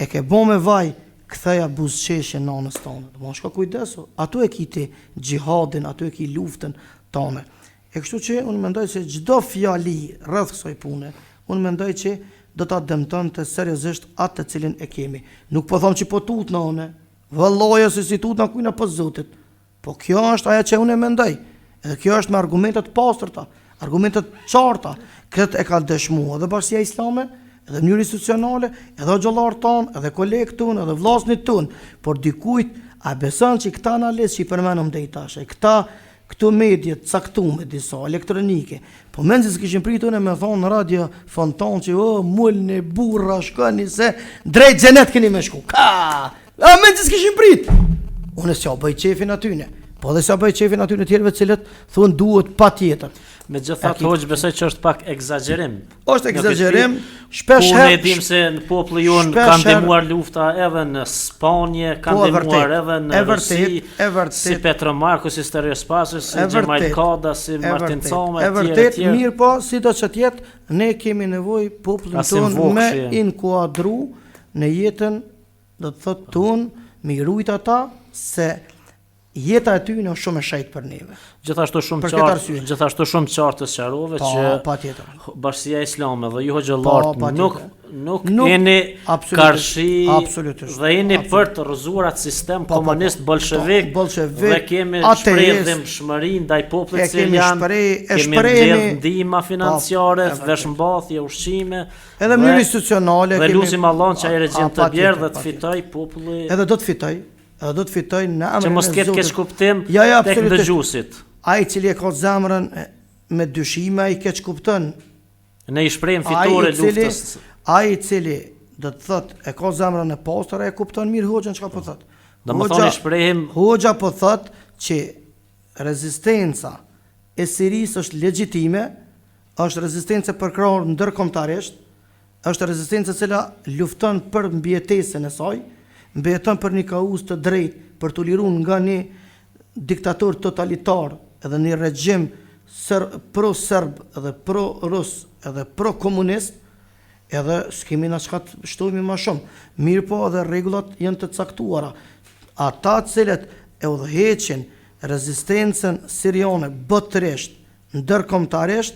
ke bën me vaj, ktheja buzëqeshje nonës tënde. Do të shko kujdesu. Atu e kiti xhihadin, atu e ki luftën tënde. E kështu që unë mendoj se çdo fjali rreth kësaj pune, unë mendoj që do ta dëmtonte seriozisht atë të cilin e kemi. Nuk po them që po tut në vallahi se si tut na kujna po Zotit. Po kjo është ajo që unë mendoj. Edhe kjo është me argumente të pastërta, argumente të qarta. Këtë e ka dëshmuar edhe Bashkia Islame, edhe në mënyrë institucionale, edhe xhallar ton, edhe kolegët ton, edhe vllazërit ton, por dikujt a beson që këta analizë që i përmendëm deri tash, këto mediat caktuar disa elektronike, po mendje se kishin pritur me thonë në radio Fontan që mulën e burra shkoni se drejt xhenet keni me shku. Ka! A mendje se kishin prit. Unë s'ja bëj çefin atyne. Po dhe s'ja bëj çefin atyne të tjerëve të cilët thonë duhet patjetër. Megjithatë Hoxh besoj që është pak egzagerim. Është egzagerim, shpesh herë. Ne dim se në populli jon kanë ndihmuar lufta edhe në Spanjë, kanë ndihmuar edhe në Rusi, si Petro Marko, si Steres Pasos, si Xhamal Kada, si Martin Coma, e vërtet, mirë po, sido që tjetë, ne kemi nevojë popullin ton me inkuadru në jetën, do të thotë ton, me rujt ata se jeta e tyre është shumë e shejtë për neve. Gjithashtu shumë Për këtë qartë, arsye. gjithashtu shumë qartë të sqarove që Patjetër. Bashkia Islame dhe ju hoxhallarët patjetër. nuk Nuk- jeni absolutisht, karshi absolutisht, dhe jeni për të rrëzuar atë sistem komunist bolshevik bolshevik, dhe kemi ateist, shprehim shmëri ndaj e popullit kemi sirian, shprehim mbledh ndihma financiare, e vërtet. veshmbathje, ushqime edhe mënyrë institucionale dhe kemi- lutim Allahun që ai regjim të patjetër, bjerë dhe të patjetër. fitoj populli Edhe do të fitoj, në që emrin mos e ketë Zotit. keq kuptim Ja, tek absolutisht. dëgjuesit. Ai i cili e ka zemrën me dyshime, ai keq kupton. Ne i shprehim Ai fitore i cili, luftës. ai i cili do të thot e ka zemrën e pastër, e kupton mirë hoxhën çka po thot. Do më thonë i shprehim Hoxha po thot që rezistenca e Sirisë është legjitime, është rezistencë për krahur ndërkombëtarisht, është rezistencë e cila lufton për mbijetesën e saj, mbijeton për një kauz të drejtë, për të liruar nga një diktator totalitar edhe një regjim pro-serb edhe pro-rus edhe pro-komunist, edhe s'kemi na çka të shtojmë më shumë. Mirë po edhe rregullat janë të caktuara. Ata të cilët e udhëheqin rezistencën siriane botërisht, ndërkombëtarisht,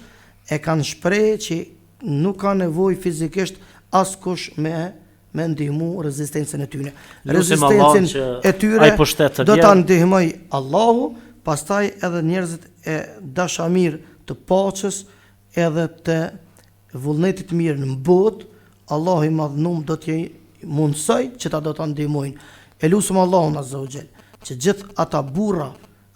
e kanë shprehë që nuk ka nevojë fizikisht askush me ndihmu rezistencën e tyre. Lutim Allahun Rezistencën që e tyre ai pushtet të do ta bjerë. ndihmoj Allahu, pastaj edhe njerëzit e dashamir të paqes edhe të vullnetit mirë në botë, Allahu i madhnum do t'jej mundsoj që ta do ta ndihmojnë. E lutem Allahun azza wa jall që gjithë ata burra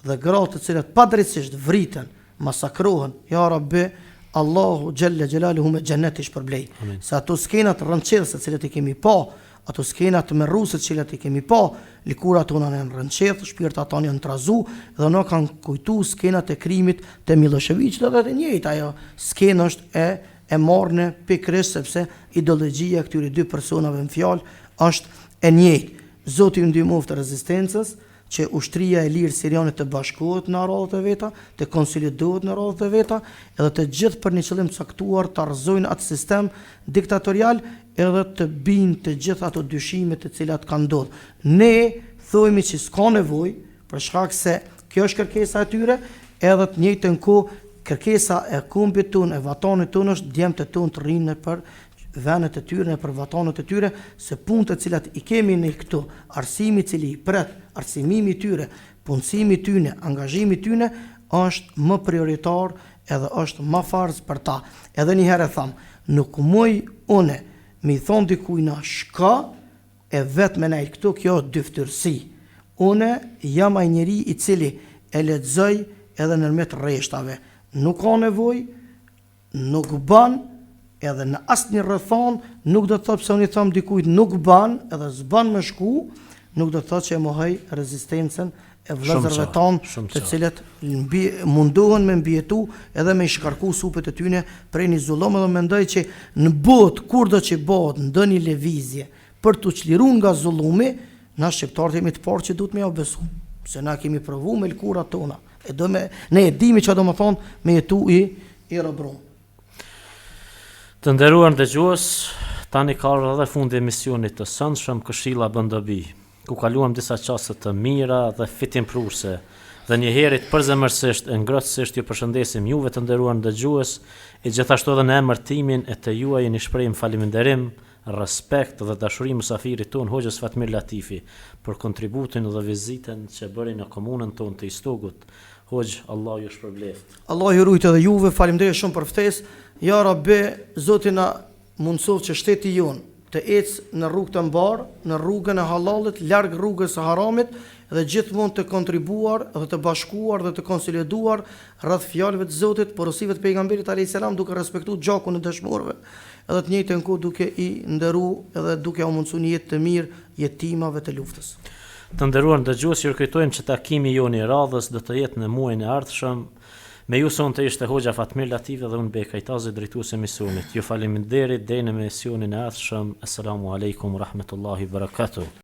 dhe gratë të cilët padrejtisht vriten, masakrohen, ja Rabbi, Allahu xhalla xhelaluhu me xhennet i shpërblej. Se ato skenat rënqedhëse të cilët i kemi pa, ato skenat me rusët që cilët i kemi pa, likurat tona në rënqedhë, shpirtat tonë janë trazu dhe në kanë kujtu skenat e krimit të Miloševićit dhe të njëjtë ajo skenë është e marrë pikërisht sepse ideologjia e këtyre dy personave në fjalë është e njëjtë. Zoti ju ndihmoft rezistencës që ushtria e lirë siriane të bashkohet në radhët e veta, të konsolidohet në radhët e veta, edhe të gjithë për një qëllim të caktuar të arëzojnë atë sistem diktatorial edhe të binë të gjithë ato dyshime të cilat kanë ndodhur. Ne thojmë që s'ka nevojë për shkak se kjo është kërkesa e tyre, edhe të njëjtën kohë kërkesa e kumbit tonë, e vatanit tonë është djemtë tonë të rrinë për vendet e tyre, për vatanët e tyre, se punët e cilat i kemi në këtu, arsimi cili i pret, arsimimi tyre, punësimi tyne, angazhimi tyne, është më prioritar edhe është më farz për ta. Edhe një herë e thamë, nuk muj une me i thonë dikujna shka e vetë me nejtë këtu, kjo dyftërsi. Une jam ai njeri i cili e lexoj edhe nërmet rreshtave. Nuk ka nevoj, nuk ban, edhe në asë një rrethon, nuk do të thotë pëse unë i thamë dikujt nuk ban, edhe zban me shku, nuk do të thotë që e mohoj rezistencen e vëllezërve tanë të cilët mundohen me mbjetu edhe me shkarku supet e tyne prej një zullom, edhe mendoj që në botë, kur do që botë në një levizje për të qliru nga zullumi, na shqiptarët jemi të parë që duhet me ja besu, se na kemi provu me lkurat tona, ne e dimi që do më thonë me jetu i rëbrum. Të nderuar dëgjues, tani ka edhe fundi emisionit të sëndshëm Këshilla bën dobi, ku kaluam disa çaste të mira dhe fitimprurse. Dhe njëherët përzemërsisht e ngrohtësisht ju përshëndesim juve të nderuar dëgjues, e gjithashtu edhe në emër timin e të juaj një shprehim falënderim, respekt dhe dashuri mysafirit ton Hoxhës Fatmir Latifi për kontributin dhe vizitën që bëri në komunën tonë të Istogut. Hoxh, Allah ju shpërbleft. Allah ju rujtë edhe juve, faleminderit shumë për ftesë. Ja Rabbi, Zoti na mundsof që shteti jonë të ecë në rrugë të mbarë, në rrugën e halalit, larg rrugës së haramit, dhe gjithmonë të kontribuar dhe të bashkuar dhe të konsoliduar rreth fjalëve të Zotit, porosive të pejgamberit alayhis salam, duke respektuar gjakun e dëshmorëve, edhe të njëjtën kohë duke i nderu edhe duke u mundsuar një jetë të mirë jetimave të luftës. Të nderuar dëgjues, ju kujtojmë që takimi joni i radhës do të jetë në muajin e ardhshëm. Me ju sonte ishte Hoxha Fatmir Latifi dhe unë Bekajtazi, drejtuesi i misionit. Ju faleminderit deri në emisionin e ardhshëm. Assalamu alaikum wa rahmatullahi wa barakatuh.